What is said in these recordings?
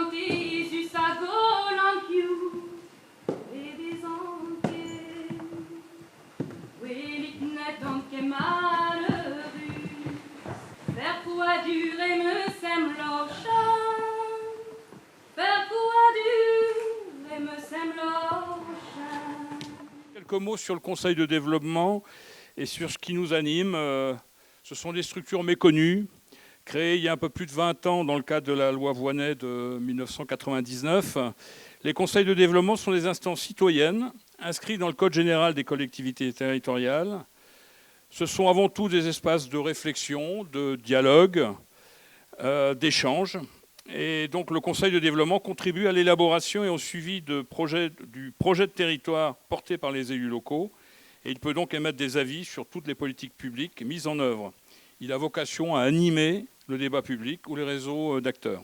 County, just a goal on you, baby's on you. Oui, l'itnet donc est malheureux, faire quoi durer me sème l'ocean, faire quoi durer me sème l'ocean. Quelques mots sur le Conseil de développement et sur ce qui nous anime. Ce sont des structures méconnues, créées il y a un peu plus de 20 ans dans le cadre de la loi Voynet de 1999. Les conseils de développement sont des instances citoyennes inscrits dans le Code général des collectivités territoriales. Ce sont avant tout des espaces de réflexion, de dialogue, d'échange. Et donc le Conseil de développement contribue à l'élaboration et au suivi du projet de territoire porté par les élus locaux. Et il peut donc émettre des avis sur toutes les politiques publiques mises en œuvre. Il a vocation à animer le débat public ou les réseaux d'acteurs.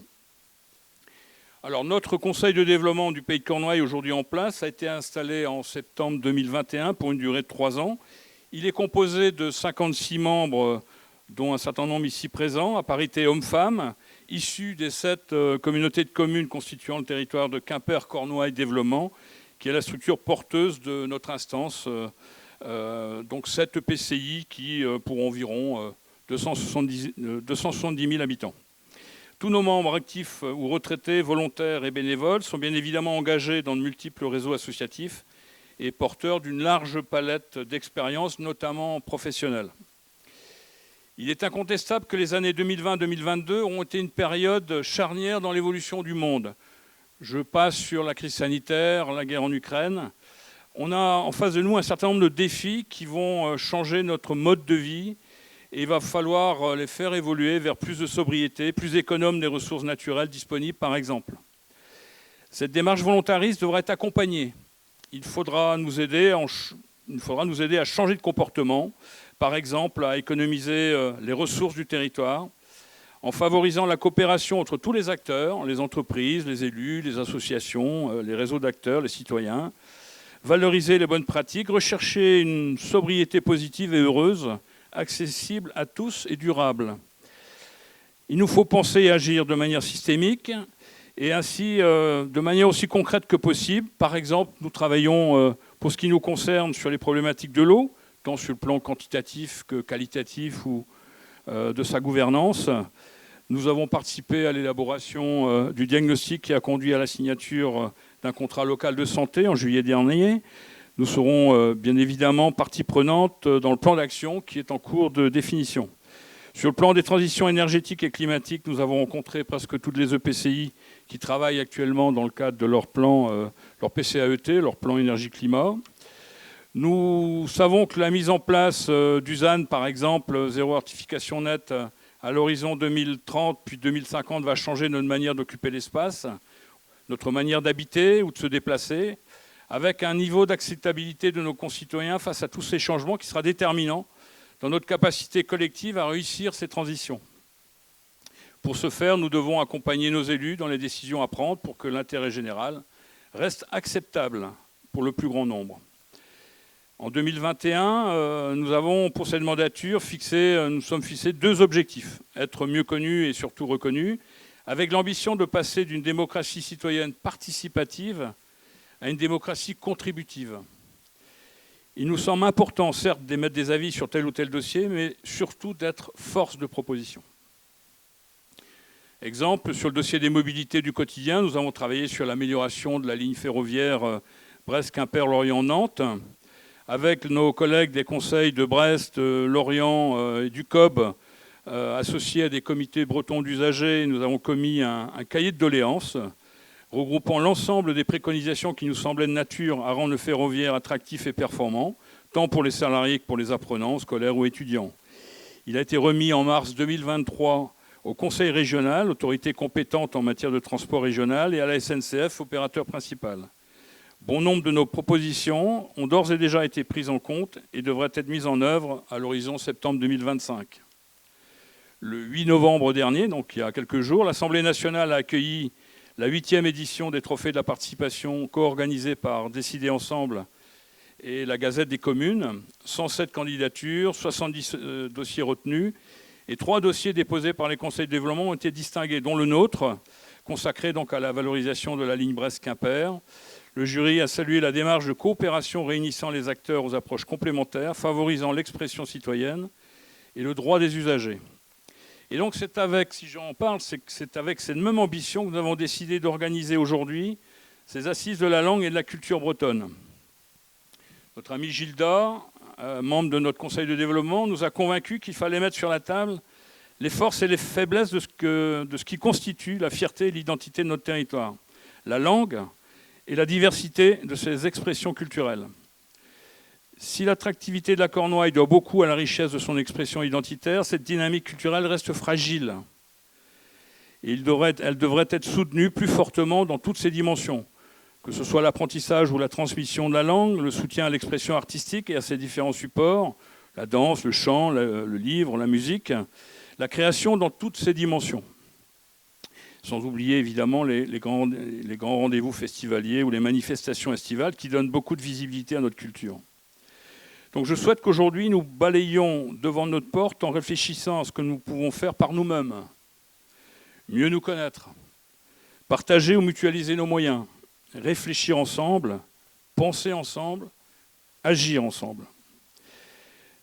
Alors notre Conseil de développement du Pays de Cornouailles, aujourd'hui en place, a été installé en septembre 2021 pour une durée de 3 ans. Il est composé de 56 membres, dont un certain nombre ici présents, à parité hommes-femmes, issus des 7 communautés de communes constituant le territoire de Quimper-Cornouailles Développement, qui est la structure porteuse de notre instance. Donc 7 EPCI qui pour environ 270 000 habitants. Tous nos membres actifs ou retraités, volontaires et bénévoles sont bien évidemment engagés dans de multiples réseaux associatifs et porteurs d'une large palette d'expériences, notamment professionnelles. Il est incontestable que les années 2020-2022 ont été une période charnière dans l'évolution du monde. Je passe sur la crise sanitaire, la guerre en Ukraine. On a en face de nous un certain nombre de défis qui vont changer notre mode de vie et il va falloir les faire évoluer vers plus de sobriété, plus économe des ressources naturelles disponibles par exemple. Cette démarche volontariste devra être accompagnée. Il faudra nous aider à changer de comportement, par exemple à économiser les ressources du territoire, en favorisant la coopération entre tous les acteurs, les entreprises, les élus, les associations, les réseaux d'acteurs, les citoyens, valoriser les bonnes pratiques, rechercher une sobriété positive et heureuse, accessible à tous et durable. Il nous faut penser et agir de manière systémique et ainsi de manière aussi concrète que possible. Par exemple, nous travaillons pour ce qui nous concerne sur les problématiques de l'eau, tant sur le plan quantitatif que qualitatif ou de sa gouvernance. Nous avons participé à l'élaboration du diagnostic qui a conduit à la signature d'un contrat local de santé en juillet dernier. Nous serons bien évidemment partie prenante dans le plan d'action qui est en cours de définition. Sur le plan des transitions énergétiques et climatiques, nous avons rencontré presque toutes les EPCI qui travaillent actuellement dans le cadre de leur plan, leur PCAET, leur plan énergie-climat. Nous savons que la mise en place du ZAN, par exemple, zéro artificialisation nette, à l'horizon 2030 puis 2050, va changer notre manière d'occuper l'espace, notre manière d'habiter ou de se déplacer, avec un niveau d'acceptabilité de nos concitoyens face à tous ces changements qui sera déterminant dans notre capacité collective à réussir ces transitions. Pour ce faire, nous devons accompagner nos élus dans les décisions à prendre pour que l'intérêt général reste acceptable pour le plus grand nombre. En 2021, nous avons, pour cette mandature, nous sommes fixés 2 objectifs. Être mieux connus et surtout reconnus, avec l'ambition de passer d'une démocratie citoyenne participative à une démocratie contributive. Il nous semble important, certes, d'émettre des avis sur tel ou tel dossier, mais surtout d'être force de proposition. Exemple, sur le dossier des mobilités du quotidien, nous avons travaillé sur l'amélioration de la ligne ferroviaire Brest-Quimper-Lorient-Nantes, avec nos collègues des conseils de Brest, Lorient et du COB, associés à des comités bretons d'usagers, nous avons commis un cahier de doléances regroupant l'ensemble des préconisations qui nous semblaient de nature à rendre le ferroviaire attractif et performant, tant pour les salariés que pour les apprenants, scolaires ou étudiants. Il a été remis en mars 2023 au Conseil régional, autorité compétente en matière de transport régional, et à la SNCF, opérateur principal. Bon nombre de nos propositions ont d'ores et déjà été prises en compte et devraient être mises en œuvre à l'horizon septembre 2025. Le 8 novembre dernier, donc il y a quelques jours, l'Assemblée nationale a accueilli la 8e édition des Trophées de la participation co-organisée par Décider Ensemble et la Gazette des communes. 107 candidatures, 70 dossiers retenus et 3 dossiers déposés par les conseils de développement ont été distingués, dont le nôtre, consacré donc à la valorisation de la ligne Brest-Quimper. Le jury a salué la démarche de coopération réunissant les acteurs aux approches complémentaires, favorisant l'expression citoyenne et le droit des usagers. Et donc c'est avec, si j'en parle, c'est avec cette même ambition que nous avons décidé d'organiser aujourd'hui ces assises de la langue et de la culture bretonne. Notre ami Gilda, membre de notre conseil de développement, nous a convaincus qu'il fallait mettre sur la table les forces et les faiblesses de ce qui constitue la fierté et l'identité de notre territoire. La langue et la diversité de ses expressions culturelles. Si l'attractivité de la Cornouaille doit beaucoup à la richesse de son expression identitaire, cette dynamique culturelle reste fragile. Et elle devrait être soutenue plus fortement dans toutes ses dimensions, que ce soit l'apprentissage ou la transmission de la langue, le soutien à l'expression artistique et à ses différents supports, la danse, le chant, le livre, la musique, la création dans toutes ses dimensions. Sans oublier évidemment les grands rendez-vous festivaliers ou les manifestations estivales qui donnent beaucoup de visibilité à notre culture. Donc je souhaite qu'aujourd'hui nous balayions devant notre porte en réfléchissant à ce que nous pouvons faire par nous-mêmes. Mieux nous connaître, partager ou mutualiser nos moyens, réfléchir ensemble, penser ensemble, agir ensemble.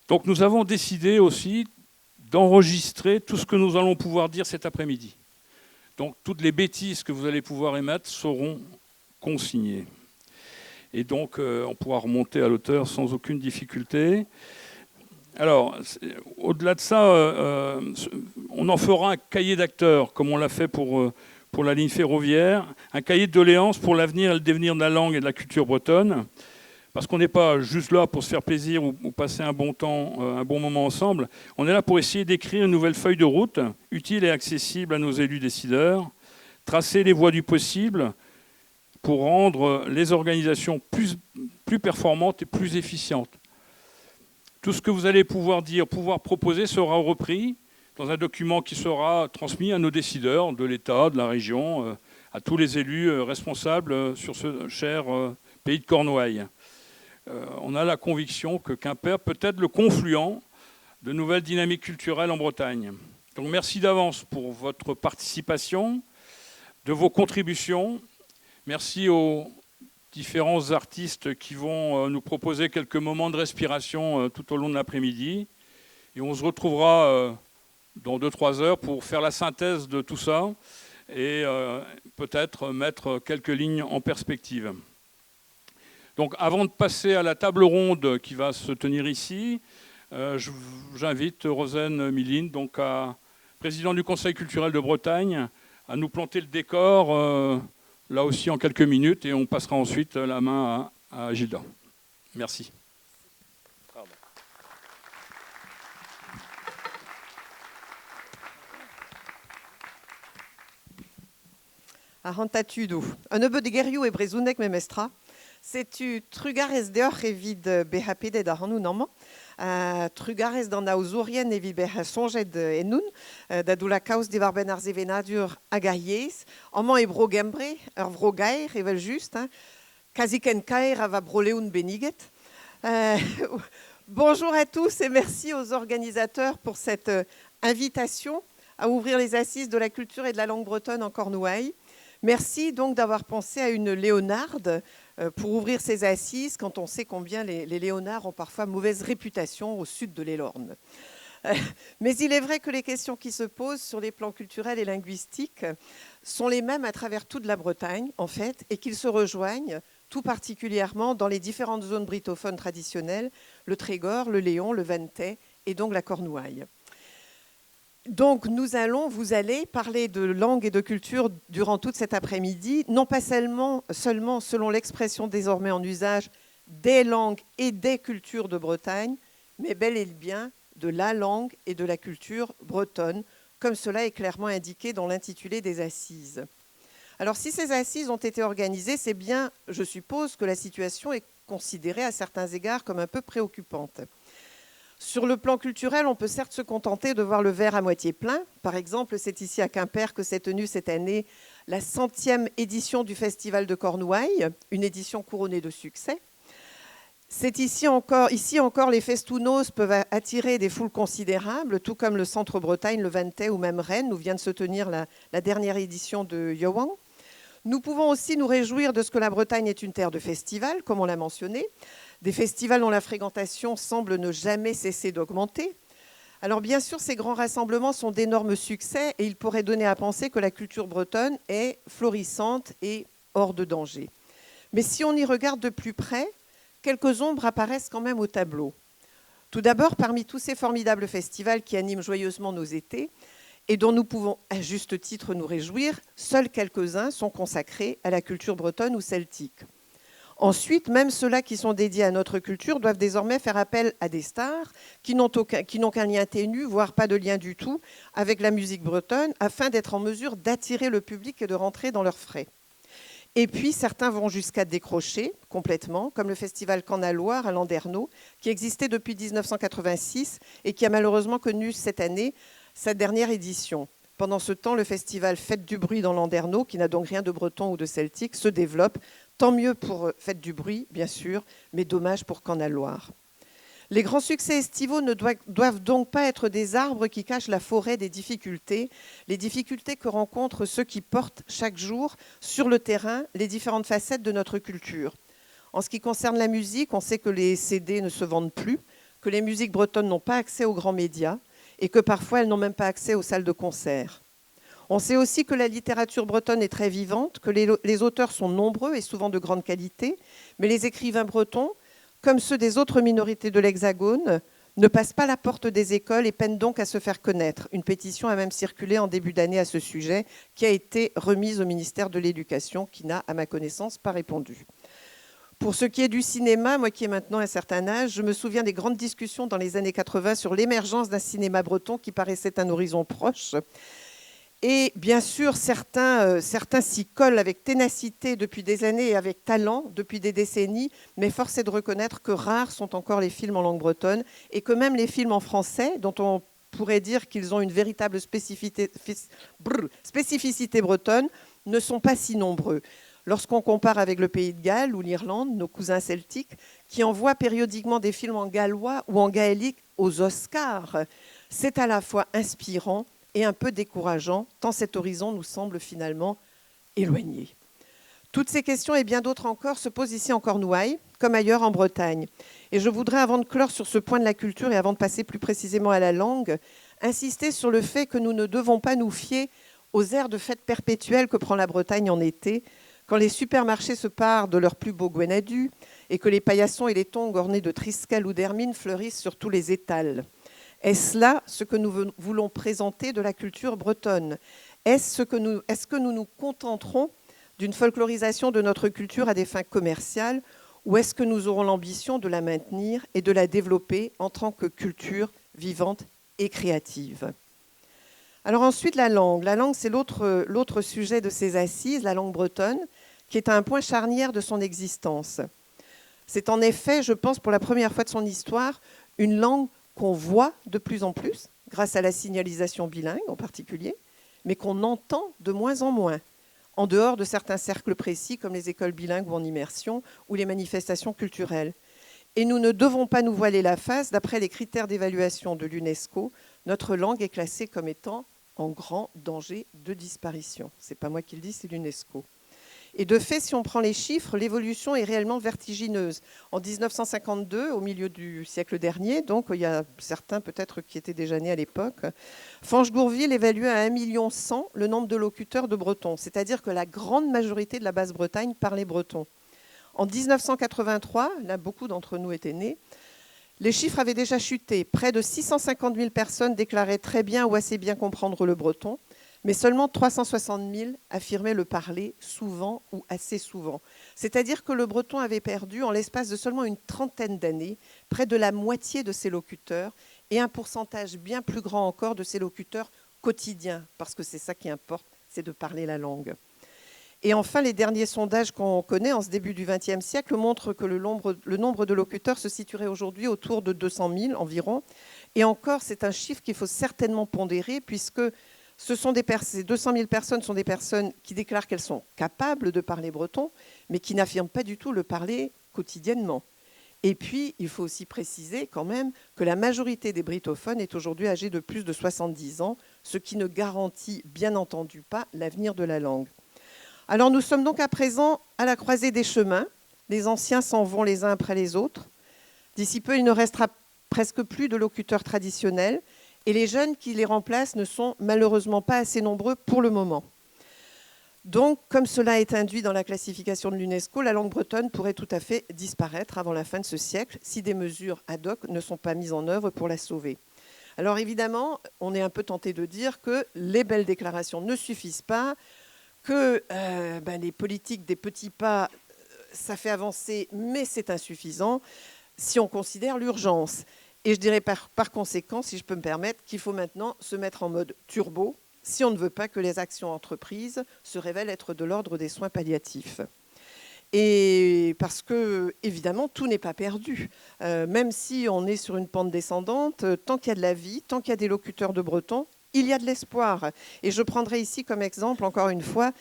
Donc nous avons décidé aussi d'enregistrer tout ce que nous allons pouvoir dire cet après-midi. Donc toutes les bêtises que vous allez pouvoir émettre seront consignées. Et donc on pourra remonter à l'auteur sans aucune difficulté. Alors, au-delà de ça, on en fera un cahier d'acteurs, comme on l'a fait pour la ligne ferroviaire, un cahier de doléances pour l'avenir et le devenir de la langue et de la culture bretonne. Parce qu'on n'est pas juste là pour se faire plaisir ou passer un bon temps, un bon moment ensemble. On est là pour essayer d'écrire une nouvelle feuille de route, utile et accessible à nos élus décideurs, tracer les voies du possible pour rendre les organisations plus performantes et plus efficientes. Tout ce que vous allez pouvoir dire, pouvoir proposer sera repris dans un document qui sera transmis à nos décideurs de l'État, de la région, à tous les élus responsables sur ce cher pays de Cornouailles. On a la conviction que Quimper peut être le confluent de nouvelles dynamiques culturelles en Bretagne. Donc merci d'avance pour votre participation, de vos contributions. Merci aux différents artistes qui vont nous proposer quelques moments de respiration tout au long de l'après-midi. Et on se retrouvera dans 2-3 heures pour faire la synthèse de tout ça et peut-être mettre quelques lignes en perspective. Donc avant de passer à la table ronde qui va se tenir ici, j'invite Rosen Miline, donc président du Conseil culturel de Bretagne, à nous planter le décor, là aussi en quelques minutes, et on passera ensuite la main à Gilda. Merci. Arantatudo. Un ebe de Geriou et Brezounek memestra. C'est-tu trugares deoch evit BHPD da hanou normand. Trugares d'an aouzorien evit BH sonjet enoun, da dou la kaos de varben ar zevenadur agariez, amant e bro gembre, ur vro gaer, evel just, kaziken kaer ava broleoun beniget. Bonjour à tous et merci aux organisateurs pour cette invitation à ouvrir les assises de la culture et de la langue bretonne en Cornouailles. Merci donc d'avoir pensé à une léonarde pour ouvrir ces assises quand on sait combien les léonards ont parfois mauvaise réputation au sud de l'Elorne. Mais il est vrai que les questions qui se posent sur les plans culturels et linguistiques sont les mêmes à travers toute la Bretagne, en fait, et qu'ils se rejoignent tout particulièrement dans les différentes zones brittophones traditionnelles, le Trégor, le Léon, le Ventais et donc la Cornouaille. Donc vous allez parler de langue et de culture durant toute cet après-midi, non pas seulement selon l'expression désormais en usage des langues et des cultures de Bretagne, mais bel et bien de la langue et de la culture bretonne, comme cela est clairement indiqué dans l'intitulé des assises. Alors si ces assises ont été organisées, c'est bien, je suppose, que la situation est considérée à certains égards comme un peu préoccupante. Sur le plan culturel, on peut certes se contenter de voir le verre à moitié plein. Par exemple, c'est ici à Quimper que s'est tenue cette année la 100e édition du Festival de Cornouailles, une édition couronnée de succès. C'est ici encore, les festounos peuvent attirer des foules considérables, tout comme le Centre-Bretagne, le Vantais ou même Rennes, où vient de se tenir la dernière édition de Yowang. Nous pouvons aussi nous réjouir de ce que la Bretagne est une terre de festivals, comme on l'a mentionné, des festivals dont la fréquentation semble ne jamais cesser d'augmenter. Alors bien sûr, ces grands rassemblements sont d'énormes succès et ils pourraient donner à penser que la culture bretonne est florissante et hors de danger. Mais si on y regarde de plus près, quelques ombres apparaissent quand même au tableau. Tout d'abord, parmi tous ces formidables festivals qui animent joyeusement nos étés et dont nous pouvons à juste titre nous réjouir, seuls quelques-uns sont consacrés à la culture bretonne ou celtique. Ensuite, même ceux-là qui sont dédiés à notre culture doivent désormais faire appel à des stars qui n'ont qu'un lien ténu, voire pas de lien du tout, avec la musique bretonne, afin d'être en mesure d'attirer le public et de rentrer dans leurs frais. Et puis, certains vont jusqu'à décrocher complètement, comme le festival Canaloire à Landerneau, qui existait depuis 1986 et qui a malheureusement connu cette année sa dernière édition. Pendant ce temps, le festival Fête du Bruit dans Landerneau, qui n'a donc rien de breton ou de celtique, se développe. Tant mieux pour Fête du Bruit, bien sûr, mais dommage pour Canaloire. Les grands succès estivaux ne doivent donc pas être des arbres qui cachent la forêt des difficultés, les difficultés que rencontrent ceux qui portent chaque jour sur le terrain les différentes facettes de notre culture. En ce qui concerne la musique, on sait que les CD ne se vendent plus, que les musiques bretonnes n'ont pas accès aux grands médias et que parfois elles n'ont même pas accès aux salles de concert. On sait aussi que la littérature bretonne est très vivante, que les auteurs sont nombreux et souvent de grande qualité, mais les écrivains bretons, comme ceux des autres minorités de l'Hexagone, ne passent pas la porte des écoles et peinent donc à se faire connaître. Une pétition a même circulé en début d'année à ce sujet, qui a été remise au ministère de l'Éducation, qui n'a, à ma connaissance, pas répondu. Pour ce qui est du cinéma, moi qui ai maintenant un certain âge, je me souviens des grandes discussions dans les années 80 sur l'émergence d'un cinéma breton qui paraissait un horizon proche. Et bien sûr, certains s'y collent avec ténacité depuis des années et avec talent depuis des décennies, mais force est de reconnaître que rares sont encore les films en langue bretonne et que même les films en français, dont on pourrait dire qu'ils ont une véritable spécificité bretonne, ne sont pas si nombreux. Lorsqu'on compare avec le Pays de Galles ou l'Irlande, nos cousins celtiques, qui envoient périodiquement des films en gallois ou en gaélique aux Oscars, c'est à la fois inspirant et un peu décourageant, tant cet horizon nous semble finalement éloigné. Toutes ces questions et bien d'autres encore se posent ici en Cornouailles, comme ailleurs en Bretagne. Et je voudrais, avant de clore sur ce point de la culture et avant de passer plus précisément à la langue, insister sur le fait que nous ne devons pas nous fier aux airs de fête perpétuelle que prend la Bretagne en été, quand les supermarchés se parent de leurs plus beaux guenadus et que les paillassons et les tongs ornés de triskel ou d'hermine fleurissent sur tous les étals. Est-ce là ce que nous voulons présenter de la culture bretonne ? Est-ce que nous nous contenterons d'une folklorisation de notre culture à des fins commerciales ou est-ce que nous aurons l'ambition de la maintenir et de la développer en tant que culture vivante et créative ? Alors ensuite, la langue. La langue, c'est l'autre sujet de ces assises, la langue bretonne, qui est à un point charnière de son existence. C'est en effet, je pense, pour la première fois de son histoire, une langue qu'on voit de plus en plus, grâce à la signalisation bilingue en particulier, mais qu'on entend de moins en moins, en dehors de certains cercles précis, comme les écoles bilingues ou en immersion, ou les manifestations culturelles. Et nous ne devons pas nous voiler la face. D'après les critères d'évaluation de l'UNESCO, notre langue est classée comme étant en grand danger de disparition. Ce n'est pas moi qui le dis, c'est l'UNESCO. Et de fait, si on prend les chiffres, l'évolution est réellement vertigineuse. En 1952, au milieu du siècle dernier, donc il y a certains peut-être qui étaient déjà nés à l'époque, Fanche-Gourville évaluait à 1,1 million le nombre de locuteurs de bretons, c'est-à-dire que la grande majorité de la Basse-Bretagne parlait breton. En 1983, là beaucoup d'entre nous étaient nés, les chiffres avaient déjà chuté. Près de 650 000 personnes déclaraient très bien ou assez bien comprendre le breton, mais seulement 360 000 affirmaient le parler souvent ou assez souvent. C'est-à-dire que le breton avait perdu, en l'espace de seulement une trentaine d'années, près de la moitié de ses locuteurs et un pourcentage bien plus grand encore de ses locuteurs quotidiens, parce que c'est ça qui importe, c'est de parler la langue. Et enfin, les derniers sondages qu'on connaît en ce début du XXe siècle montrent que le nombre de locuteurs se situerait aujourd'hui autour de 200 000 environ. Et encore, c'est un chiffre qu'il faut certainement pondérer, puisque ces 200 000 personnes sont des personnes qui déclarent qu'elles sont capables de parler breton, mais qui n'affirment pas du tout le parler quotidiennement. Et puis, il faut aussi préciser quand même que la majorité des brittophones est aujourd'hui âgée de plus de 70 ans, ce qui ne garantit bien entendu pas l'avenir de la langue. Alors nous sommes donc à présent à la croisée des chemins. Les anciens s'en vont les uns après les autres. D'ici peu, il ne restera presque plus de locuteurs traditionnels et les jeunes qui les remplacent ne sont malheureusement pas assez nombreux pour le moment. Donc, comme cela est induit dans la classification de l'UNESCO, la langue bretonne pourrait tout à fait disparaître avant la fin de ce siècle si des mesures ad hoc ne sont pas mises en œuvre pour la sauver. Alors évidemment, on est un peu tenté de dire que les belles déclarations ne suffisent pas, que les politiques des petits pas, ça fait avancer, mais c'est insuffisant si on considère l'urgence. Et je dirais par conséquent, si je peux me permettre, qu'il faut maintenant se mettre en mode turbo si on ne veut pas que les actions entreprises se révèlent être de l'ordre des soins palliatifs. Et parce que, évidemment, tout n'est pas perdu. Même si on est sur une pente descendante, tant qu'il y a de la vie, tant qu'il y a des locuteurs de breton, il y a de l'espoir. Et je prendrai ici comme exemple, encore une fois,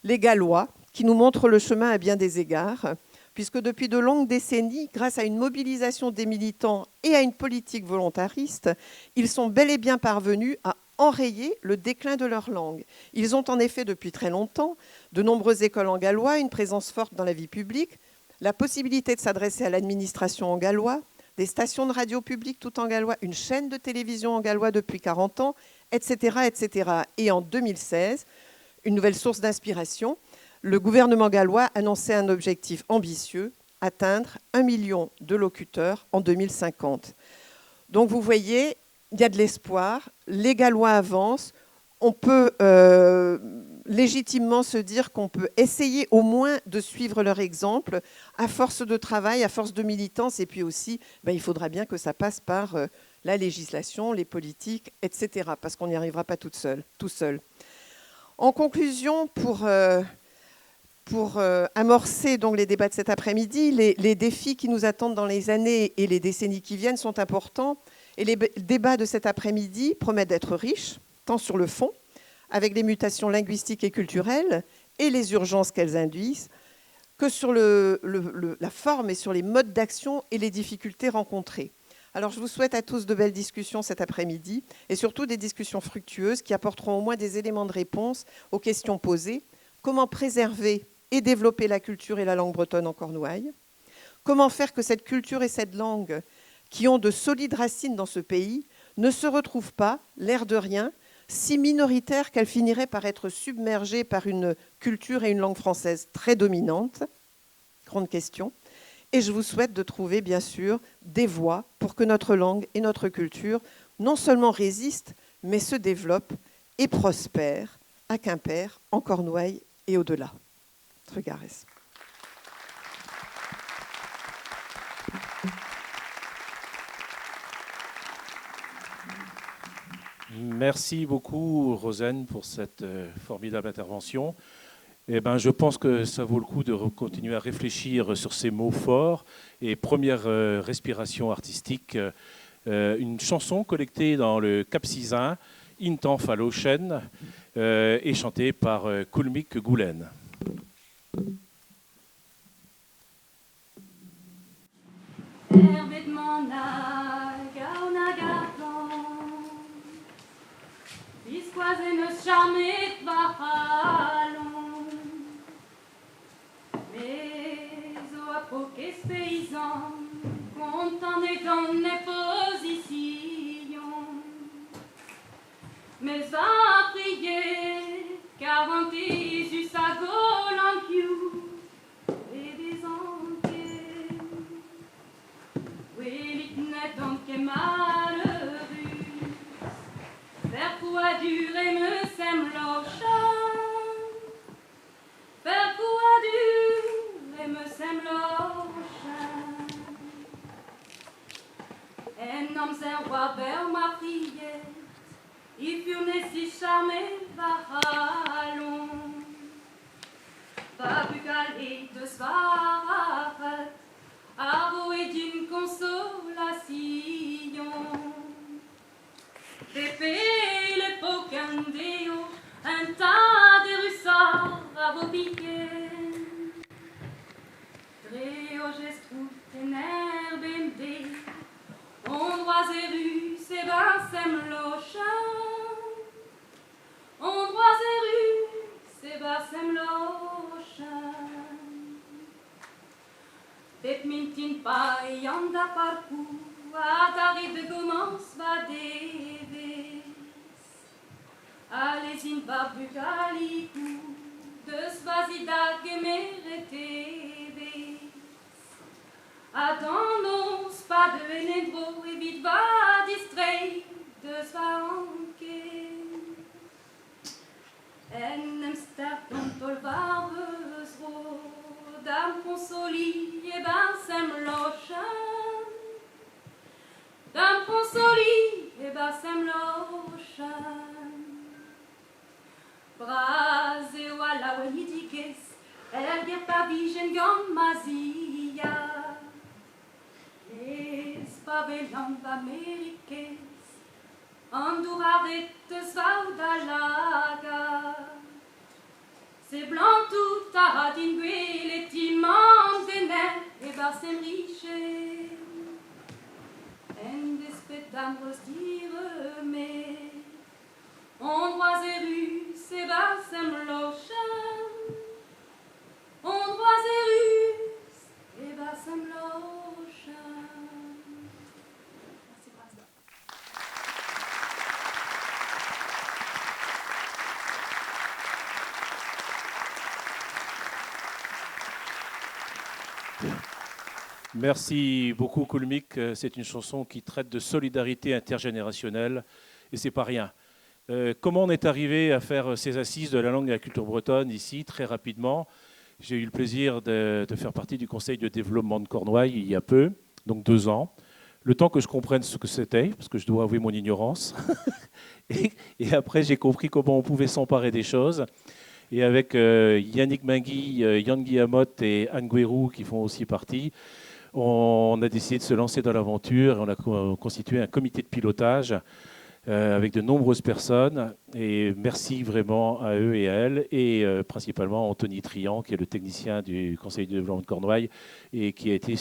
les Gallois, qui nous montrent le chemin à bien des égards, puisque depuis de longues décennies, grâce à une mobilisation des militants et à une politique volontariste, ils sont bel et bien parvenus à enrayer le déclin de leur langue. Ils ont en effet depuis très longtemps de nombreuses écoles en gallois, une présence forte dans la vie publique, la possibilité de s'adresser à l'administration en gallois, des stations de radio publiques tout en gallois, une chaîne de télévision en gallois depuis 40 ans, etc., etc. Et en 2016, une nouvelle source d'inspiration, le gouvernement gallois annonçait un objectif ambitieux, atteindre 1 million de locuteurs en 2050. Donc vous voyez, il y a de l'espoir, les Gallois avancent, on peut légitimement se dire qu'on peut essayer au moins de suivre leur exemple à force de travail, à force de militance, et puis aussi, il faudra bien que ça passe par la législation, les politiques, etc., parce qu'on n'y arrivera pas tout seul. En conclusion, pour amorcer donc les débats de cet après-midi, les défis qui nous attendent dans les années et les décennies qui viennent sont importants. Et les débats de cet après-midi promettent d'être riches, tant sur le fond, avec les mutations linguistiques et culturelles et les urgences qu'elles induisent, que sur la forme et sur les modes d'action et les difficultés rencontrées. Alors je vous souhaite à tous de belles discussions cet après-midi et surtout des discussions fructueuses qui apporteront au moins des éléments de réponse aux questions posées. Comment préserver et développer la culture et la langue bretonne en Cornouailles? Comment faire que cette culture et cette langue, qui ont de solides racines dans ce pays, ne se retrouvent pas, l'air de rien, si minoritaires qu'elles finiraient par être submergées par une culture et une langue française très dominantes? Grande question. Et je vous souhaite de trouver, bien sûr, des voies pour que notre langue et notre culture non seulement résistent, mais se développent et prospèrent à Quimper, en Cornouailles et au-delà. Regarès. Merci beaucoup, Rosen, pour cette formidable intervention. Je pense que ça vaut le coup de continuer à réfléchir sur ces mots forts. Et première respiration artistique, une chanson collectée dans le Capcizin, Intan Falochen, et chantée par Kulmik Goulen. Visquazenes charmit bachalon, mais au approches paysans, content et dans les positions, mais à prier, car on dit juste à Golanquiou, et des entiers, oui, il n'est donc que malheureux. Faire quoi durer me sème l'ocean. Faire quoi durer me sème l'ocean. Un homme s'en roi vers ma fillette. Il fut si charmé par allons. Pas plus calé de soir. Avoué d'une consolation. Pépé, l'époque un déo, un tas de russards à vos piquets. Dréo, j'ai trouvé tes nerfs. Et mintin pai anda parcu, adari de gomans va deves. Allez in babugaliku, de svazida gemereteves. Adonnos pas de enedro et vite va distrait de svanke. En start on tolvarbeus ro, dam consoli et ben sem lochan. Dam consoli et ben sem lochan. Bras et wala wenidikes, el ger pa vigen gant mazia. Es pavelant amerikes, Andurarettes vaudalaga. C'est blanc tout à dingue, les timans des nerfs et barsem riche. En despetambres dire, mais endroits et rues, c'est barsem lochan. Endroits et rues, et barsem lochan. Merci beaucoup, Koulmik. C'est une chanson qui traite de solidarité intergénérationnelle et c'est pas rien. Comment on est arrivé à faire ces assises de la langue et de la culture bretonne ici, très rapidement? J'ai eu le plaisir de faire partie du conseil de développement de Cornouailles il y a peu, donc 2 ans. Le temps que je comprenne ce que c'était, parce que je dois avouer mon ignorance. et après, j'ai compris comment on pouvait s'emparer des choses. Et avec Yannick Mingui, Yann Guillamot et Anne Guérou, qui font aussi partie, on a décidé de se lancer dans l'aventure. On a constitué un comité de pilotage avec de nombreuses personnes. Et merci vraiment à eux et à elles. Et principalement Anthony Trian, qui est le technicien du Conseil de développement de Cornouailles et qui a été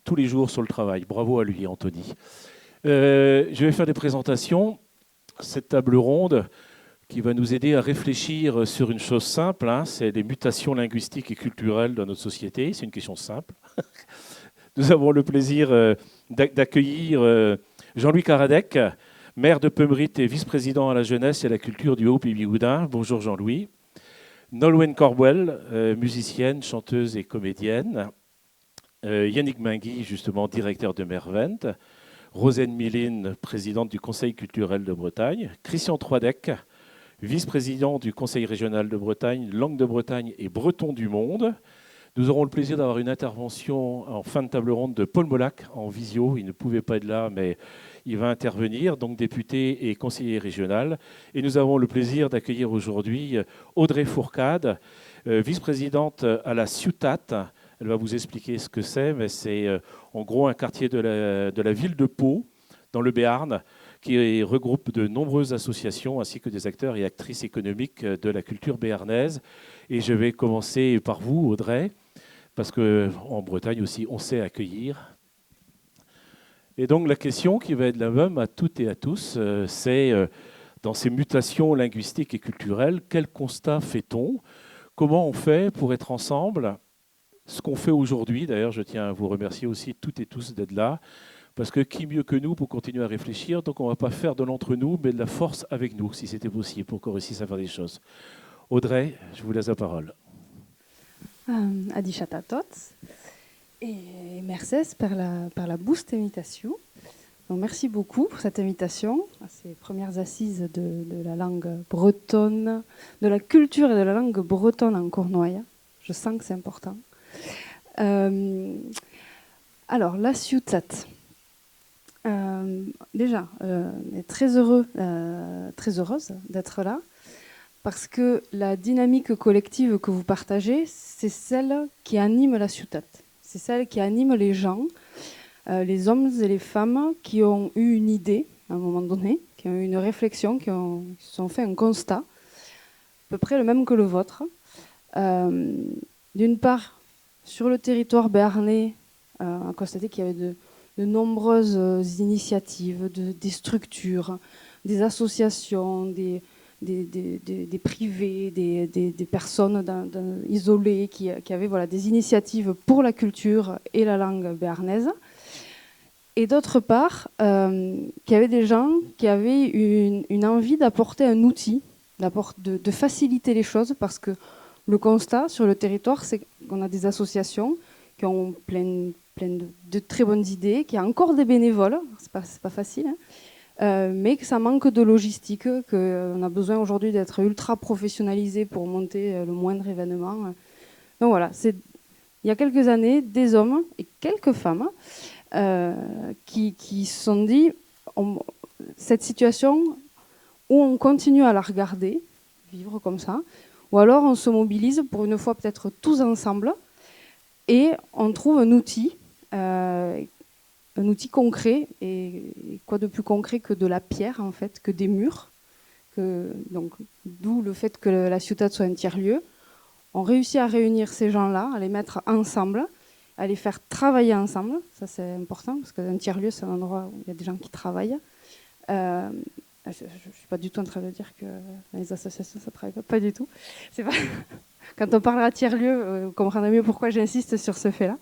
tous les jours sur le travail. Bravo à lui, Anthony. Je vais faire des présentations. Cette table ronde qui va nous aider à réfléchir sur une chose simple, c'est les mutations linguistiques et culturelles dans notre société. C'est une question simple. Nous avons le plaisir d'accueillir Jean-Louis Karadec, maire de Peumrit et vice-président à la jeunesse et à la culture du Haut-Pays-Bigoudin. Bonjour Jean-Louis. Nolwenn Corwell, musicienne, chanteuse et comédienne. Yannick Mingui, justement directeur de Mervent. Rosen Milline, présidente du Conseil culturel de Bretagne. Christian Troidec, vice-président du Conseil régional de Bretagne, Langue de Bretagne et Breton du Monde. Nous aurons le plaisir d'avoir une intervention en fin de table ronde de Paul Molac en visio. Il ne pouvait pas être là, mais il va intervenir, donc député et conseiller régional. Et nous avons le plaisir d'accueillir aujourd'hui Audrey Fourcade, vice-présidente à la Ciutat. Elle va vous expliquer ce que c'est, mais c'est en gros un quartier de la ville de Pau, dans le Béarn, qui regroupe de nombreuses associations ainsi que des acteurs et actrices économiques de la culture béarnaise. Et je vais commencer par vous, Audrey, parce qu'en Bretagne aussi, on sait accueillir. Et donc la question qui va être la même à toutes et à tous, c'est dans ces mutations linguistiques et culturelles, quel constat fait-on? Comment on fait pour être ensemble? Ce qu'on fait aujourd'hui, d'ailleurs, je tiens à vous remercier aussi toutes et tous d'être là, parce que qui mieux que nous pour continuer à réfléchir? Donc on ne va pas faire de l'entre-nous, mais de la force avec nous, si c'était possible, pour qu'on réussisse à faire des choses. Audrey, je vous laisse la parole. Adichat à tots. Et merci par la boost invitation. Donc, merci beaucoup pour cette invitation à ces premières assises de la langue bretonne, de la culture et de la langue bretonne en Cornouailles. Je sens que c'est important. Alors, la Ciutat. Déjà, on est très heureuse d'être là, parce que la dynamique collective que vous partagez, c'est celle qui anime la Ciutat. C'est celle qui anime les gens, les hommes et les femmes qui ont eu une idée à un moment donné, qui ont eu une réflexion, qui se sont fait un constat, à peu près le même que le vôtre. D'une part, sur le territoire béarnais, on a constaté qu'il y avait de nombreuses initiatives, des structures, des associations, des des privés, des personnes isolées qui avaient voilà, des initiatives pour la culture et la langue béarnaise. Et d'autre part, qu'il y avait des gens qui avaient une envie d'apporter un outil, de faciliter les choses, parce que le constat sur le territoire, c'est qu'on a des associations qui ont plein de très bonnes idées, qui a encore des bénévoles, c'est pas facile, hein, mais que ça manque de logistique, qu'on a besoin aujourd'hui d'être ultra professionnalisé pour monter le moindre événement. Donc voilà, il y a quelques années, des hommes et quelques femmes qui se sont dit, cette situation où on continue à la regarder, vivre comme ça, ou alors on se mobilise pour une fois peut-être tous ensemble et on trouve un outil concret, et quoi de plus concret que de la pierre en fait, que des murs, donc d'où le fait que la Ciutat soit un tiers-lieu. On réussit à réunir ces gens-là, à les mettre ensemble, à les faire travailler ensemble. Ça c'est important parce qu'un tiers-lieu c'est un endroit où il y a des gens qui travaillent. Je ne suis pas du tout en train de dire que les associations ça ne travaille pas du tout. C'est pas... Quand on parlera tiers-lieu, vous comprendrez mieux pourquoi j'insiste sur ce fait-là.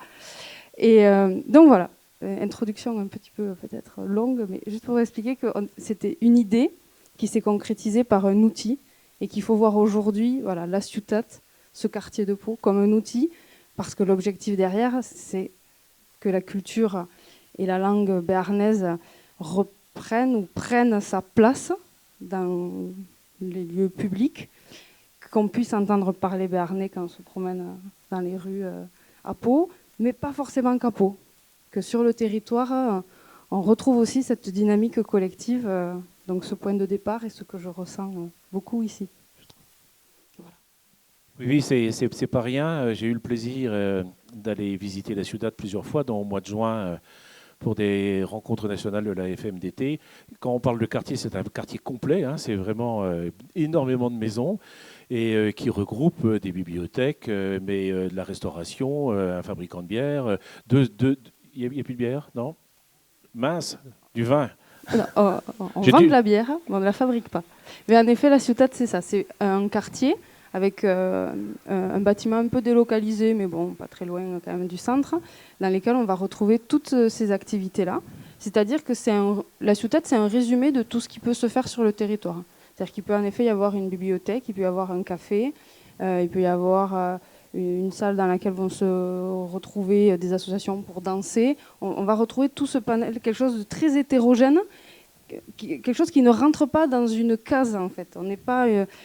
Et donc voilà, introduction un petit peu peut-être longue, mais juste pour vous expliquer que c'était une idée qui s'est concrétisée par un outil et qu'il faut voir aujourd'hui, voilà, la Ciutat, ce quartier de Pau, comme un outil, parce que l'objectif derrière, c'est que la culture et la langue béarnaise prennent sa place dans les lieux publics, qu'on puisse entendre parler béarnais quand on se promène dans les rues à Pau, mais pas forcément qu'à Pau. Que sur le territoire, on retrouve aussi cette dynamique collective, donc ce point de départ et ce que je ressens beaucoup ici. Voilà. Oui, c'est pas rien. J'ai eu le plaisir d'aller visiter la Ciutat plusieurs fois, dans le mois de juin, pour des rencontres nationales de la FMDT. Quand on parle de quartier, c'est un quartier complet, hein, c'est vraiment énormément de maisons, et qui regroupe des bibliothèques, mais de la restauration, un fabricant de bière. Il n'y a plus de bière, non? Mince, du vin. Alors, on vend de la bière, mais on ne la fabrique pas. Mais en effet, la Ciutat, c'est ça. C'est un quartier avec un bâtiment un peu délocalisé, mais bon, pas très loin quand même du centre, dans lequel on va retrouver toutes ces activités-là. C'est-à-dire que la Ciutat, c'est un résumé de tout ce qui peut se faire sur le territoire. C'est-à-dire qu'il peut en effet y avoir une bibliothèque, il peut y avoir un café, il peut y avoir une salle dans laquelle vont se retrouver des associations pour danser. On va retrouver tout ce panel, quelque chose de très hétérogène, quelque chose qui ne rentre pas dans une case en fait.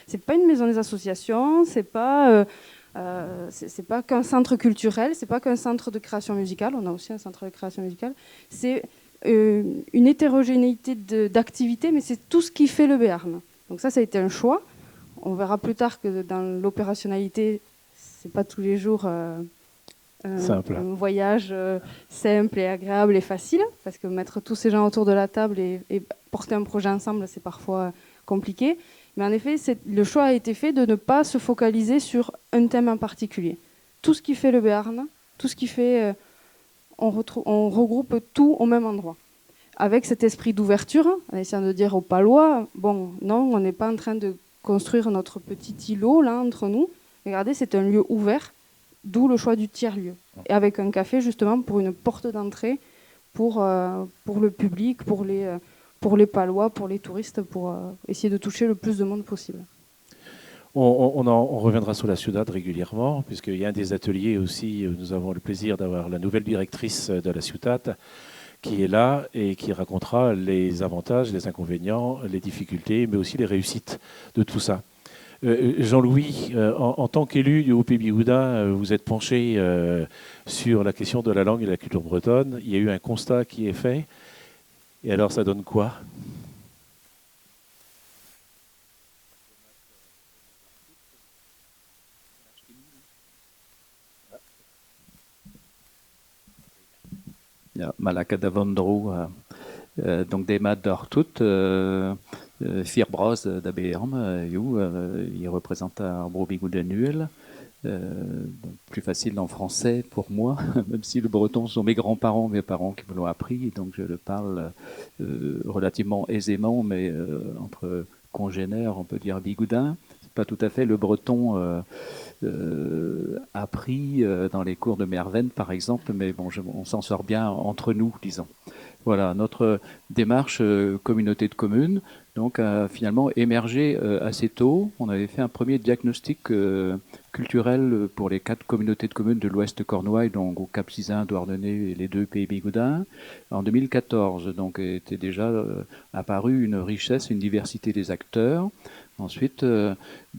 C'est pas une maison des associations, c'est pas qu'un centre culturel, c'est pas qu'un centre de création musicale. On a aussi un centre de création musicale. C'est une hétérogénéité d'activités, mais c'est tout ce qui fait le Béarn. Donc ça a été un choix. On verra plus tard que dans l'opérationnalité, c'est pas tous les jours un voyage simple et agréable et facile, parce que mettre tous ces gens autour de la table et porter un projet ensemble, c'est parfois compliqué. Mais en effet, le choix a été fait de ne pas se focaliser sur un thème en particulier. Tout ce qui fait le Béarn, tout ce qui fait... on regroupe tout au même endroit. Avec cet esprit d'ouverture, en essayant de dire aux Palois, bon, non, on n'est pas en train de construire notre petit îlot là entre nous. Regardez, c'est un lieu ouvert, d'où le choix du tiers-lieu. Et avec un café, justement, pour une porte d'entrée pour le public, pour les Palois, pour les touristes, pour essayer de toucher le plus de monde possible. On reviendra sur la Ciutat régulièrement, puisqu'il y a un des ateliers aussi, nous avons le plaisir d'avoir la nouvelle directrice de la Ciutat qui est là et qui racontera les avantages, les inconvénients, les difficultés, mais aussi les réussites de tout ça. Jean-Louis, en tant qu'élu du Haut-Pays-Bigouden, vous êtes penché sur la question de la langue et de la culture bretonne. Il y a eu un constat qui est fait. Et alors, ça donne quoi ? Ja, Malaka Davondro, donc des maths d'Ortut, Firbros d'ABM, il représente un Bro-Bigouden. Plus facile en français pour moi, même si le breton sont mes grands-parents, mes parents qui me l'ont appris, donc je le parle relativement aisément, mais entre congénère, on peut dire bigoudin. C'est pas tout à fait le breton appris dans les cours de Merven, par exemple, mais bon, on s'en sort bien entre nous, disons. Voilà, notre démarche communauté de communes donc, a finalement émergé assez tôt. On avait fait un premier diagnostic culturel pour les 4 communautés de communes de l'Ouest Cornouailles, donc au Cap-Sizun, Douarnenez et les 2 Pays Bigoudin, en 2014. Donc était déjà apparue une richesse, une diversité des acteurs. Ensuite,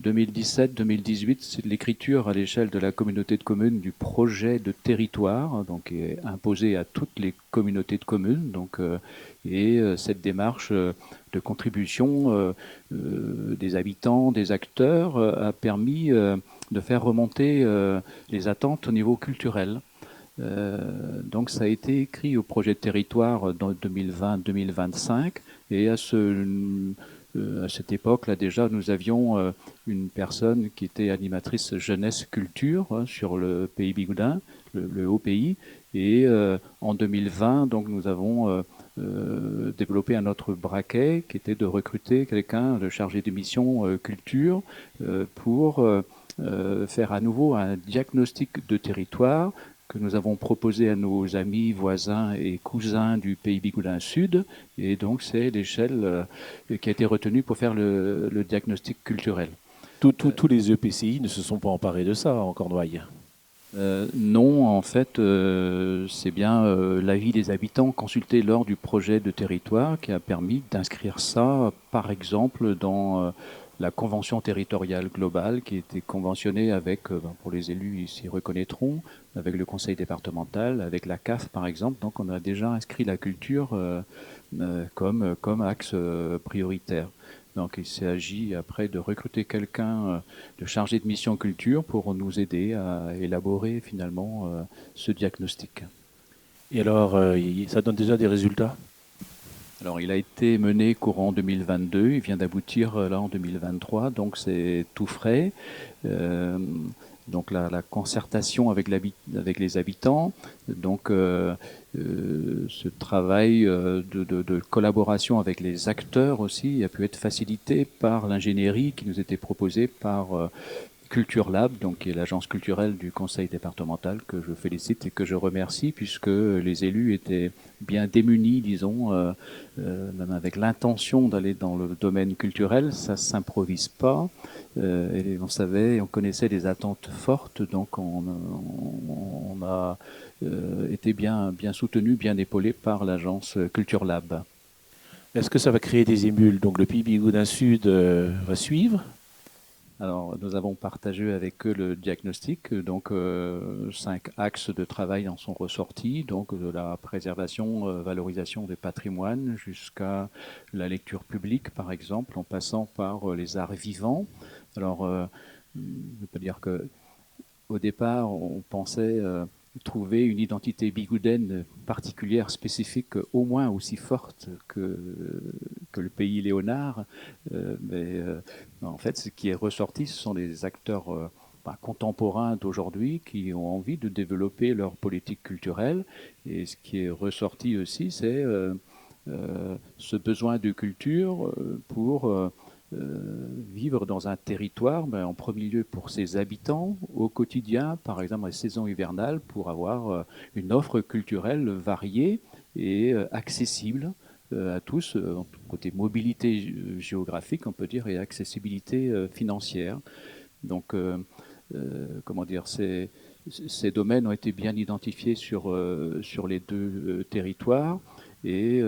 2017-2018, c'est l'écriture à l'échelle de la communauté de communes du projet de territoire, donc qui est imposé à toutes les communautés de communes. Donc, cette démarche de contribution des habitants, des acteurs, a permis de faire remonter les attentes au niveau culturel. Donc ça a été écrit au projet de territoire dans 2020-2025 et à cette époque-là déjà nous avions une personne qui était animatrice jeunesse culture sur le pays bigoudin, le haut pays, et en 2020 donc nous avons développé un autre braquet qui était de recruter quelqu'un de chargé de mission culture pour faire à nouveau un diagnostic de territoire que nous avons proposé à nos amis, voisins et cousins du pays bigoudin sud. Et donc, c'est l'échelle qui a été retenue pour faire le diagnostic culturel. Tous les EPCI ne se sont pas emparés de ça en Cornouailles. Non, en fait, c'est bien l'avis des habitants consultés lors du projet de territoire qui a permis d'inscrire ça, par exemple, dans la convention territoriale globale qui était conventionnée avec, pour les élus, ils s'y reconnaîtront, avec le conseil départemental, avec la CAF par exemple. Donc on a déjà inscrit la culture comme axe prioritaire. Donc il s'agit après de recruter quelqu'un de chargé de mission culture pour nous aider à élaborer finalement ce diagnostic. Et alors, ça donne déjà des résultats ? Alors, il a été mené courant 2022, il vient d'aboutir là en 2023, donc c'est tout frais. Donc la concertation avec les habitants, donc ce travail de collaboration avec les acteurs aussi a pu être facilité par l'ingénierie qui nous était proposée par Culture Lab, donc qui est l'agence culturelle du conseil départemental que je félicite et que je remercie puisque les élus étaient bien démunis, disons, même avec l'intention d'aller dans le domaine culturel, ça s'improvise pas. Et on connaissait des attentes fortes, donc on a été bien soutenu, bien épaulé par l'agence Culture Lab. Est-ce que ça va créer des émules ? Donc le Pays Bigoudin Sud va suivre ? Alors, nous avons partagé avec eux le diagnostic, donc 5 axes de travail en sont ressortis, donc de la préservation, valorisation des patrimoines jusqu'à la lecture publique, par exemple, en passant par les arts vivants. Alors, je peux dire que au départ, on pensait trouver une identité bigoudaine particulière, spécifique, au moins aussi forte que le pays léonard. Mais en fait, ce qui est ressorti, ce sont des acteurs contemporains d'aujourd'hui qui ont envie de développer leur politique culturelle. Et ce qui est ressorti aussi, c'est ce besoin de culture pour vivre dans un territoire, en premier lieu pour ses habitants, au quotidien, par exemple la saison hivernale, pour avoir une offre culturelle variée et accessible à tous, côté mobilité géographique, on peut dire, et accessibilité financière. Donc, comment dire, ces domaines ont été bien identifiés sur les 2 territoires, et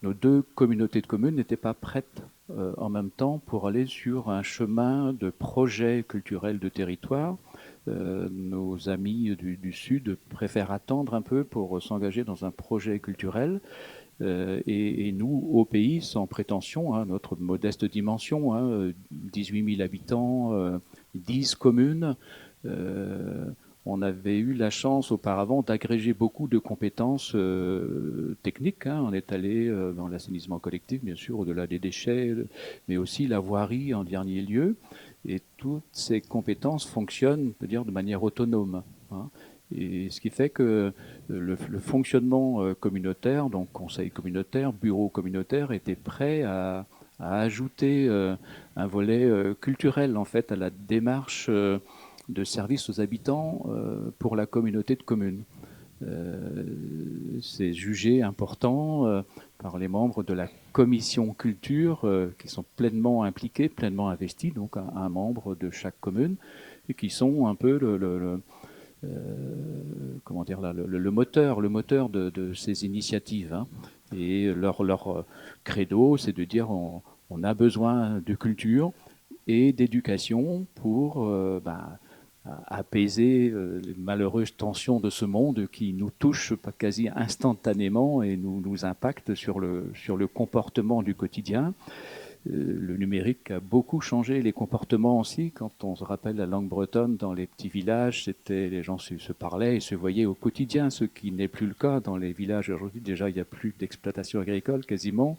nos 2 communautés de communes n'étaient pas prêtes en même temps pour aller sur un chemin de projet culturel de territoire. Nos amis du Sud préfèrent attendre un peu pour s'engager dans un projet culturel. Et nous, au pays, sans prétention, notre modeste dimension, 18 000 habitants, 10 communes, on avait eu la chance auparavant d'agréger beaucoup de compétences techniques. On est allé dans l'assainissement collectif, bien sûr, au-delà des déchets, mais aussi la voirie en dernier lieu. Et toutes ces compétences fonctionnent, on peut dire, de manière autonome. Et ce qui fait que le fonctionnement communautaire, donc conseil communautaire, bureau communautaire, était prêt à a ajouté un volet culturel en fait à la démarche de service aux habitants pour la communauté de communes. C'est jugé important par les membres de la commission culture qui sont pleinement impliqués, pleinement investis, donc un membre de chaque commune, et qui sont un peu le moteur de ces initiatives. Hein. Et leur credo, c'est de dire on a besoin de culture et d'éducation pour apaiser les malheureuses tensions de ce monde qui nous touchent quasi instantanément et nous impactent sur le comportement du quotidien. Le numérique a beaucoup changé les comportements aussi. Quand on se rappelle la langue bretonne dans les petits villages, les gens se parlaient et se voyaient au quotidien, ce qui n'est plus le cas dans les villages aujourd'hui. Déjà, il n'y a plus d'exploitation agricole quasiment,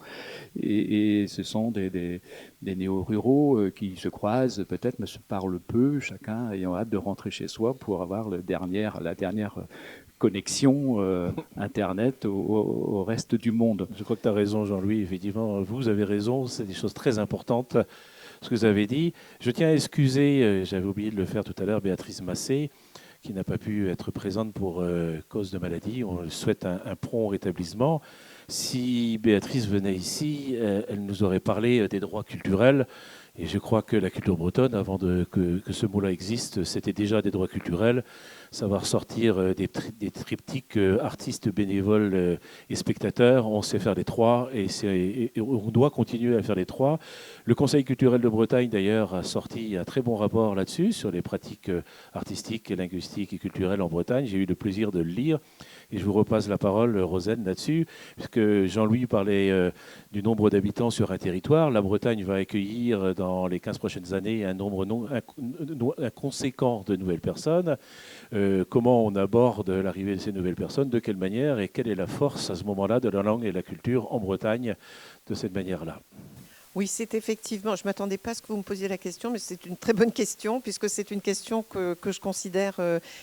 et ce sont des néo-ruraux qui se croisent peut-être, mais se parlent peu, chacun ayant hâte de rentrer chez soi pour avoir la dernière connexion Internet au reste du monde. Je crois que tu as raison, Jean-Louis. Effectivement, vous avez raison. C'est des choses très importantes, ce que vous avez dit. Je tiens à excuser, j'avais oublié de le faire tout à l'heure, Béatrice Massé, qui n'a pas pu être présente pour cause de maladie. On lui souhaite un prompt rétablissement. Si Béatrice venait ici, elle nous aurait parlé des droits culturels. Et je crois que la culture bretonne, avant que ce mot-là existe, c'était déjà des droits culturels. Savoir sortir des triptyques artistes, bénévoles et spectateurs, on sait faire les trois et on doit continuer à faire les trois. Le Conseil culturel de Bretagne, d'ailleurs, a sorti un très bon rapport là-dessus, sur les pratiques artistiques, linguistiques et culturelles en Bretagne. J'ai eu le plaisir de le lire. Et je vous repasse la parole, Rosane, là-dessus, puisque Jean-Louis parlait du nombre d'habitants sur un territoire. La Bretagne va accueillir dans les 15 prochaines années un nombre conséquent de nouvelles personnes. Comment on aborde l'arrivée de ces nouvelles personnes, de quelle manière et quelle est la force à ce moment-là de la langue et de la culture en Bretagne de cette manière-là? Oui, c'est effectivement, je ne m'attendais pas à ce que vous me posiez la question, mais c'est une très bonne question, puisque c'est une question que je considère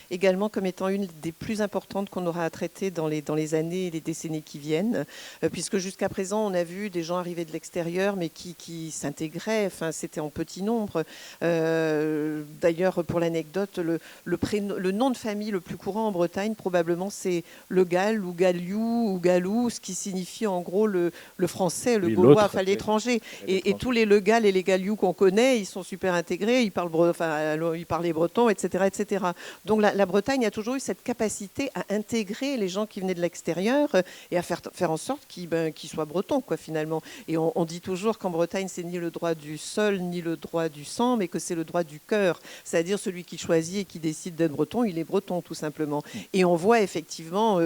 également comme étant une des plus importantes qu'on aura à traiter dans les années et les décennies qui viennent, puisque jusqu'à présent, on a vu des gens arriver de l'extérieur, mais qui s'intégraient, enfin, c'était en petit nombre. D'ailleurs, pour l'anecdote, le nom de famille le plus courant en Bretagne, probablement, c'est le Gal, ou Galiou, ou Galou, ce qui signifie en gros le français, le gaulois, enfin l'étranger. Et tous les Legal et les Galiou qu'on connaît, ils sont super intégrés, ils parlent les bretons, etc., etc. Donc la Bretagne a toujours eu cette capacité à intégrer les gens qui venaient de l'extérieur et à faire en sorte qu'ils soient bretons, quoi, finalement. Et on dit toujours qu'en Bretagne, c'est ni le droit du sol, ni le droit du sang, mais que c'est le droit du cœur. C'est-à-dire celui qui choisit et qui décide d'être breton, il est breton, tout simplement. Et on voit effectivement,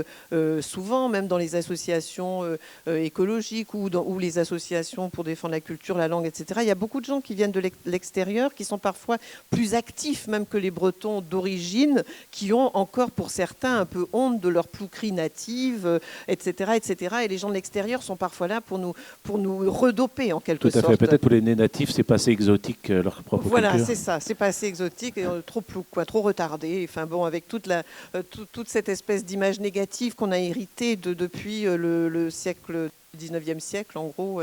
souvent, même dans les associations écologiques ou les associations pour défendre la culture, la langue, etc. Il y a beaucoup de gens qui viennent de l'extérieur, qui sont parfois plus actifs même que les Bretons d'origine, qui ont encore pour certains un peu honte de leur plouquerie native, etc., etc. Et les gens de l'extérieur sont parfois là pour nous redoper en quelque sorte. Tout à fait. Peut-être pour les natifs, c'est pas assez exotique leur propre culture. Voilà, c'est ça. C'est pas assez exotique et trop plouc, quoi, trop retardé. Enfin bon, avec toute cette espèce d'image négative qu'on a héritée depuis le siècle 19e siècle, en gros.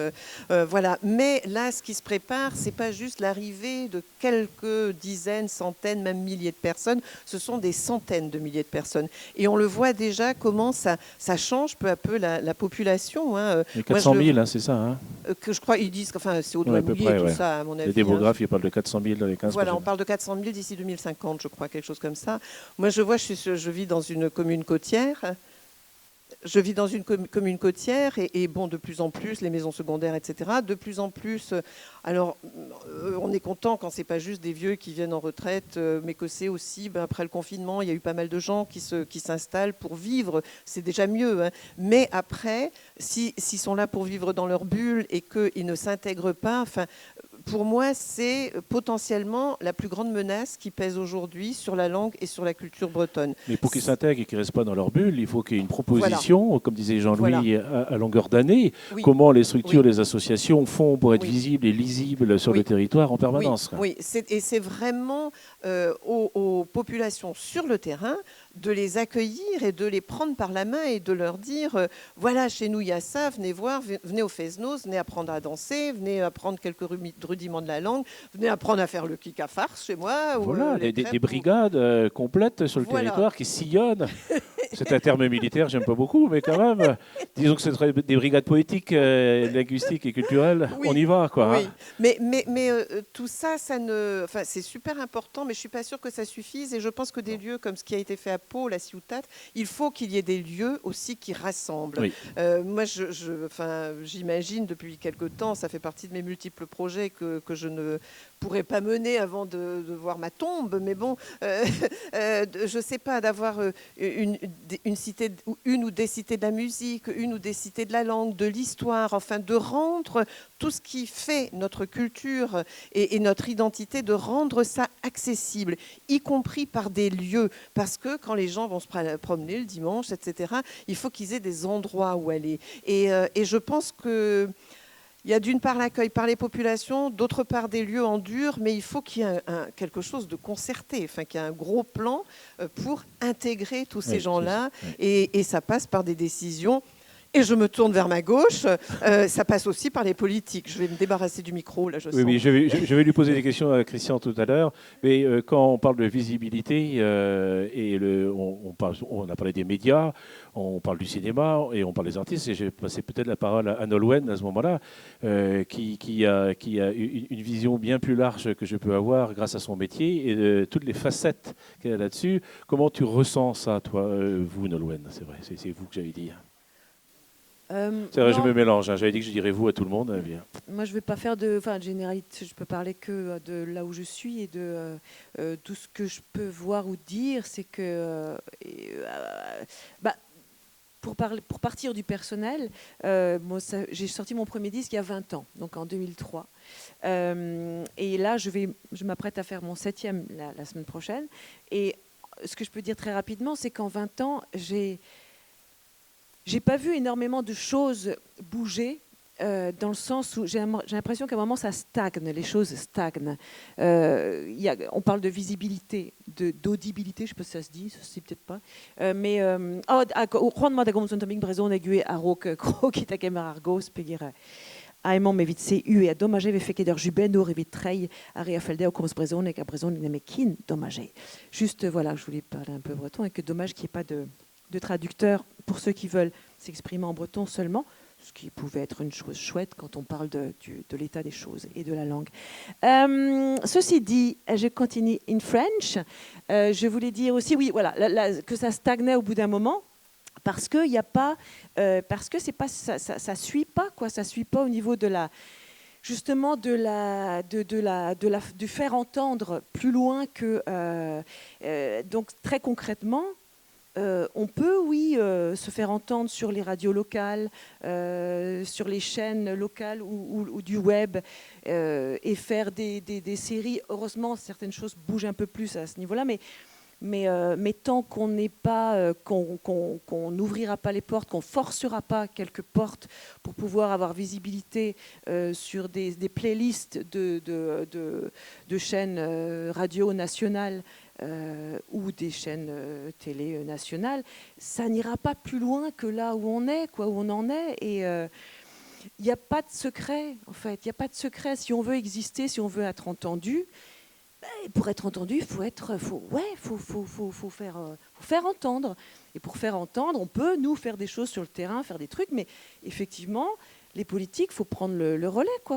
Voilà. Mais là, ce qui se prépare, c'est pas juste l'arrivée de quelques dizaines, centaines, même milliers de personnes. Ce sont des centaines de milliers de personnes. Et on le voit déjà comment ça change peu à peu la population. Hein. Et 400 000, hein, c'est ça, hein. Que je crois, ils disent qu'enfin, c'est au doigt mouillé, tout ça, à mon avis. Les démographes, ils parlent de 400 000 dans les 15 Voilà, on parle de 400 000 d'ici 2050, je crois, quelque chose comme ça. Moi, je vis dans une commune côtière. Je vis dans une commune côtière et bon, de plus en plus, les maisons secondaires, etc. De plus en plus, alors on est content quand c'est pas juste des vieux qui viennent en retraite, mais que c'est aussi, après le confinement, il y a eu pas mal de gens qui s'installent pour vivre, c'est déjà mieux. Hein. Mais après, s'ils sont là pour vivre dans leur bulle et qu'ils ne s'intègrent pas, enfin, pour moi, c'est potentiellement la plus grande menace qui pèse aujourd'hui sur la langue et sur la culture bretonne. Mais pour qu'ils s'intègrent et qu'ils ne restent pas dans leur bulle, il faut qu'il y ait une proposition, voilà. Comme disait Jean-Louis, voilà. à longueur d'année. Oui. Comment les structures, oui. Les associations font pour être visibles et lisibles sur le territoire en permanence. Oui, et c'est vraiment aux populations sur le terrain de les accueillir et de les prendre par la main et de leur dire voilà, chez nous il y a ça, venez voir, venez au Fesnos, venez apprendre à danser, venez apprendre quelques rudiments de la langue, venez apprendre à faire le kick à farce chez moi. Voilà, des brigades complètes sur le territoire qui sillonnent. C'est un terme militaire, j'aime pas beaucoup, mais quand même, disons que c'est des brigades poétiques, linguistiques et culturelles. Oui, on y va, quoi. Oui. Mais tout ça, c'est super important, mais je suis pas sûre que ça suffise. Et je pense que des lieux comme ce qui a été fait à Pau, la Ciutat, il faut qu'il y ait des lieux aussi qui rassemblent. Oui. Moi, j'imagine depuis quelque temps, ça fait partie de mes multiples projets que je ne pourrais pas mener avant de voir ma tombe. Mais bon, je sais pas, d'avoir une cité, une ou des cités de la musique, une ou des cités de la langue, de l'histoire, enfin de rendre tout ce qui fait notre culture et notre identité, de rendre ça accessible, y compris par des lieux, parce que quand les gens vont se promener le dimanche, etc., il faut qu'ils aient des endroits où aller. Et je pense que il y a d'une part l'accueil par les populations, d'autre part des lieux en dur, mais il faut qu'il y ait quelque chose de concerté, enfin qu'il y ait un gros plan pour intégrer tous ces gens-là, et ça passe par des décisions. Et je me tourne vers ma gauche, ça passe aussi par les politiques. Je vais me débarrasser du micro, là, je sens. Oui, je vais lui poser des questions à Christian tout à l'heure. Mais quand on parle de visibilité, on a parlé des médias, on parle du cinéma et on parle des artistes. Et j'ai passé peut-être la parole à Nolwenn à ce moment-là, qui a une vision bien plus large que je peux avoir grâce à son métier et de toutes les facettes qu'elle a là-dessus. Comment tu ressens ça, toi, vous, Nolwenn? C'est vrai, c'est vous que j'avais dit. C'est vrai, je me mélange. J'avais dit que je dirais vous à tout le monde. Bien. Moi, je ne vais pas faire de généralité. Je peux parler que de là où je suis et de tout ce que je peux voir ou dire. C'est que, pour partir du personnel, j'ai sorti mon premier disque il y a 20 ans, donc en 2003. Et là, je m'apprête à faire mon 7e la semaine prochaine. Et ce que je peux dire très rapidement, c'est qu'en 20 ans, j'ai pas vu énormément de choses bouger, dans le sens où j'ai l'impression qu'à un moment ça stagne, les choses stagnent. On parle de visibilité, d'audibilité, je sais pas si ça se dit, ça se dit peut-être pas. Juan Madagom sont también brezon aiguë à rock qui t'a caméra argos pegir. Aimant mais vite c'est eu et dommage avait fait qu'eder jubeno revit trey à réaffelder comme brezon et qu'à brezon il n'aimait qu'une dommage. Juste voilà, je voulais parler un peu breton et que dommage qu'il n'y ait pas de traducteur pour ceux qui veulent s'exprimer en breton seulement, ce qui pouvait être une chose chouette quand on parle de l'état des choses et de la langue. Ceci dit, je continue in French. Je voulais dire aussi, oui, voilà, que ça stagnait au bout d'un moment, parce que il y a pas, parce que c'est pas, ça suit pas quoi, ça suit pas au niveau de la. Justement du faire entendre plus loin que donc très concrètement. On peut, oui, se faire entendre sur les radios locales, sur les chaînes locales ou du web et faire des séries. Heureusement, certaines choses bougent un peu plus à ce niveau-là, mais tant qu'on n'est pas, qu'on n'ouvrira pas les portes, qu'on forcera pas quelques portes pour pouvoir avoir visibilité sur des playlists de chaînes radio nationales, ou des chaînes télé nationales, ça n'ira pas plus loin que là où on est, où on en est. Et il n'y a pas de secret, en fait. Il n'y a pas de secret. Si on veut exister, si on veut être entendu, pour être entendu, il faut faire entendre. Et pour faire entendre, on peut, nous, faire des choses sur le terrain, faire des trucs, mais effectivement, les politiques, il faut prendre le relais, quoi.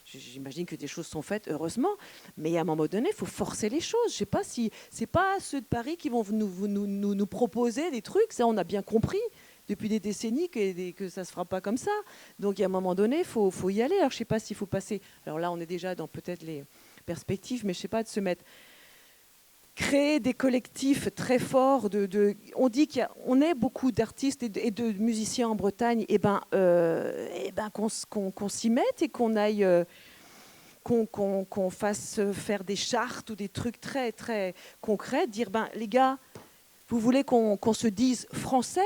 J'imagine que des choses sont faites, heureusement, mais à un moment donné, il faut forcer les choses. Je ne sais pas si c'est pas ceux de Paris qui vont nous proposer des trucs. Ça, on a bien compris depuis des décennies que ça ne se fera pas comme ça. Donc, à un moment donné, il faut y aller. Alors, je ne sais pas s'il faut passer... Alors là, on est déjà dans peut-être les perspectives, mais je ne sais pas, de se mettre... Créer des collectifs très forts. On dit qu'on est beaucoup d'artistes et de musiciens en Bretagne, qu'on s'y mette et qu'on aille, qu'on fasse faire des chartes ou des trucs très très concrets. Dire les gars, vous voulez qu'on se dise français,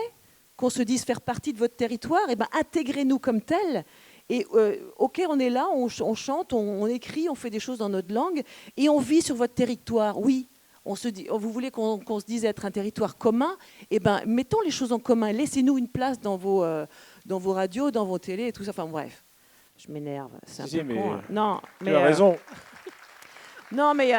qu'on se dise faire partie de votre territoire, intégrez-nous comme tel. Et ok, on est là, on chante, on écrit, on fait des choses dans notre langue et on vit sur votre territoire. Oui. on se dit, vous voulez qu'on se dise être un territoire commun, eh ben, mettons les choses en commun. Laissez-nous une place dans vos radios, dans vos télés et tout ça. Enfin bref, je m'énerve. C'est un peu con. Hein. Non, mais tu as raison. Non, mais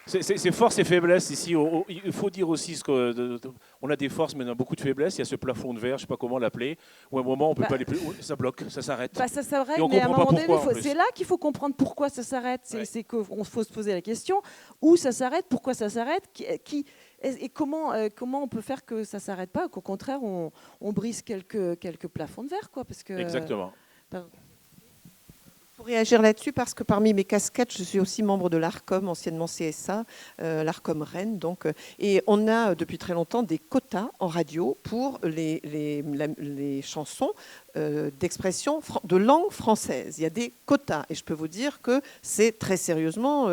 c'est force et faiblesse ici. Il faut dire aussi on a des forces, mais on a beaucoup de faiblesses. Il y a ce plafond de verre, je ne sais pas comment l'appeler, où à un moment on peut pas aller plus. Ça bloque, ça s'arrête. Ça s'arrête, mais à un moment donné, c'est là qu'il faut comprendre pourquoi ça s'arrête. C'est qu'il faut se poser la question où ça s'arrête, pourquoi ça s'arrête, et comment on peut faire que ça s'arrête pas, qu'au contraire on brise quelques plafonds de verre, quoi, parce que. Exactement. Pour réagir là-dessus, parce que parmi mes casquettes, je suis aussi membre de l'ARCOM, anciennement CSA, l'ARCOM Rennes. Donc, et on a depuis très longtemps des quotas en radio pour les chansons d'expression de langue française. Il y a des quotas et je peux vous dire que c'est très sérieusement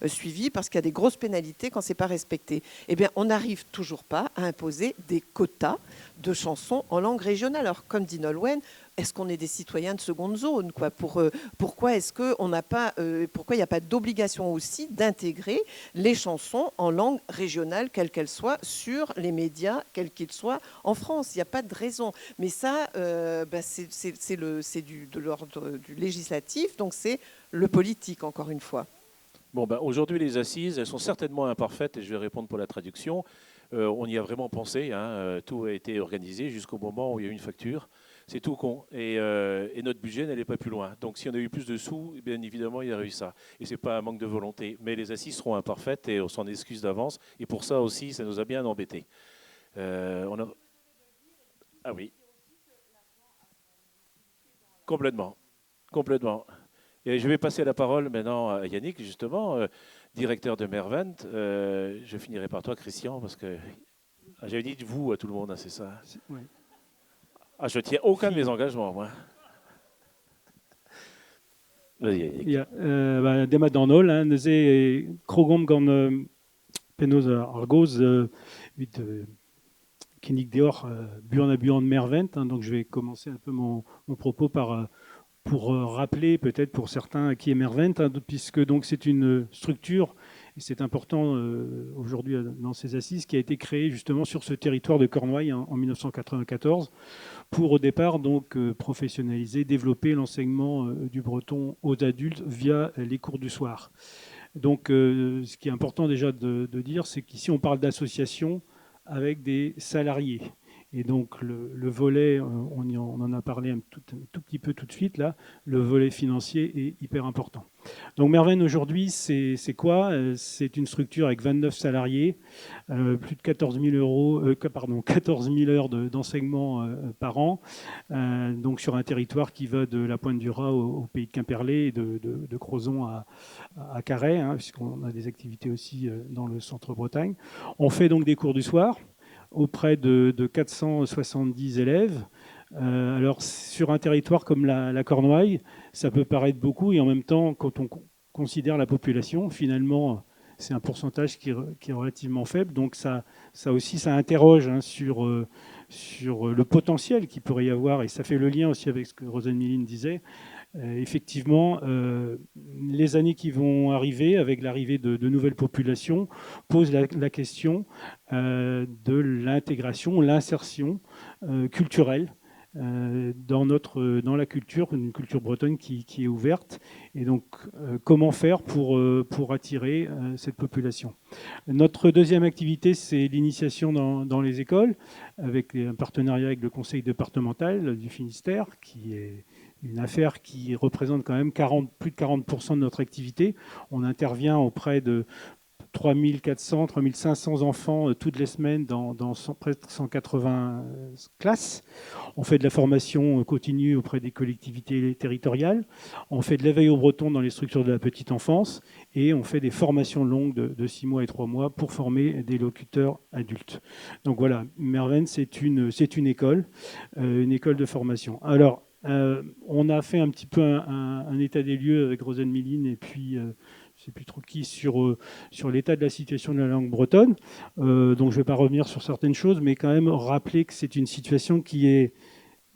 suivi parce qu'il y a des grosses pénalités quand c'est pas respecté. Eh bien, on n'arrive toujours pas à imposer des quotas de chansons en langue régionale. Alors, comme dit Nolwenn, est-ce qu'on est des citoyens de seconde zone, quoi ? Pourquoi est-ce qu'on n'a pas, pourquoi il n'y a pas d'obligation aussi d'intégrer les chansons en langue régionale, quelle qu'elle soit, sur les médias, quels qu'ils soient, en France ? Il n'y a pas de raison. Mais ça, c'est de l'ordre du législatif, donc c'est le politique, encore une fois. Bon, aujourd'hui, les assises, elles sont certainement imparfaites, et je vais répondre pour la traduction. On y a vraiment pensé, hein, tout a été organisé jusqu'au moment où il y a eu une facture. C'est tout con. Et notre budget n'allait pas plus loin. Donc si on a eu plus de sous, bien évidemment, il y aurait eu ça. Et ce n'est pas un manque de volonté. Mais les assises seront imparfaites et on s'en excuse d'avance. Et pour ça aussi, ça nous a bien embêtés. Ah oui. Complètement. Et je vais passer la parole maintenant à Yannick, justement, directeur de Mervent. Je finirai par toi, Christian, parce que j'avais dit vous à tout le monde, hein, c'est ça. Oui. Je ne tiens aucun de mes engagements, moi. Vas-y, Yannick. Ja, demat d'an ol, neuze krogom gant penoz argoz vite kinnik deoc'h buan a buan Mervent, donc je vais commencer un peu mon propos pour rappeler peut-être pour certains qui est Mervent, puisque donc c'est une structure, et c'est important aujourd'hui dans ces assises, qui a été créée justement sur ce territoire de Cornouailles en 1994, pour au départ donc professionnaliser, développer l'enseignement du breton aux adultes via les cours du soir. Donc ce qui est important déjà de dire, c'est qu'ici on parle d'association avec des salariés. Et donc le volet, on en a parlé un tout petit peu tout de suite là, le volet financier est hyper important. Donc Mervent aujourd'hui, c'est quoi ? C'est une structure avec 29 salariés, plus de 14 000 heures d'enseignement par an, donc sur un territoire qui va de la Pointe du Raz au pays de Quimperlé et de Crozon à Carhaix, hein, puisqu'on a des activités aussi dans le centre-Bretagne. On fait donc des cours du soir auprès de 470 élèves. Alors, sur un territoire comme la Cornouaille, ça peut paraître beaucoup, et en même temps, quand on considère la population, finalement, c'est un pourcentage qui est relativement faible. Donc, ça aussi, ça interroge hein, sur le potentiel qu'il pourrait y avoir, et ça fait le lien aussi avec ce que Rosen Milline disait. Effectivement, les années qui vont arriver, avec l'arrivée de nouvelles populations, posent la question de l'intégration, l'insertion culturelle dans la culture, une culture bretonne qui est ouverte. Et donc, comment faire pour attirer cette population ? Notre deuxième activité, c'est l'initiation dans les écoles, avec un partenariat avec le conseil départemental du Finistère, qui est une affaire qui représente quand même plus de 40% de notre activité. On intervient auprès de 3400, 3500 enfants toutes les semaines dans presque 180 classes. On fait de la formation continue auprès des collectivités territoriales. On fait de l'éveil au breton dans les structures de la petite enfance. Et on fait des formations longues de 6 mois et 3 mois pour former des locuteurs adultes. Donc voilà, Mervent, c'est une école de formation. Alors, on a fait un petit peu un état des lieux avec Rosen Milline et puis je ne sais plus trop qui sur l'état de la situation de la langue bretonne. Donc je ne vais pas revenir sur certaines choses, mais quand même rappeler que c'est une situation qui est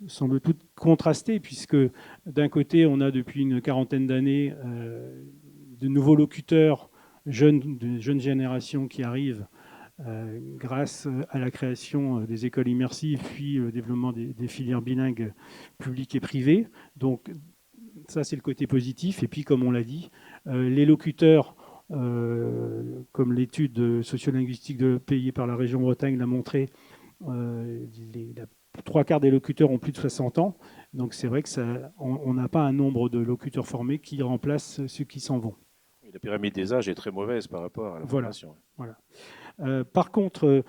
semble toute contrastée, puisque d'un côté on a depuis une quarantaine d'années de nouveaux locuteurs jeunes générations qui arrivent grâce à la création des écoles immersives, puis le développement des filières bilingues publiques et privées. Donc ça, c'est le côté positif. Et puis, comme on l'a dit, les locuteurs, comme l'étude sociolinguistique payée par la région Bretagne l'a montré, la 3/4 des locuteurs ont plus de 60 ans. Donc c'est vrai que on n'a pas un nombre de locuteurs formés qui remplacent ceux qui s'en vont. La pyramide des âges est très mauvaise par rapport à la formation. Voilà. Par contre,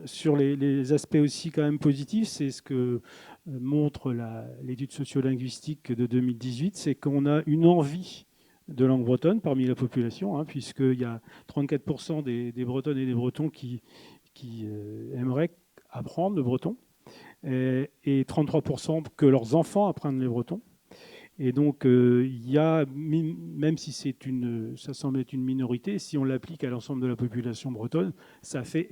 sur les aspects aussi quand même positifs, c'est ce que montre l'étude sociolinguistique de 2018, c'est qu'on a une envie de langue bretonne parmi la population, hein, puisqu'il y a 34% des Bretonnes et des Bretons qui aimeraient apprendre le breton, et 33% que leurs enfants apprennent le breton. Et donc, il y a, même si ça semble être une minorité, si on l'applique à l'ensemble de la population bretonne, ça fait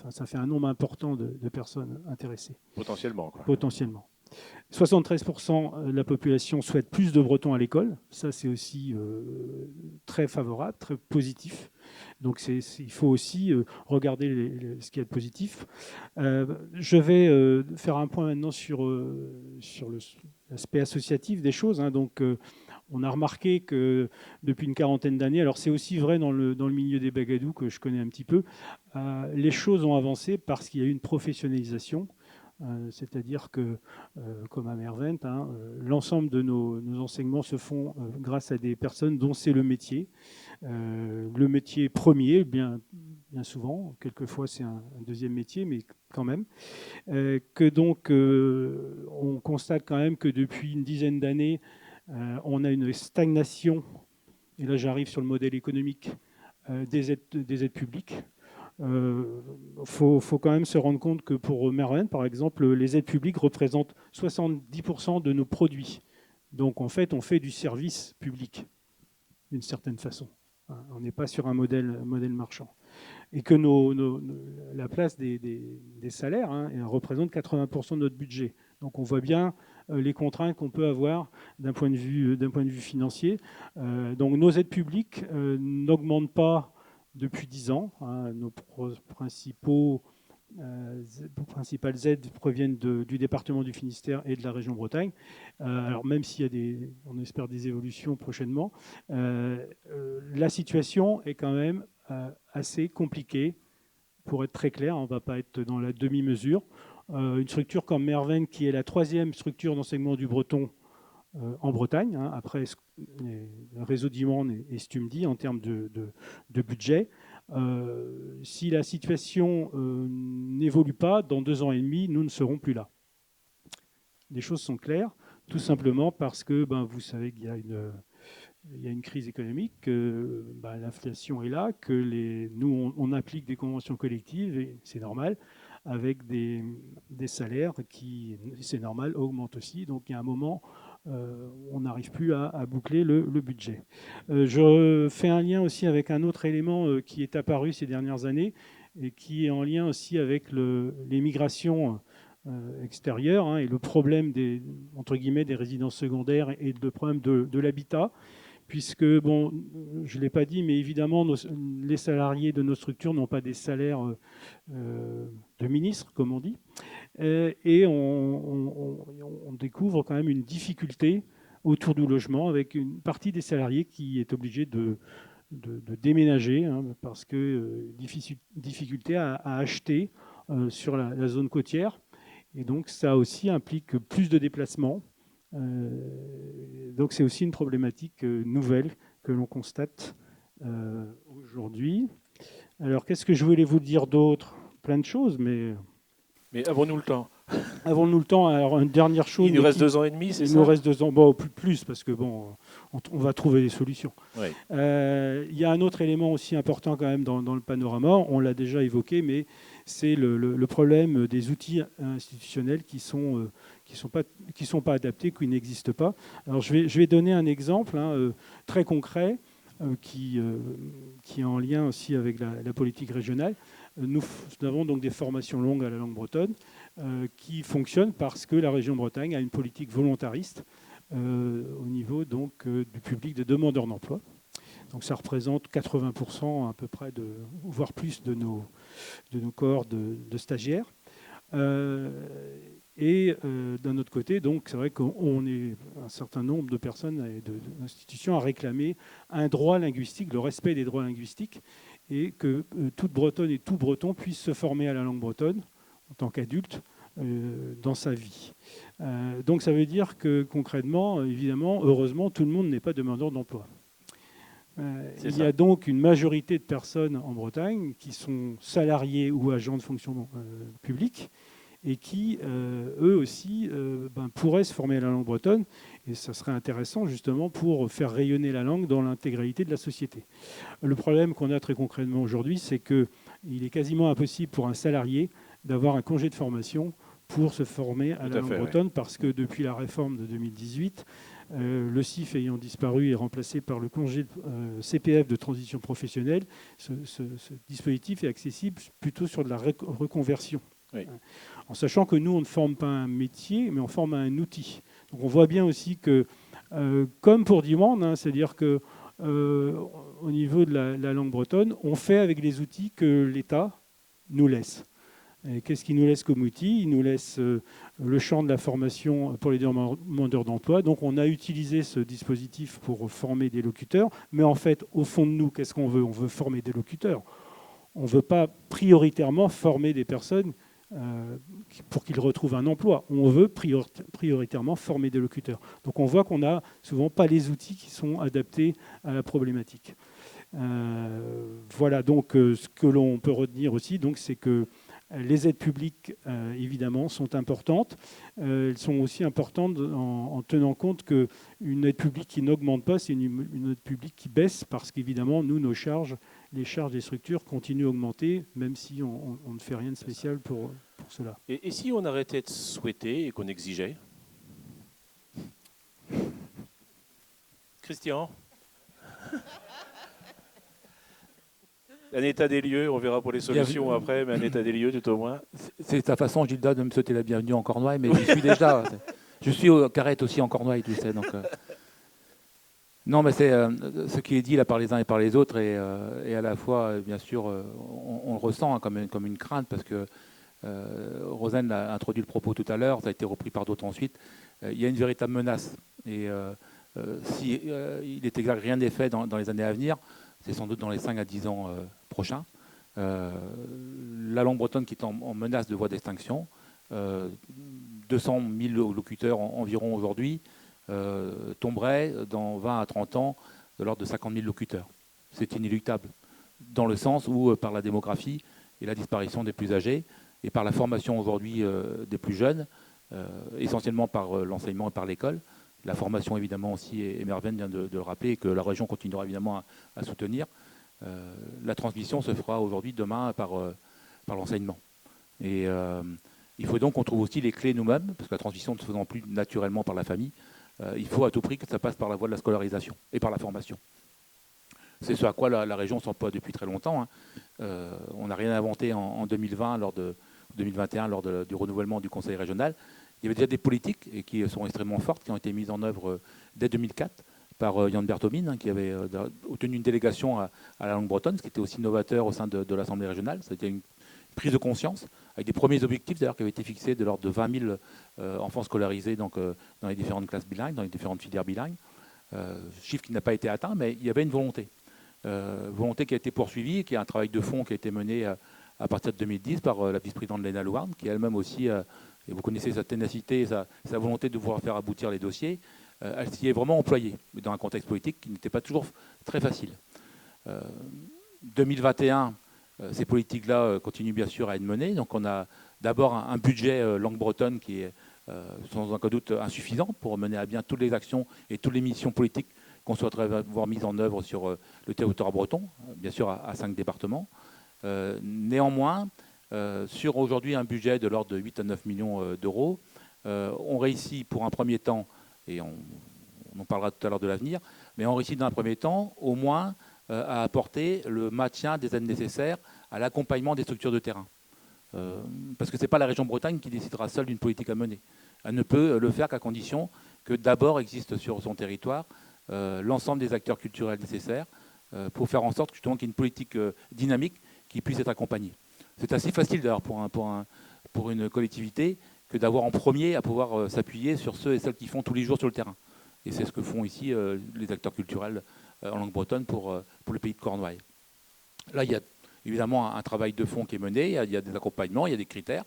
ça fait un nombre important de personnes intéressées. Potentiellement, quoi. Potentiellement. 73% de la population souhaite plus de bretons à l'école. Ça, c'est aussi très favorable, très positif. Donc, il faut aussi regarder ce qu'il y a de positif. Je vais faire un point maintenant sur l'aspect associatif des choses. Hein. Donc, on a remarqué que depuis une quarantaine d'années, alors c'est aussi vrai dans le milieu des bagadous que je connais un petit peu, les choses ont avancé parce qu'il y a eu une professionnalisation. C'est-à-dire que, comme à Mervent, hein, l'ensemble de nos enseignements se font grâce à des personnes dont c'est le métier. Le métier premier, bien souvent, quelquefois c'est un deuxième métier, mais quand même. Que donc, on constate quand même que depuis une dizaine d'années, on a une stagnation, et là j'arrive sur le modèle économique, des aides publiques. Faut quand même se rendre compte que pour Mervent, par exemple, les aides publiques représentent 70% de nos produits. Donc en fait, on fait du service public, d'une certaine façon. On n'est pas sur un modèle marchand. Et que la place des salaires, hein, représente 80% de notre budget. Donc on voit bien les contraintes qu'on peut avoir d'un point de vue financier. Donc nos aides publiques n'augmentent pas depuis 10 ans. Hein. Nos principales aides proviennent du département du Finistère et de la région Bretagne. Alors même s'il y a on espère des évolutions prochainement, la situation est quand même assez compliquée. Pour être très clair, on ne va pas être dans la demi-mesure. Une structure comme Mervent, qui est la 3e structure d'enseignement du breton en Bretagne, hein, après le réseau d'Imand et Stumdi en termes de budget. Si la situation n'évolue pas, dans 2 ans et demi, nous ne serons plus là. Les choses sont claires, tout simplement parce que vous savez qu'il y a une crise économique, que l'inflation est là, que nous, on applique des conventions collectives, et c'est normal, avec des salaires qui, c'est normal, augmentent aussi. Donc il y a un moment, on n'arrive plus à boucler le budget. Je fais un lien aussi avec un autre élément qui est apparu ces dernières années et qui est en lien aussi avec les migrations extérieures, hein, et le problème entre guillemets, des résidences secondaires et le problème de l'habitat. Puisque, je ne l'ai pas dit, mais évidemment, les salariés de nos structures n'ont pas des salaires de ministre, comme on dit. Et on découvre quand même une difficulté autour du logement, avec une partie des salariés qui est obligée de déménager, hein, parce que difficulté à acheter sur la zone côtière. Et donc, ça aussi implique plus de déplacements. Donc c'est aussi une problématique nouvelle que l'on constate aujourd'hui. Alors qu'est-ce que je voulais vous dire d'autre? Plein de choses, mais avons-nous le temps? Avons-nous le temps? Alors une dernière chose. Il nous reste 2 ans et demi, c'est ça? Il nous reste 2 ans, plus parce que on va trouver des solutions. Oui. Il y a un autre élément aussi important quand même dans le panorama, on l'a déjà évoqué, mais c'est le problème des outils institutionnels qui sont pas adaptés, qui n'existent pas. Alors je vais donner un exemple très concret qui est en lien aussi avec la politique régionale. Nous avons donc des formations longues à la langue bretonne qui fonctionnent parce que la région Bretagne a une politique volontariste au niveau donc du public de demandeurs d'emploi. Donc ça représente 80% à peu près, voire plus de nos cohortes de stagiaires. Et d'un autre côté, donc c'est vrai qu'on est un certain nombre de personnes et d'institutions à réclamer un droit linguistique, le respect des droits linguistiques, et que toute Bretonne et tout Breton puisse se former à la langue bretonne en tant qu'adulte dans sa vie. Donc ça veut dire que concrètement, évidemment, heureusement, tout le monde n'est pas demandeur d'emploi. Il y a donc une majorité de personnes en Bretagne qui sont salariés ou agents de fonction publique et qui, eux aussi, pourraient se former à la langue bretonne. Et ça serait intéressant justement pour faire rayonner la langue dans l'intégralité de la société. Le problème qu'on a très concrètement aujourd'hui, c'est qu'il est quasiment impossible pour un salarié d'avoir un congé de formation pour se former à la langue bretonne, parce que depuis la réforme de 2018, le CIF ayant disparu et remplacé par le congé CPF de transition professionnelle, ce dispositif est accessible plutôt sur de la reconversion. Oui. En sachant que nous, on ne forme pas un métier, mais on forme un outil. Donc on voit bien aussi que, comme pour Dimande, c'est-à-dire que au niveau de la langue bretonne, on fait avec les outils que l'État nous laisse. Qu'est-ce qu'il nous laisse comme outil ? Il nous laisse le champ de la formation pour les demandeurs d'emploi. Donc on a utilisé ce dispositif pour former des locuteurs. Mais en fait, au fond de nous, qu'est-ce qu'on veut ? On veut former des locuteurs. On ne veut pas prioritairement former des personnes pour qu'ils retrouvent un emploi. On veut prioritairement former des locuteurs. Donc on voit qu'on n'a souvent pas les outils qui sont adaptés à la problématique. Voilà donc ce que l'on peut retenir aussi, donc, c'est que les aides publiques, évidemment, sont importantes. Elles sont aussi importantes en tenant compte qu'une aide publique qui n'augmente pas, c'est une aide publique qui baisse, parce qu'évidemment, nous, les charges des structures continuent à augmenter, même si on ne fait rien de spécial pour cela. Et si on arrêtait de souhaiter et qu'on exigeait ? Christian ? Un état des lieux, on verra pour les solutions après, mais un état des lieux tout au moins. C'est ta façon, Gilda, de me souhaiter la bienvenue en Cornouailles, mais j'y suis déjà. Je suis au Carrette aussi en Cornouailles, tu sais. Donc, non, mais c'est ce qui est dit là par les uns et par les autres, et à la fois, bien sûr, on le ressent comme une crainte, parce que Rosen a introduit le propos tout à l'heure, ça a été repris par d'autres ensuite. Il y a une véritable menace. Et si il est exact que rien n'est fait dans les années à venir, c'est sans doute dans les 5 à 10 ans prochains. La langue bretonne qui est en menace de voie d'extinction, 200 000 locuteurs environ aujourd'hui, tomberait dans 20 à 30 ans de l'ordre de 50 000 locuteurs. C'est inéluctable, dans le sens où, par la démographie et la disparition des plus âgés, et par la formation aujourd'hui des plus jeunes, essentiellement par l'enseignement et par l'école, la formation évidemment aussi, et Merven vient de le rappeler, et que la région continuera évidemment à soutenir, la transmission se fera aujourd'hui, demain, par l'enseignement. Et il faut donc qu'on trouve aussi les clés nous-mêmes, parce que la transmission ne se faisant plus naturellement par la famille, il faut à tout prix que ça passe par la voie de la scolarisation et par la formation. C'est ce à quoi la région s'emploie depuis très longtemps. On n'a rien inventé en 2020, 2021, lors du renouvellement du Conseil régional. Il y avait déjà des politiques, et qui sont extrêmement fortes, qui ont été mises en œuvre dès 2004 par Jan Bertomine, qui avait obtenu une délégation à la langue bretonne, ce qui était aussi novateur au sein de l'Assemblée régionale. C'était une prise de conscience, avec des premiers objectifs d'ailleurs qui avaient été fixés de l'ordre de 20 000 enfants scolarisés donc, dans les différentes classes bilingues, dans les différentes filières bilingues. Chiffre qui n'a pas été atteint, mais il y avait une volonté. Volonté qui a été poursuivie, et qui est un travail de fond qui a été mené à partir de 2010 par la vice-présidente Léna Louarn, qui elle-même aussi, et vous connaissez sa ténacité, sa volonté de pouvoir faire aboutir les dossiers, elle s'y est vraiment employée, mais dans un contexte politique qui n'était pas toujours très facile. 2021, ces politiques-là continuent bien sûr à être menées. Donc on a d'abord un budget langue bretonne qui est sans aucun doute insuffisant pour mener à bien toutes les actions et toutes les missions politiques qu'on souhaiterait voir mises en œuvre sur le territoire breton, bien sûr à 5 départements. Néanmoins, sur aujourd'hui un budget de l'ordre de 8 à 9 millions d'euros, on réussit pour un premier temps, et on en parlera tout à l'heure de l'avenir, mais on réussit dans un premier temps au moins à apporter le maintien des aides nécessaires à l'accompagnement des structures de terrain. Parce que ce n'est pas la région Bretagne qui décidera seule d'une politique à mener. Elle ne peut le faire qu'à condition que d'abord existe sur son territoire l'ensemble des acteurs culturels nécessaires pour faire en sorte justement qu'il y ait une politique dynamique qui puisse être accompagnée. C'est assez facile d'ailleurs pour une collectivité que d'avoir en premier à pouvoir s'appuyer sur ceux et celles qui font tous les jours sur le terrain. Et c'est ce que font ici les acteurs culturels en langue bretonne pour le pays de Cornouailles. Là, il y a évidemment un travail de fond qui est mené, il y a des accompagnements, il y a des critères.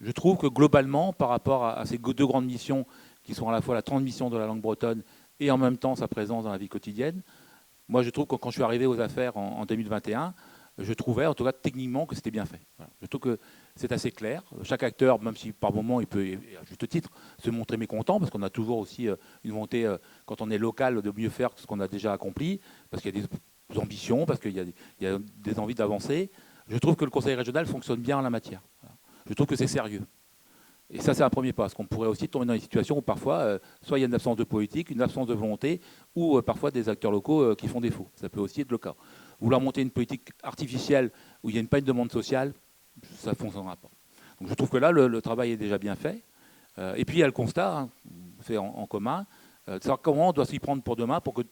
Je trouve que globalement, par rapport à ces deux grandes missions qui sont à la fois la transmission de la langue bretonne et en même temps sa présence dans la vie quotidienne, moi je trouve que quand je suis arrivé aux affaires en 2021, je trouvais en tout cas techniquement que c'était bien fait. Voilà. Je trouve que c'est assez clair. Chaque acteur, même si par moment il peut, à juste titre, se montrer mécontent, parce qu'on a toujours aussi une volonté, quand on est local, de mieux faire que ce qu'on a déjà accompli, parce qu'il y a des ambitions, parce qu'il y a des envies d'avancer. Je trouve que le conseil régional fonctionne bien en la matière. Voilà. Je trouve que c'est sérieux. Et ça, c'est un premier pas, parce qu'on pourrait aussi tomber dans des situations où parfois, soit il y a une absence de politique, une absence de volonté, ou parfois des acteurs locaux qui font défaut. Ça peut aussi être le cas. Vouloir monter une politique artificielle où il n'y a pas une demande sociale, ça ne fonctionnera pas. Donc je trouve que là, le travail est déjà bien fait. Et puis il y a le constat, fait en commun, de savoir comment on doit s'y prendre pour demain pour qu'il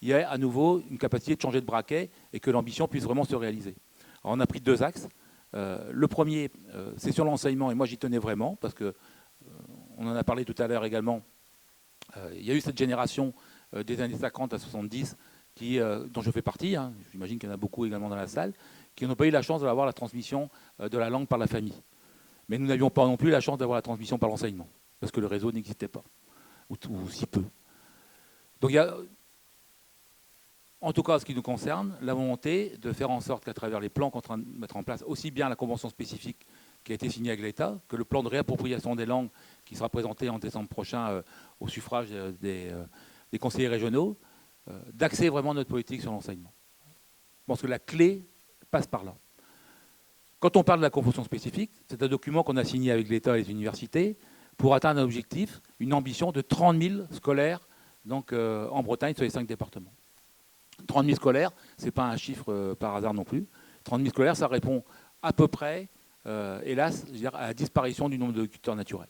y ait à nouveau une capacité de changer de braquet et que l'ambition puisse vraiment se réaliser. Alors on a pris 2 axes. Le premier, c'est sur l'enseignement, et moi j'y tenais vraiment, parce qu'on en a parlé tout à l'heure également. Il y a eu cette génération des années 50 à 70 dont je fais partie, j'imagine qu'il y en a beaucoup également dans la salle, qui n'ont pas eu la chance d'avoir la transmission de la langue par la famille. Mais nous n'avions pas non plus la chance d'avoir la transmission par l'enseignement, parce que le réseau n'existait pas, ou si peu. Donc il y a, en tout cas, ce qui nous concerne, la volonté de faire en sorte qu'à travers les plans qu'on est en train de mettre en place, aussi bien la convention spécifique qui a été signée avec l'État, que le plan de réappropriation des langues qui sera présenté en décembre prochain au suffrage des conseillers régionaux, d'axer vraiment notre politique sur l'enseignement. Je pense que la clé passe par là. Quand on parle de la convention spécifique, c'est un document qu'on a signé avec l'État et les universités pour atteindre un objectif, une ambition de 30 000 scolaires donc, en Bretagne sur les 5 départements. 30 000 scolaires, ce n'est pas un chiffre par hasard non plus. 30 000 scolaires, ça répond à peu près, hélas, je veux dire, à la disparition du nombre de locuteurs naturels.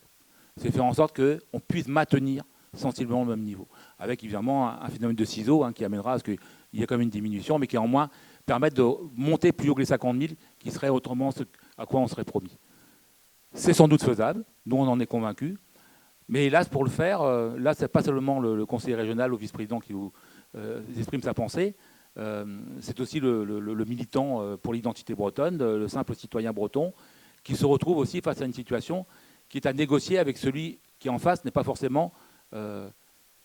C'est faire en sorte qu'on puisse maintenir sensiblement le même niveau, avec évidemment un phénomène de ciseaux qui amènera à ce qu'il y ait quand même une diminution, mais qui en moins permettre de monter plus haut que les 50 000, qui serait autrement ce à quoi on serait promis. C'est sans doute faisable, nous on en est convaincus, mais hélas pour le faire, là c'est pas seulement le conseiller régional ou vice-président qui vous exprime sa pensée, c'est aussi le militant pour l'identité bretonne, le simple citoyen breton, qui se retrouve aussi face à une situation qui est à négocier avec celui qui en face n'est pas forcément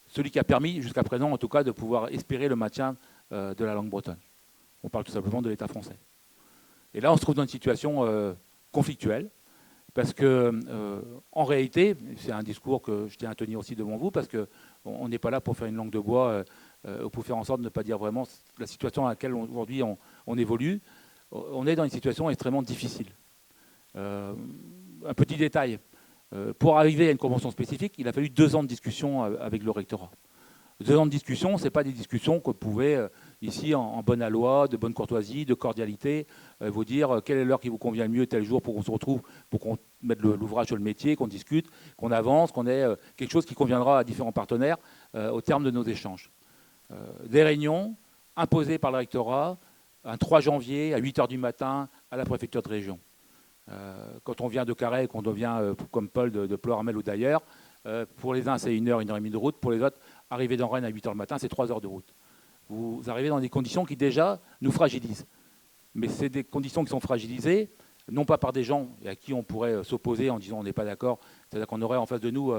celui qui a permis jusqu'à présent en tout cas de pouvoir espérer le maintien de la langue bretonne. On parle tout simplement de l'État français. Et là on se trouve dans une situation conflictuelle, parce que en réalité, c'est un discours que je tiens à tenir aussi devant vous, parce qu'on n'est pas là pour faire une langue de bois, pour faire en sorte de ne pas dire vraiment la situation à laquelle aujourd'hui on évolue. On est dans une situation extrêmement difficile. Un petit détail. Pour arriver à une convention spécifique, il a fallu 2 ans de discussion avec le rectorat. 2 ans de discussion, ce n'est pas des discussions qu'on pouvait, ici, en bonne aloi, de bonne courtoisie, de cordialité, vous dire quelle est l'heure qui vous convient le mieux tel jour pour qu'on se retrouve, pour qu'on mette l'ouvrage sur le métier, qu'on discute, qu'on avance, qu'on ait quelque chose qui conviendra à différents partenaires au terme de nos échanges. Des réunions imposées par le rectorat un 3 janvier à 8 h du matin à la préfecture de région. Quand on vient de Carhaix et qu'on devient, comme Paul, de Ploërmel ou d'ailleurs, pour les uns c'est 1 heure, 1 heure et demie de route, pour les autres, arriver dans Rennes à 8 h le matin, c'est 3 heures de route. Vous arrivez dans des conditions qui déjà nous fragilisent. Mais c'est des conditions qui sont fragilisées, non pas par des gens à qui on pourrait s'opposer en disant on n'est pas d'accord, c'est-à-dire qu'on aurait en face de nous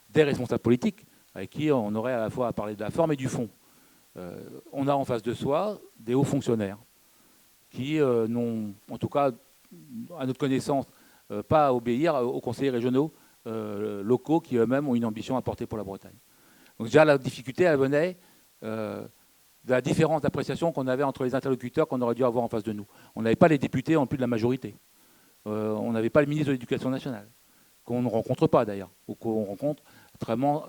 des responsables politiques, avec qui on aurait à la fois à parler de la forme et du fond. On a en face de soi des hauts fonctionnaires qui n'ont, en tout cas à notre connaissance, pas à obéir aux conseillers régionaux locaux qui eux-mêmes ont une ambition à porter pour la Bretagne. Donc déjà la difficulté, elle venait de la différence d'appréciation qu'on avait entre les interlocuteurs qu'on aurait dû avoir en face de nous. On n'avait pas les députés en plus de la majorité. On n'avait pas le ministre de l'Éducation nationale, qu'on ne rencontre pas d'ailleurs, ou qu'on rencontre vraiment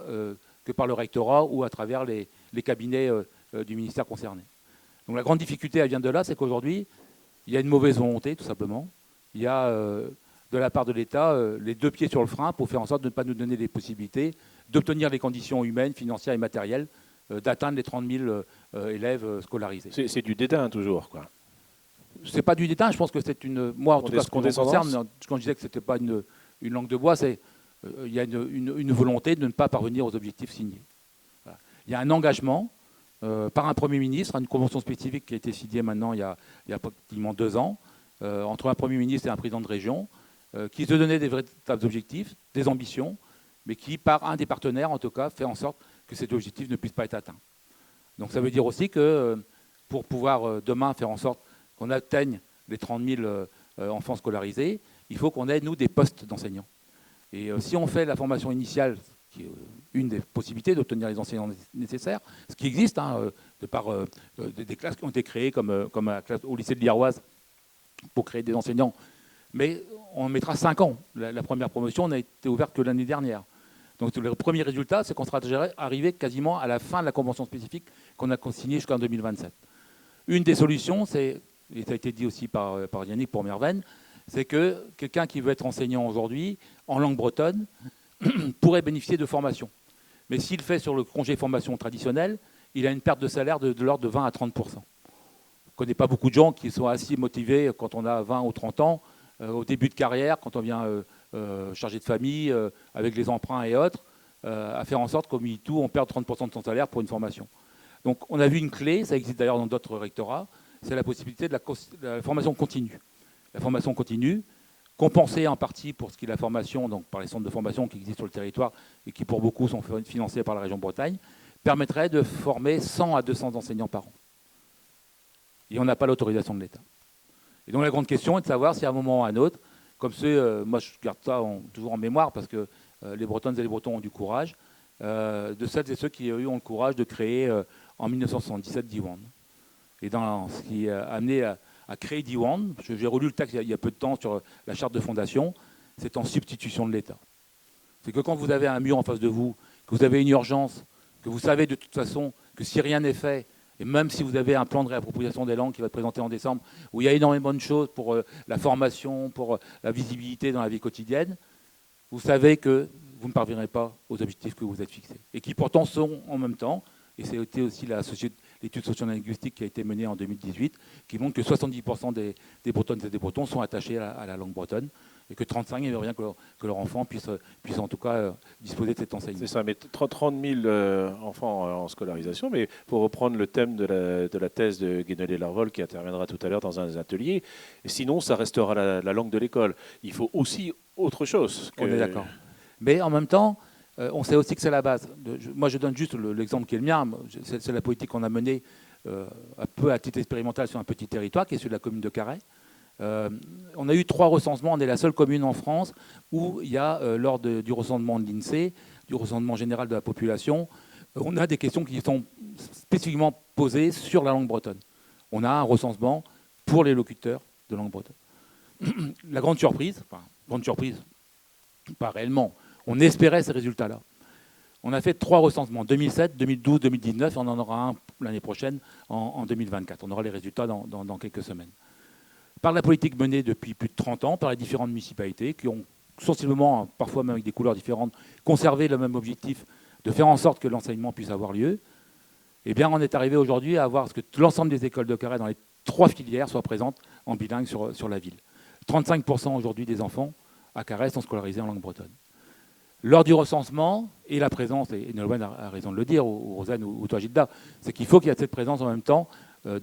que par le rectorat ou à travers les cabinets du ministère concerné. Donc la grande difficulté, elle vient de là, c'est qu'aujourd'hui, il y a une mauvaise volonté, tout simplement. Il y a, de la part de l'État, les 2 pieds sur le frein pour faire en sorte de ne pas nous donner les possibilités d'obtenir les conditions humaines, financières et matérielles d'atteindre les 30 000 élèves scolarisés. C'est du dédain toujours, quoi. C'est pas du dédain, je pense que c'est une... Moi, en tout cas, ce qui me concerne, quand je disais que ce n'était pas une langue de bois, c'est il y a une volonté de ne pas parvenir aux objectifs signés. Voilà. Il y a un engagement par un Premier ministre, une convention spécifique qui a été signée maintenant il y a pratiquement 2 ans, entre un Premier ministre et un président de région, qui se donnait des véritables objectifs, des ambitions, mais qui, par un des partenaires, en tout cas, fait en sorte que cet objectif ne puisse pas être atteint. Donc ça veut dire aussi que pour pouvoir demain faire en sorte qu'on atteigne les 30 000 enfants scolarisés, il faut qu'on ait, nous, des postes d'enseignants. Et si on fait la formation initiale, qui est une des possibilités d'obtenir les enseignants nécessaires, ce qui existe, de par des classes qui ont été créées, comme au lycée de l'Iroise, pour créer des enseignants, mais on mettra 5 ans. La première promotion n'a été ouverte que l'année dernière. Donc le premier résultat, c'est qu'on sera arrivé quasiment à la fin de la convention spécifique qu'on a signée jusqu'en 2027. Une des solutions, c'est, et ça a été dit aussi par Yannick pour Merven, c'est que quelqu'un qui veut être enseignant aujourd'hui en langue bretonne pourrait bénéficier de formation. Mais s'il fait sur le congé formation traditionnel, il a une perte de salaire de l'ordre de 20 à 30%. Je ne connais pas beaucoup de gens qui sont assez motivés quand on a 20 ou 30 ans, au début de carrière, quand on vient chargé de famille, avec les emprunts et autres, à faire en sorte qu'au MeToo, on perd 30% de son salaire pour une formation. Donc on a vu une clé, ça existe d'ailleurs dans d'autres rectorats, c'est la possibilité de la formation continue. La formation continue, compensée en partie pour ce qui est la formation, donc par les centres de formation qui existent sur le territoire et qui pour beaucoup sont financés par la région Bretagne, permettrait de former 100 à 200 enseignants par an. Et on n'a pas l'autorisation de l'État. Et donc la grande question est de savoir si à un moment ou à un autre, comme moi je garde ça toujours en mémoire parce que les Bretonnes et les Bretons ont du courage, de celles et ceux qui ont le courage de créer en 1977 Diwan. Et dans ce qui a amené à créer Diwan, j'ai relu le texte il y a peu de temps sur la charte de fondation, c'est en substitution de l'État. C'est que quand vous avez un mur en face de vous, que vous avez une urgence, que vous savez de toute façon que si rien n'est fait, et même si vous avez un plan de réappropriation des langues qui va être présenté en décembre, où il y a énormément de choses pour la formation, pour la visibilité dans la vie quotidienne, vous savez que vous ne parviendrez pas aux objectifs que vous êtes fixés. Et qui pourtant sont en même temps, et c'était aussi l'étude socio-linguistique qui a été menée en 2018, qui montre que 70% des Bretonnes et des Bretons sont attachés à la langue bretonne, et que 35 aimeraient bien que leur enfant puisse en tout cas disposer de cet enseignement. C'est ça, mais 30 000 enfants en scolarisation, mais pour reprendre le thème de la thèse de Guénolé Larvol qui interviendra tout à l'heure dans un atelier, sinon ça restera la langue de l'école. Il faut aussi autre chose. On est d'accord. Mais en même temps, on sait aussi que c'est la base. Moi, je donne juste l'exemple qui est le mien. C'est la politique qu'on a menée un peu à titre expérimental sur un petit territoire qui est celui de la commune de Carhaix. On a eu 3 recensements. On est la seule commune en France où il y a, lors du recensement de l'INSEE, du recensement général de la population, on a des questions qui sont spécifiquement posées sur la langue bretonne. On a un recensement pour les locuteurs de langue bretonne. La grande surprise, pas réellement, on espérait ces résultats-là. On a fait 3 recensements, 2007, 2012, 2019, et on en aura un l'année prochaine, en 2024. On aura les résultats dans quelques semaines. Par la politique menée depuis plus de 30 ans, par les différentes municipalités, qui ont sensiblement, parfois même avec des couleurs différentes, conservé le même objectif de faire en sorte que l'enseignement puisse avoir lieu, eh bien, on est arrivé aujourd'hui à voir que l'ensemble des écoles de Carhaix dans les 3 filières soient présentes en bilingue sur la ville. 35% aujourd'hui des enfants à Carhaix sont scolarisés en langue bretonne. Lors du recensement, et la présence, et Nolwenn a raison de le dire, ou Rosanne ou toi Gilda, c'est qu'il faut qu'il y ait cette présence en même temps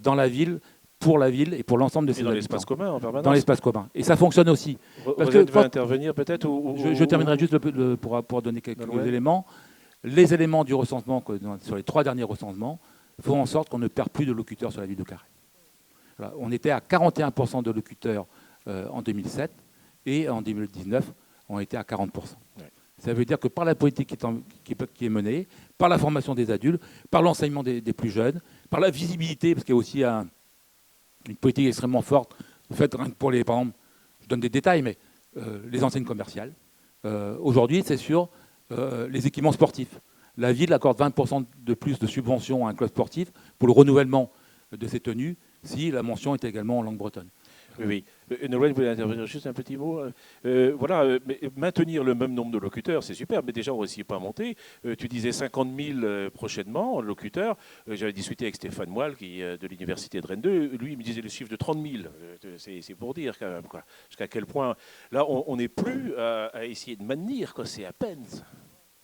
dans la ville, pour la ville et pour l'ensemble de ses habitants. Dans l'espace commun en permanence. Dans l'espace commun. Et ça fonctionne aussi. Rosanne va intervenir peut-être Je terminerai juste pour donner quelques éléments. Les éléments du recensement, sur les 3 derniers recensements, font en sorte qu'on ne perd plus de locuteurs sur la ville de Carhaix. Voilà. On était à 41% de locuteurs en 2007 et en 2019, on était à 40%. Ouais. Ça veut dire que par la politique qui est menée, par la formation des adultes, par l'enseignement des plus jeunes, par la visibilité, parce qu'il y a aussi une politique extrêmement forte, faite pour par exemple, je donne des détails, mais les enseignes commerciales. Aujourd'hui, c'est sur les équipements sportifs. La ville accorde 20% de plus de subventions à un club sportif pour le renouvellement de ses tenues, si la mention est également en langue bretonne. Oui, oui. Nolwenn voulait intervenir juste un petit mot. Voilà, mais maintenir le même nombre de locuteurs, c'est super, mais déjà on ne réussit pas à monter. Tu disais 50 000 prochainement, locuteurs. J'avais discuté avec Stéphane Moelle, de l'Université de Rennes 2. Lui, il me disait le chiffre de 30 000. C'est pour dire quand même, quoi. Jusqu'à quel point, là, on n'est plus à essayer de maintenir, quoi. C'est à peine.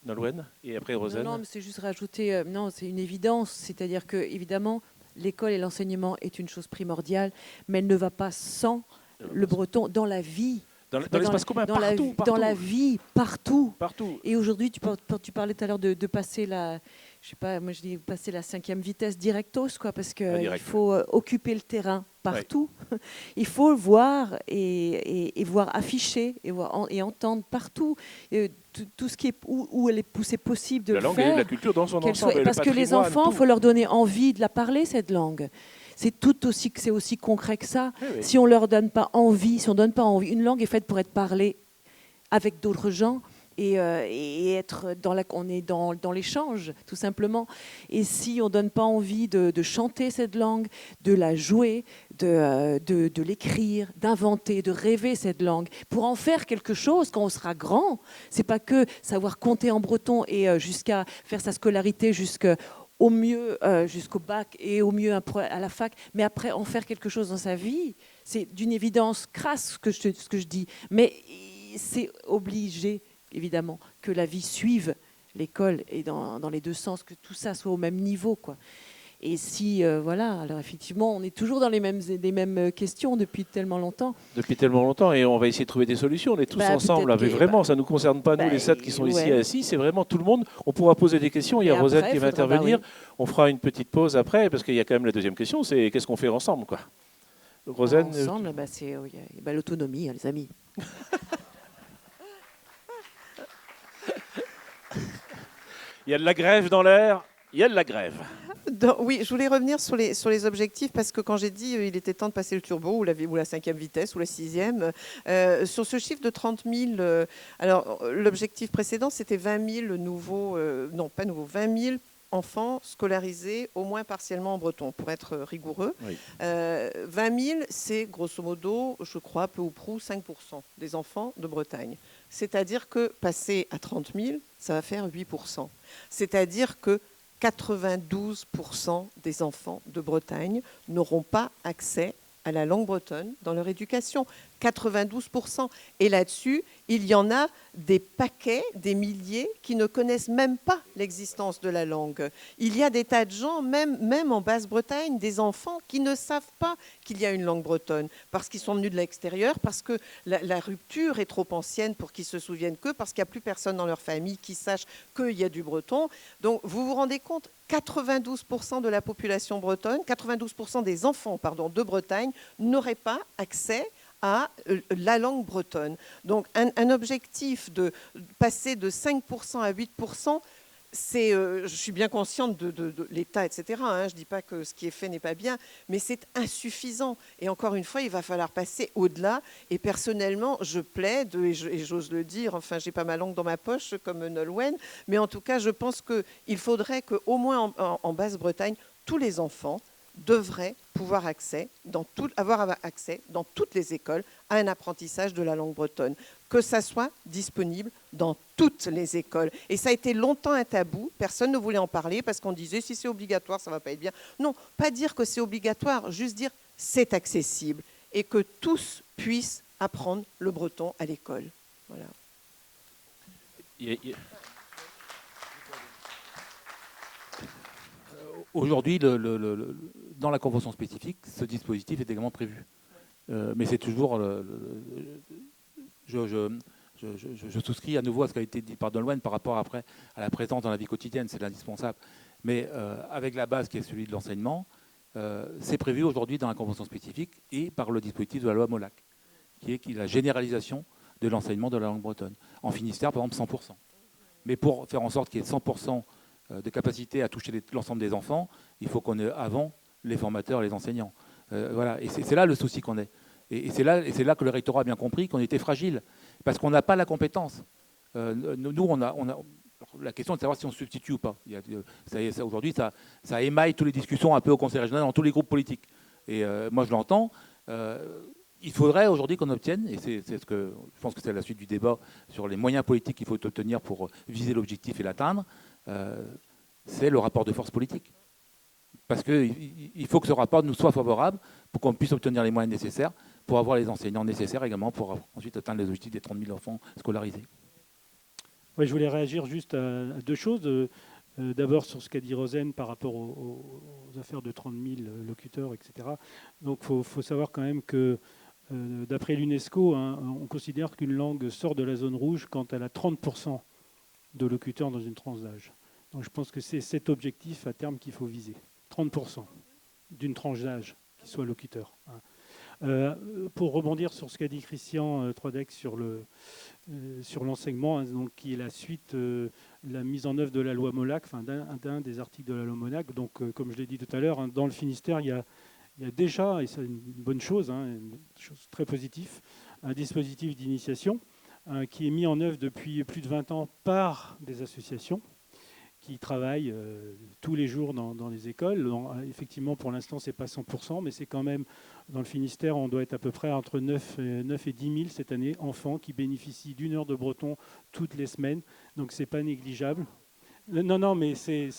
Nolwenn, et après Rosanne. Non, mais c'est juste rajouter, non, c'est une évidence, c'est-à-dire que évidemment, l'école et l'enseignement est une chose primordiale, mais elle ne va pas sans le breton dans la vie. Dans l'espace commun, dans partout, dans la vie, partout. Partout. Et aujourd'hui, tu parlais tout à l'heure de passer la, je sais pas, moi je dis passer la 5e vitesse directos, quoi, parce qu'il faut occuper le terrain partout. Ouais. Il faut voir et voir afficher et entendre partout tout ce qui est où elle est poussée possible de la le langue faire. Et la culture dans son ensemble. Parce que les enfants, il faut leur donner envie de la parler, cette langue. C'est aussi concret que ça. Oui, oui. Si on leur donne pas envie, une langue est faite pour être parlée avec d'autres gens et être on est dans l'échange, tout simplement. Et si on donne pas envie de chanter cette langue, de la jouer, de l'écrire, d'inventer, de rêver cette langue, pour en faire quelque chose quand on sera grand, c'est pas que savoir compter en breton et jusqu'à faire sa scolarité au mieux jusqu'au bac et au mieux à la fac, mais après en faire quelque chose dans sa vie, c'est d'une évidence crasse ce que je dis, mais c'est obligé, évidemment, que la vie suive l'école et dans les deux sens, que tout ça soit au même niveau, quoi. Et si, voilà, alors effectivement, on est toujours dans les mêmes questions depuis tellement longtemps. Depuis tellement longtemps, et on va essayer de trouver des solutions. On est tous ensemble, mais vraiment, ça ne nous concerne pas, nous, les 7 qui sont ici assis, c'est vraiment tout le monde. On pourra poser des questions, il y a Rosanne qui va intervenir. On fera une petite pause après, parce qu'il y a quand même la deuxième question, c'est qu'est-ce qu'on fait ensemble, quoi. Rosanne, ensemble, c'est l'autonomie, les amis. Il y a de la grève dans l'air, il y a de la grève. Oui, je voulais revenir sur les objectifs parce que quand j'ai dit il était temps de passer le turbo ou la 5e vitesse ou la 6e, sur ce chiffre de 30 000, alors l'objectif précédent c'était 20 000 nouveaux, 20 000 enfants scolarisés au moins partiellement en breton, pour être rigoureux. Oui. 20 000, c'est grosso modo, je crois, peu ou prou, 5% des enfants de Bretagne. C'est-à-dire que passer à 30 000, ça va faire 8%. C'est-à-dire que 92% des enfants de Bretagne n'auront pas accès à la langue bretonne dans leur éducation. 92%. Et là-dessus, il y en a des paquets, des milliers, qui ne connaissent même pas l'existence de la langue. Il y a des tas de gens, même en Basse-Bretagne, des enfants qui ne savent pas qu'il y a une langue bretonne, parce qu'ils sont venus de l'extérieur, parce que la rupture est trop ancienne pour qu'ils se souviennent qu'eux, parce qu'il n'y a plus personne dans leur famille qui sache qu'il y a du breton. Donc, vous vous rendez compte, 92% de la population bretonne, 92% des enfants, de Bretagne, n'auraient pas accès à la langue bretonne. Donc un objectif de passer de 5% à 8%, je suis bien consciente de l'État, etc. Je ne dis pas que ce qui est fait n'est pas bien, mais c'est insuffisant. Et encore une fois, il va falloir passer au-delà. Et personnellement, je plaide, et j'ose le dire, enfin, je n'ai pas ma langue dans ma poche comme Nolwenn, mais en tout cas, je pense qu'il faudrait qu'au moins en Basse-Bretagne, tous les enfants devraient avoir accès dans toutes les écoles à un apprentissage de la langue bretonne, que ça soit disponible dans toutes les écoles. Et ça a été longtemps un tabou, personne ne voulait en parler parce qu'on disait si c'est obligatoire, ça ne va pas être bien. Non, pas dire que c'est obligatoire, juste dire c'est accessible et que tous puissent apprendre le breton à l'école. Voilà. Aujourd'hui, dans la convention spécifique, ce dispositif est également prévu. Mais c'est toujours... Je souscris à nouveau à ce qui a été dit par Nolwenn par rapport après à la présence dans la vie quotidienne, c'est indispensable. Mais avec la base qui est celui de l'enseignement, c'est prévu aujourd'hui dans la convention spécifique et par le dispositif de la loi Molac, qui est la généralisation de l'enseignement de la langue bretonne. En Finistère, par exemple, 100%. Mais pour faire en sorte qu'il y ait 100% de capacité à toucher l'ensemble des enfants, il faut qu'on ait avant les formateurs et les enseignants. Voilà. Et c'est là le souci qu'on est. Et c'est là que le rectorat a bien compris qu'on était fragile, parce qu'on n'a pas la compétence. Nous, la question est de savoir si on se substitue ou pas. Aujourd'hui, ça émaille toutes les discussions un peu au Conseil régional, dans tous les groupes politiques. Et moi, je l'entends. il faudrait aujourd'hui qu'on obtienne, et c'est ce que je pense que c'est la suite du débat sur les moyens politiques qu'il faut obtenir pour viser l'objectif et l'atteindre, c'est le rapport de force politique. Parce qu'il faut que ce rapport nous soit favorable pour qu'on puisse obtenir les moyens nécessaires pour avoir les enseignants nécessaires également pour ensuite atteindre les objectifs des 30 000 enfants scolarisés. Ouais, je voulais réagir juste à deux choses. D'abord sur ce qu'a dit Rosen par rapport aux affaires de 30 000 locuteurs, etc. Donc il faut savoir quand même que d'après l'UNESCO, hein, on considère qu'une langue sort de la zone rouge quand elle a 30% de locuteurs dans une tranche d'âge. Donc je pense que c'est cet objectif à terme qu'il faut viser. 30% d'une tranche d'âge qui soit locuteur. Pour rebondir sur ce qu'a dit Christian Troidec sur l'enseignement, hein, donc, qui est la suite, la mise en œuvre de la loi Molac, enfin, d'un des articles de la loi Molac. Donc, comme je l'ai dit tout à l'heure, hein, dans le Finistère, il y a déjà, et c'est une bonne chose, hein, une chose très positive, un dispositif d'initiation qui est mis en œuvre depuis plus de 20 ans par des associations qui travaillent tous les jours dans les écoles. Effectivement, pour l'instant, ce n'est pas 100%, mais c'est quand même, dans le Finistère, on doit être à peu près entre 9 et 10 000 cette année, enfants qui bénéficient d'une heure de breton toutes les semaines. Donc, ce n'est pas négligeable. Non, mais c'est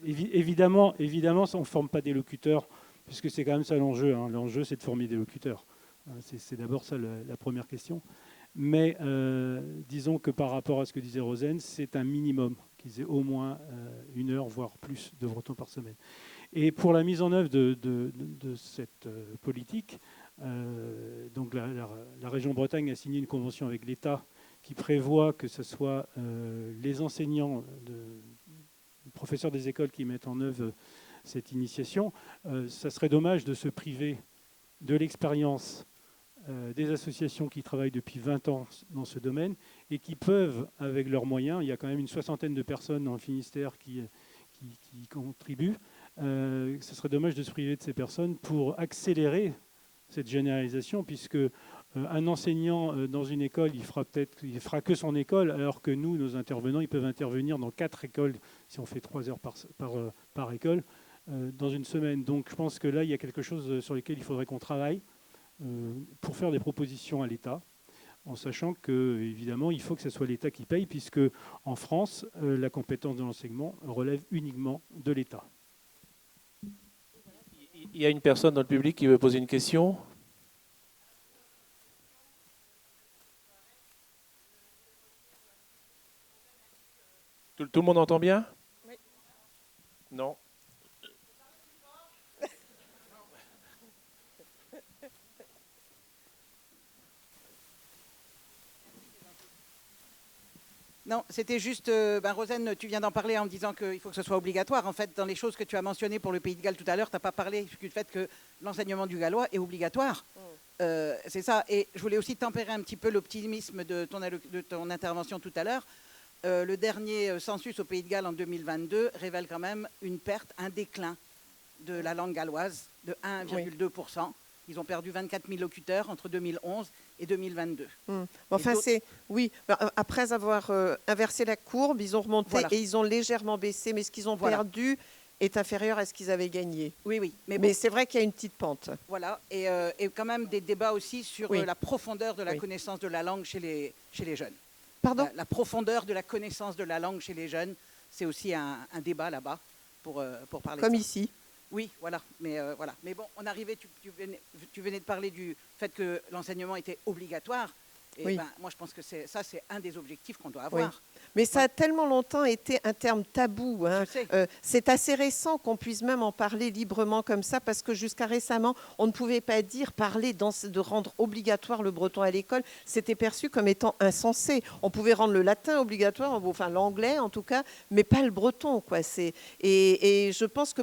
évidemment, on ne forme pas des locuteurs, puisque c'est quand même ça l'enjeu. Hein. L'enjeu, c'est de former des locuteurs. C'est d'abord ça la première question. Mais disons que par rapport à ce que disait Rosen, c'est un minimum qu'ils aient au moins une heure, voire plus de breton par semaine. Et pour la mise en œuvre de cette politique, donc la région Bretagne a signé une convention avec l'État qui prévoit que ce soit les enseignants, les professeurs des écoles qui mettent en œuvre cette initiation. Ça serait dommage de se priver de l'expérience des associations qui travaillent depuis 20 ans dans ce domaine et qui peuvent, avec leurs moyens, il y a quand même une 60aine de personnes dans le Finistère qui contribuent, ce serait dommage de se priver de ces personnes pour accélérer cette généralisation, puisque un enseignant dans une école, il fera que son école, alors que nous, nos intervenants, ils peuvent intervenir dans 4 écoles, si on fait 3 heures par école, dans une semaine. Donc je pense que là, il y a quelque chose sur lequel il faudrait qu'on travaille pour faire des propositions à l'État, en sachant que, évidemment, il faut que ce soit l'État qui paye, puisque en France, la compétence de l'enseignement relève uniquement de l'État. Il y a une personne dans le public qui veut poser une question. Tout le monde entend bien? Oui. Non. Non, c'était juste, Rosen, tu viens d'en parler en me disant qu'il faut que ce soit obligatoire. En fait, dans les choses que tu as mentionnées pour le Pays de Galles tout à l'heure, tu n'as pas parlé du fait que l'enseignement du gallois est obligatoire. C'est ça. Et je voulais aussi tempérer un petit peu l'optimisme de ton intervention tout à l'heure. Le dernier census au Pays de Galles en 2022 révèle quand même une perte, un déclin de la langue galloise de 1,2%. Ils ont perdu 24 000 locuteurs entre 2011 et 2022. Enfin, après avoir inversé la courbe, ils ont remonté et ils ont légèrement baissé, mais ce qu'ils ont perdu est inférieur à ce qu'ils avaient gagné. Oui. Mais c'est vrai qu'il y a une petite pente. Voilà, et quand même des débats aussi sur la profondeur de la connaissance de la langue chez les jeunes. Pardon ? La profondeur de la connaissance de la langue chez les jeunes, c'est aussi un débat là-bas pour parler Comme de ça. ici. Oui, voilà. Mais bon, on arrivait, tu venais de parler du fait que l'enseignement était obligatoire. Et moi, je pense que c'est un des objectifs qu'on doit avoir. Oui. Mais ça a tellement longtemps été un terme tabou. Hein. C'est assez récent qu'on puisse même en parler librement comme ça, parce que jusqu'à récemment, on ne pouvait pas parler de rendre obligatoire le breton à l'école. C'était perçu comme étant insensé. On pouvait rendre le latin obligatoire, enfin l'anglais en tout cas, mais pas le breton, quoi. Et je pense que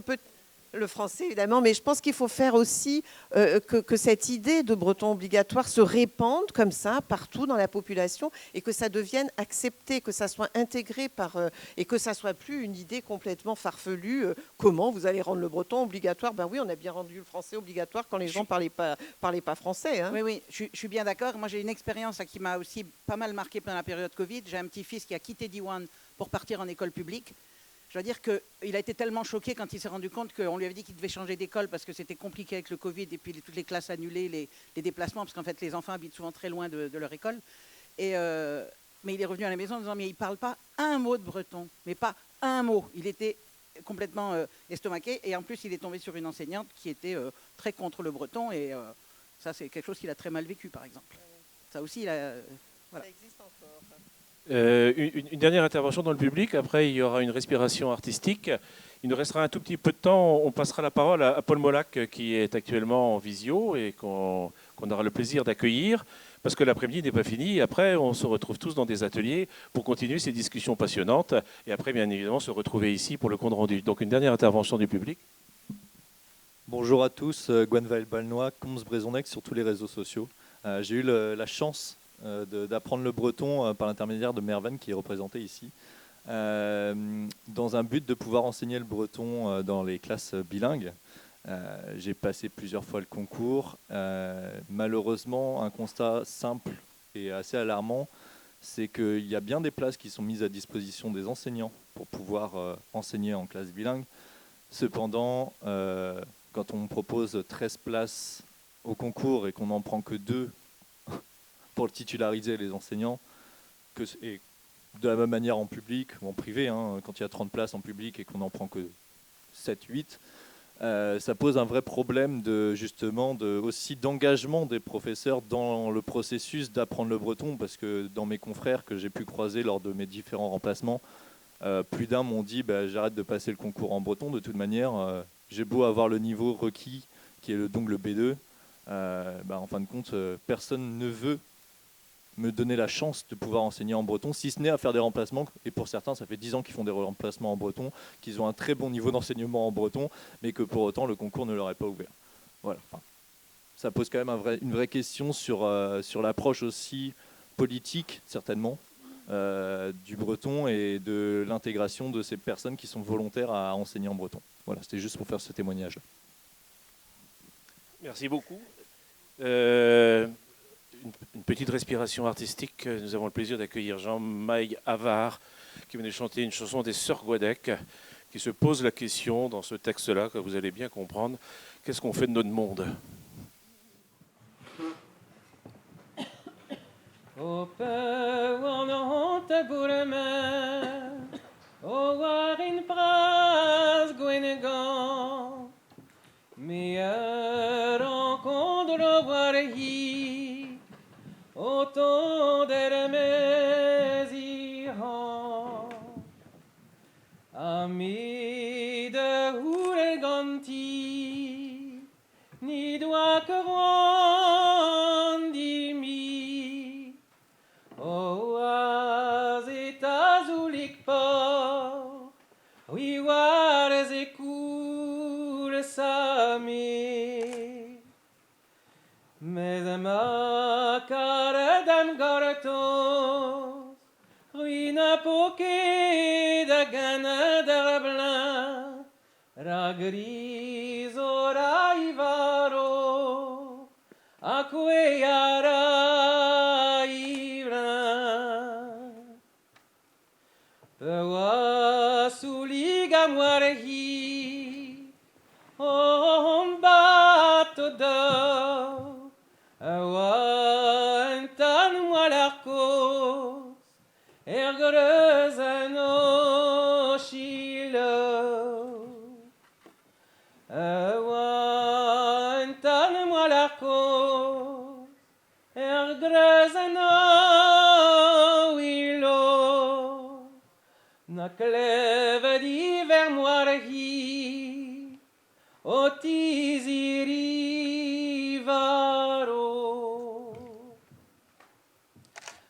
le français, évidemment, mais je pense qu'il faut faire aussi que cette idée de breton obligatoire se répande comme ça partout dans la population et que ça devienne accepté, que ça soit intégré et que ça soit plus une idée complètement farfelue. Comment vous allez rendre le breton obligatoire? Ben oui, on a bien rendu le français obligatoire quand les gens parlaient pas français. Hein. Oui, je suis bien d'accord. Moi, j'ai une expérience qui m'a aussi pas mal marqué pendant la période Covid. J'ai un petit-fils qui a quitté Diwan pour partir en école publique. Je dois dire qu'il a été tellement choqué quand il s'est rendu compte qu'on lui avait dit qu'il devait changer d'école parce que c'était compliqué avec le Covid et puis toutes les classes annulées, les déplacements, parce qu'en fait les enfants habitent souvent très loin de leur école. Mais il est revenu à la maison en disant mais il ne parle pas un mot de breton, mais pas un mot. Il était complètement estomaqué et en plus il est tombé sur une enseignante qui était très contre le breton et ça c'est quelque chose qu'il a très mal vécu par exemple. Ça aussi, voilà. Ça existe encore. Une dernière intervention dans le public, après il y aura une respiration artistique. Il nous restera un tout petit peu de temps, on passera la parole à Paul Molac qui est actuellement en visio et qu'on aura le plaisir d'accueillir parce que l'après-midi n'est pas fini. Et après, on se retrouve tous dans des ateliers pour continuer ces discussions passionnantes et après, bien évidemment, se retrouver ici pour le compte rendu. Donc une dernière intervention du public. Bonjour à tous, Gwenvael Balnois, Combs Brezonec sur tous les réseaux sociaux. J'ai eu la chance d'apprendre le breton par l'intermédiaire de Merven qui est représenté ici, dans un but de pouvoir enseigner le breton dans les classes bilingues. J'ai passé plusieurs fois le concours. Malheureusement, un constat simple et assez alarmant, c'est qu'il y a bien des places qui sont mises à disposition des enseignants pour pouvoir enseigner en classe bilingue. Cependant, quand on propose 13 places au concours et qu'on n'en prend que 2 pour le titulariser les enseignants, et de la même manière en public ou en privé, quand il y a 30 places en public et qu'on n'en prend que 7-8, ça pose un vrai problème aussi d'engagement des professeurs dans le processus d'apprendre le breton, parce que dans mes confrères que j'ai pu croiser lors de mes différents remplacements, plus d'un m'ont dit j'arrête de passer le concours en breton, de toute manière, j'ai beau avoir le niveau requis, qui est donc le B2, en fin de compte, personne ne veut me donner la chance de pouvoir enseigner en breton, si ce n'est à faire des remplacements. Et pour certains, ça fait 10 ans qu'ils font des remplacements en breton, qu'ils ont un très bon niveau d'enseignement en breton, mais que pour autant, le concours ne leur est pas ouvert. Voilà. Ça pose quand même une vraie question sur l'approche aussi politique, certainement, du breton et de l'intégration de ces personnes qui sont volontaires à enseigner en breton. Voilà, c'était juste pour faire ce témoignage-là. Merci beaucoup. Une petite respiration artistique. Nous avons le plaisir d'accueillir Jean-Maï Havard qui venait chanter une chanson des Sœurs Guadec qui se pose la question dans ce texte-là, que vous allez bien comprendre, qu'est-ce qu'on fait de notre monde? O peu on honte bourme, o war in pras gwenegan, meilleur rencontre voir hi, autant d'Hermesihan, ami de Houreganti, ni doit que rendimi, o azetazulik por, oui war ezekul sami, mais ma cara d'am gartos, ruina poke da gana d'arblin, ragris ora ivaro, acque ara ivran, pewa suliga muarehi, on bato do, awantan mualarkos, ergreuzen o shilo, awantan mualarkos, ergreuzen o wilo, na clève d'hiver moirehi, o tiziri varo.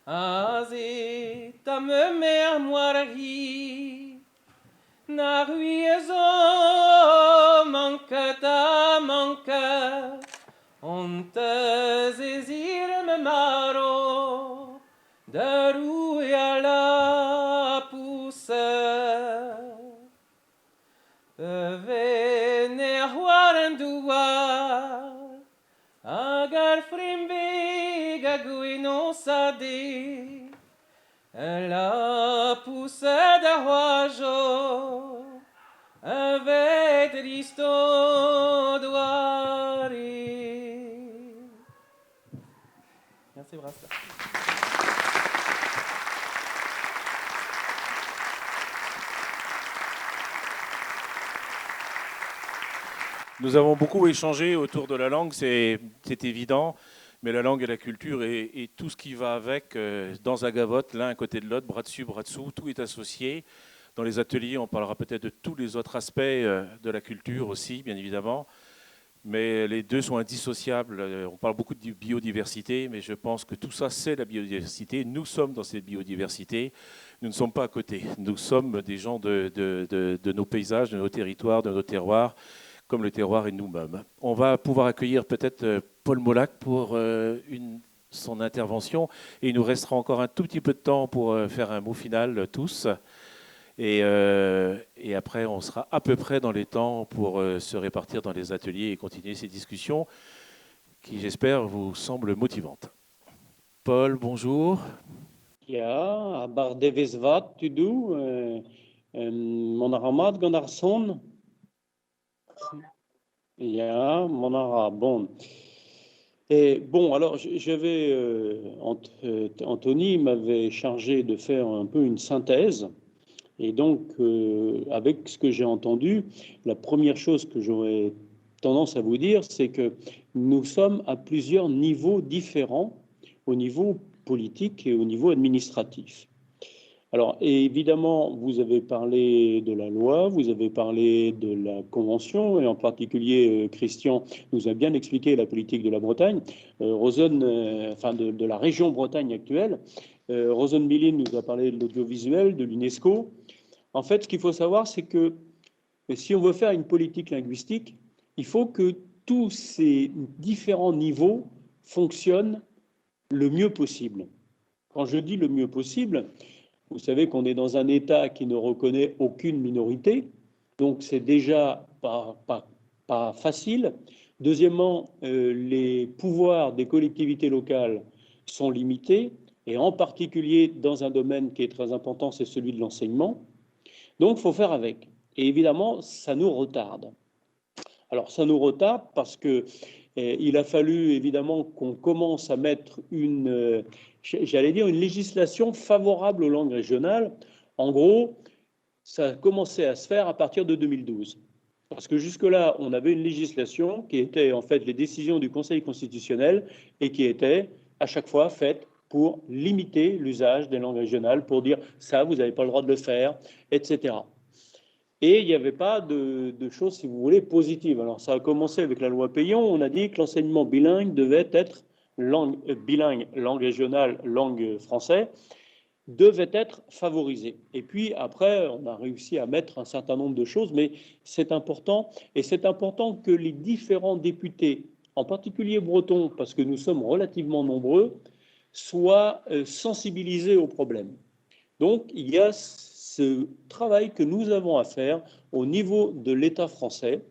Azita me mer moirehi, na ruiezo manque ta manque, on te zésire me maro, de rouille à la pousse. Venez voir un douar, agar frimbi gaguino sadi, la pousse de rojo, Ave Cristo doare. Merci Brassens. Nous avons beaucoup échangé autour de la langue, c'est évident, mais la langue et la culture et tout ce qui va avec, dans Agavotte, l'un à côté de l'autre, bras dessus, bras dessous, tout est associé. Dans les ateliers, on parlera peut-être de tous les autres aspects de la culture aussi, bien évidemment, mais les deux sont indissociables. On parle beaucoup de biodiversité, mais je pense que tout ça, c'est la biodiversité. Nous sommes dans cette biodiversité. Nous ne sommes pas à côté. Nous sommes des gens de nos paysages, de nos territoires, de nos terroirs, comme le terroir et nous-mêmes. On va pouvoir accueillir peut-être Paul Molac pour son intervention. Et il nous restera encore un tout petit peu de temps pour faire un mot final tous. Et après, on sera à peu près dans les temps pour se répartir dans les ateliers et continuer ces discussions qui, j'espère, vous semblent motivantes. Paul, bonjour. Ja, aber devis wat tu du, mon aramat ganarson. Ja, mon ara, bon. Et bon, alors Anthony m'avait chargé de faire un peu une synthèse. Et donc, avec ce que j'ai entendu, la première chose que j'aurais tendance à vous dire, c'est que nous sommes à plusieurs niveaux différents, au niveau politique et au niveau administratif. Alors, évidemment, vous avez parlé de la loi, vous avez parlé de la Convention, et en particulier, Christian nous a bien expliqué la politique de la Bretagne, de la région Bretagne actuelle. Rosenbillin nous a parlé de l'audiovisuel, de l'UNESCO. En fait, ce qu'il faut savoir, c'est que si on veut faire une politique linguistique, il faut que tous ces différents niveaux fonctionnent le mieux possible. Quand je dis le mieux possible, vous savez qu'on est dans un État qui ne reconnaît aucune minorité, donc c'est déjà pas facile. Deuxièmement, les pouvoirs des collectivités locales sont limités, et en particulier dans un domaine qui est très important, c'est celui de l'enseignement. Donc, il faut faire avec. Et évidemment, ça nous retarde. Alors, ça nous retarde parce que il a fallu évidemment qu'on commence à mettre une législation favorable aux langues régionales. En gros, ça a commencé à se faire à partir de 2012. Parce que jusque-là, on avait une législation qui était en fait les décisions du Conseil constitutionnel et qui était à chaque fois faite pour limiter l'usage des langues régionales, pour dire ça, vous n'avez pas le droit de le faire, etc. Et il n'y avait pas de choses, si vous voulez, positives. Alors ça a commencé avec la loi Payon, on a dit que l'enseignement bilingue devait être bilingue, langue régionale, langue française, devait être favorisé. Et puis après, on a réussi à mettre un certain nombre de choses, mais c'est important, et c'est important que les différents députés, en particulier bretons, parce que nous sommes relativement nombreux, soient sensibilisés au problème. Donc, il y a ce travail que nous avons à faire au niveau de l'État français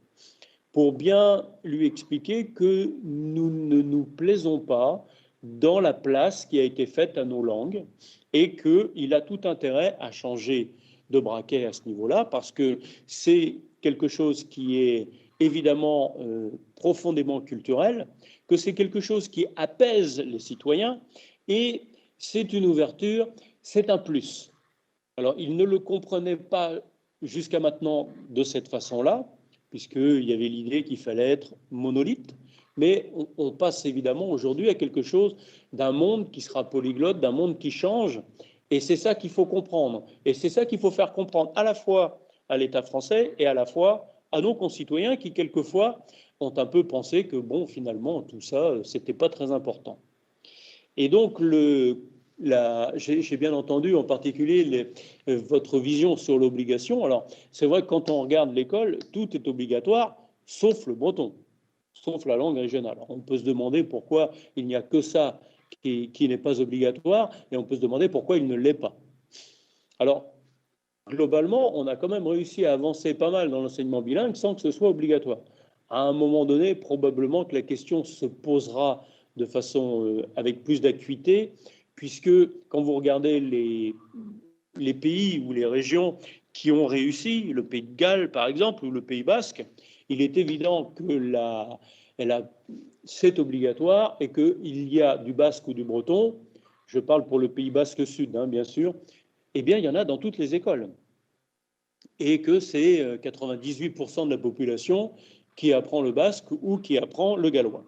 pour bien lui expliquer que nous ne nous plaisons pas dans la place qui a été faite à nos langues et qu'il a tout intérêt à changer de braquet à ce niveau-là parce que c'est quelque chose qui est évidemment profondément culturel, que c'est quelque chose qui apaise les citoyens et c'est une ouverture, c'est un plus. Alors, ils ne le comprenaient pas jusqu'à maintenant de cette façon-là, puisqu'il y avait l'idée qu'il fallait être monolithe, mais on passe évidemment aujourd'hui à quelque chose d'un monde qui sera polyglotte, d'un monde qui change, et c'est ça qu'il faut comprendre. Et c'est ça qu'il faut faire comprendre à la fois à l'État français et à la fois à nos concitoyens qui, quelquefois, ont un peu pensé que, bon, finalement, tout ça, c'était pas très important. Et donc, j'ai bien entendu en particulier votre vision sur l'obligation. Alors, c'est vrai que quand on regarde l'école, tout est obligatoire, sauf le breton, sauf la langue régionale. Alors, on peut se demander pourquoi il n'y a que ça qui n'est pas obligatoire, et on peut se demander pourquoi il ne l'est pas. Alors, globalement, on a quand même réussi à avancer pas mal dans l'enseignement bilingue sans que ce soit obligatoire. À un moment donné, probablement que la question se posera de façon avec plus d'acuité, puisque quand vous regardez les pays ou les régions qui ont réussi, le Pays de Galles par exemple, ou le Pays Basque, il est évident que c'est obligatoire et qu'il y a du basque ou du breton, je parle pour le Pays Basque Sud, hein, bien sûr, eh bien, il y en a dans toutes les écoles. Et que c'est 98% de la population qui apprend le basque ou qui apprend le gallois.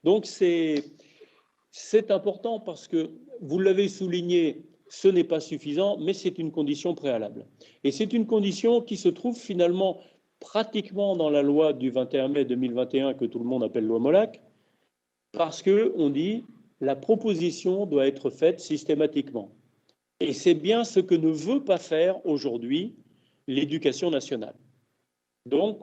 Donc, c'est important parce que, vous l'avez souligné, ce n'est pas suffisant, mais c'est une condition préalable. Et c'est une condition qui se trouve finalement pratiquement dans la loi du 21 mai 2021 que tout le monde appelle loi Molac, parce qu'on dit la proposition doit être faite systématiquement. Et c'est bien ce que ne veut pas faire aujourd'hui l'éducation nationale. Donc,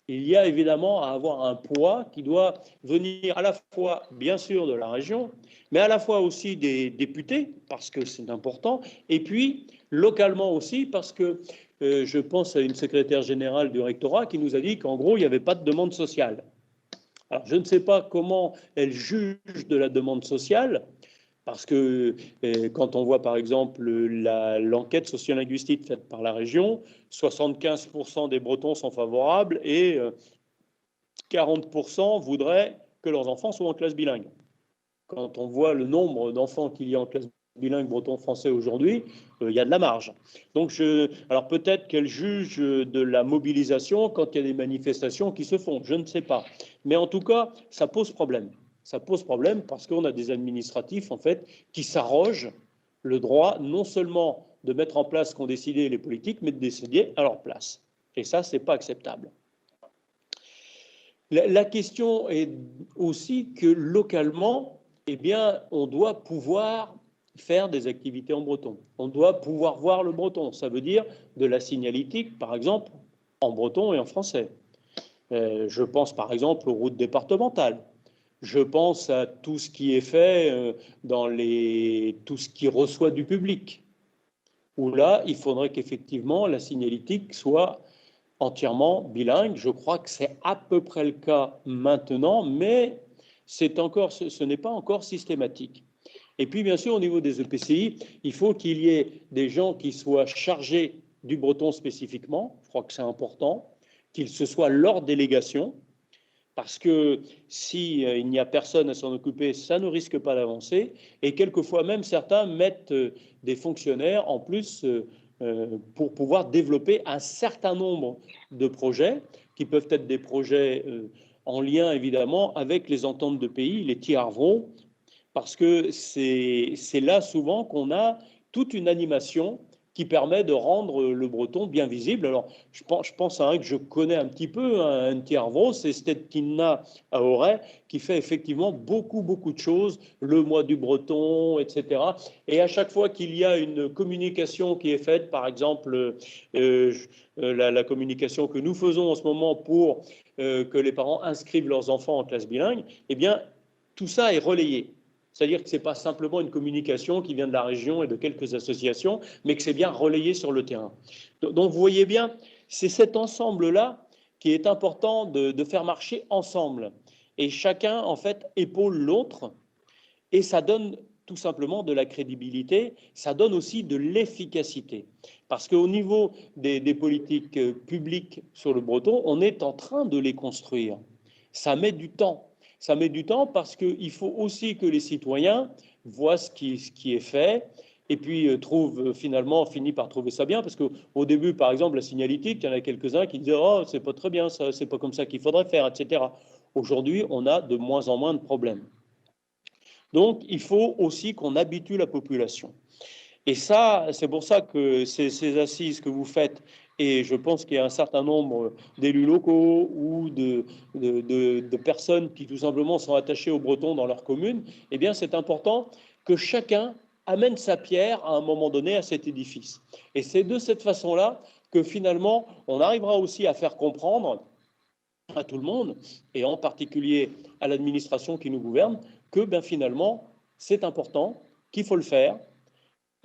il y a évidemment à avoir un poids qui doit venir à la fois, bien sûr, de la région, mais à la fois aussi des députés, parce que c'est important, et puis localement aussi, parce que je pense à une secrétaire générale du rectorat qui nous a dit qu'en gros, il n'y avait pas de demande sociale. Alors, je ne sais pas comment elle juge de la demande sociale, parce que quand on voit par exemple l'enquête sociolinguistique faite par la région, 75% des Bretons sont favorables et 40% voudraient que leurs enfants soient en classe bilingue. Quand on voit le nombre d'enfants qu'il y a en classe bilingue breton-français aujourd'hui, il y a de la marge. Donc, alors peut-être qu'elle juge de la mobilisation quand il y a des manifestations qui se font, je ne sais pas. Mais en tout cas, ça pose problème. Ça pose problème parce qu'on a des administratifs, en fait, qui s'arrogent le droit non seulement de mettre en place ce qu'ont décidé les politiques, mais de décider à leur place. Et ça, ce n'est pas acceptable. La question est aussi que localement, eh bien, on doit pouvoir faire des activités en breton. On doit pouvoir voir le breton. Ça veut dire de la signalétique, par exemple, en breton et en français. Je pense, par exemple, aux routes départementales. Je pense à tout ce qui est fait tout ce qui reçoit du public, où là, il faudrait qu'effectivement la signalétique soit entièrement bilingue. Je crois que c'est à peu près le cas maintenant, mais ce n'est pas encore systématique. Et puis, bien sûr, au niveau des EPCI, il faut qu'il y ait des gens qui soient chargés du breton spécifiquement. Je crois que c'est important, qu'il ce soit leur délégation. Parce que s'il n'y a personne à s'en occuper, ça ne risque pas d'avancer. Et quelquefois même, certains mettent des fonctionnaires en plus pour pouvoir développer un certain nombre de projets, qui peuvent être des projets en lien évidemment avec les ententes de pays, les TIARVRON, parce que c'est là souvent qu'on a toute une animation qui permet de rendre le breton bien visible. Alors, je pense à un que je connais un petit peu, un TIARVRO, c'est Stetina à Auray, qui fait effectivement beaucoup de choses, le mois du breton, etc. Et à chaque fois qu'il y a une communication qui est faite, par exemple, la communication que nous faisons en ce moment pour que les parents inscrivent leurs enfants en classe bilingue, eh bien, tout ça est relayé. C'est-à-dire que ce n'est pas simplement une communication qui vient de la région et de quelques associations, mais que c'est bien relayé sur le terrain. Donc, vous voyez bien, c'est cet ensemble-là qui est important de faire marcher ensemble. Et chacun, en fait, épaule l'autre, et ça donne tout simplement de la crédibilité, ça donne aussi de l'efficacité. Parce qu'au niveau des politiques publiques sur le breton, on est en train de les construire. Ça met du temps. Ça met du temps parce qu'il faut aussi que les citoyens voient ce qui est fait et puis finit par trouver ça bien. Parce qu'au début, par exemple, la signalétique, il y en a quelques-uns qui disaient « Oh, c'est pas très bien, ça, c'est pas comme ça qu'il faudrait faire, etc. » Aujourd'hui, on a de moins en moins de problèmes. Donc, il faut aussi qu'on habitue la population. Et ça, c'est pour ça que ces assises que vous faites, et je pense qu'il y a un certain nombre d'élus locaux ou de personnes qui tout simplement sont attachées aux Bretons dans leur commune, eh bien c'est important que chacun amène sa pierre à un moment donné à cet édifice. Et c'est de cette façon-là que finalement on arrivera aussi à faire comprendre à tout le monde, et en particulier à l'administration qui nous gouverne, que finalement c'est important, qu'il faut le faire.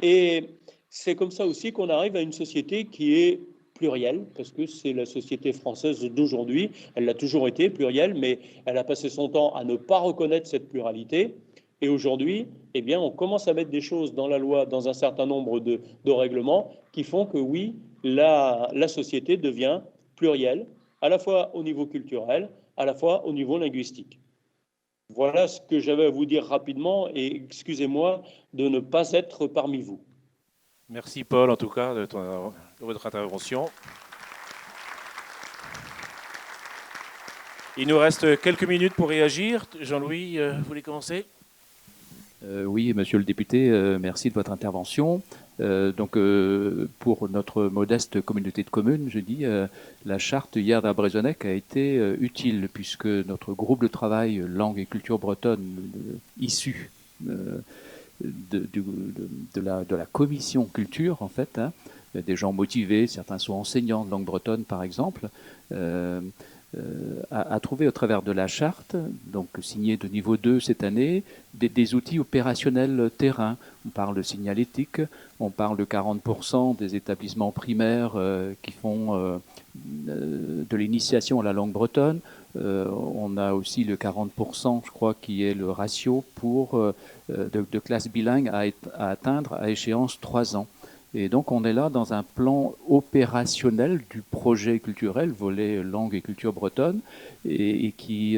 Et c'est comme ça aussi qu'on arrive à une société qui est plurielle, parce que c'est la société française d'aujourd'hui. Elle l'a toujours été plurielle, mais elle a passé son temps à ne pas reconnaître cette pluralité. Et aujourd'hui, eh bien, on commence à mettre des choses dans la loi, dans un certain nombre de règlements, qui font que oui, la société devient plurielle, à la fois au niveau culturel, à la fois au niveau linguistique. Voilà ce que j'avais à vous dire rapidement et excusez-moi de ne pas être parmi vous. Merci Paul, en tout cas, de votre intervention. Il nous reste quelques minutes pour réagir. Jean-Louis, vous voulez commencer ? Oui, monsieur le député, merci de votre intervention. Pour notre modeste communauté de communes, je dis, la charte hier à Brezonec a été utile puisque notre groupe de travail langue et culture bretonne issu de la commission culture, en fait, hein, des gens motivés, certains sont enseignants de langue bretonne par exemple, a trouvé au travers de la charte, donc signée de niveau 2 cette année, des outils opérationnels terrain. On parle de signalétique, on parle de 40% des établissements primaires qui font de l'initiation à la langue bretonne. On a aussi le 40%, je crois, qui est le ratio pour de classes bilingues à atteindre à échéance 3 ans. Et donc on est là dans un plan opérationnel du projet culturel, volet langue et culture bretonne, et qui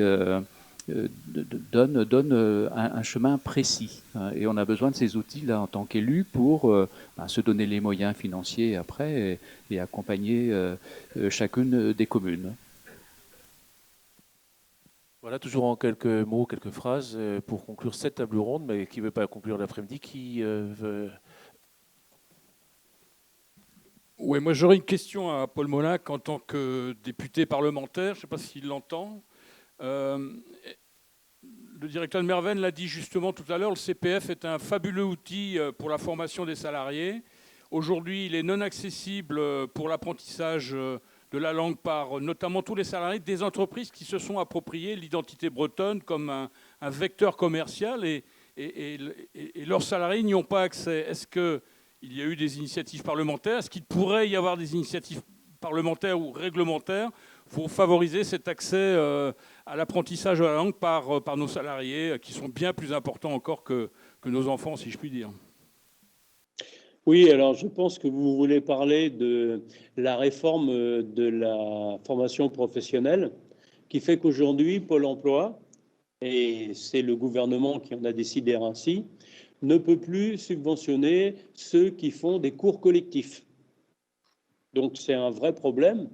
donne un chemin précis. Et on a besoin de ces outils-là en tant qu'élus pour se donner les moyens financiers après et accompagner chacune des communes. Voilà, toujours en quelques mots, quelques phrases pour conclure cette table ronde, mais qui ne veut pas conclure l'après-midi, qui veut... Oui, moi j'aurais une question à Paul Molac en tant que député parlementaire. Je ne sais pas s'il l'entend. Le directeur de Merven l'a dit justement tout à l'heure, le CPF est un fabuleux outil pour la formation des salariés. Aujourd'hui, il est non accessible pour l'apprentissage de la langue par notamment tous les salariés des entreprises qui se sont appropriés l'identité bretonne comme un vecteur commercial et leurs salariés n'y ont pas accès. Est-ce qu'il y a eu des initiatives parlementaires? Est-ce qu'il pourrait y avoir des initiatives parlementaires ou réglementaires pour favoriser cet accès à l'apprentissage de la langue par nos salariés, qui sont bien plus importants encore que nos enfants, si je puis dire? Oui, alors je pense que vous voulez parler de la réforme de la formation professionnelle qui fait qu'aujourd'hui, Pôle emploi, et c'est le gouvernement qui en a décidé ainsi, ne peut plus subventionner ceux qui font des cours collectifs. Donc c'est un vrai problème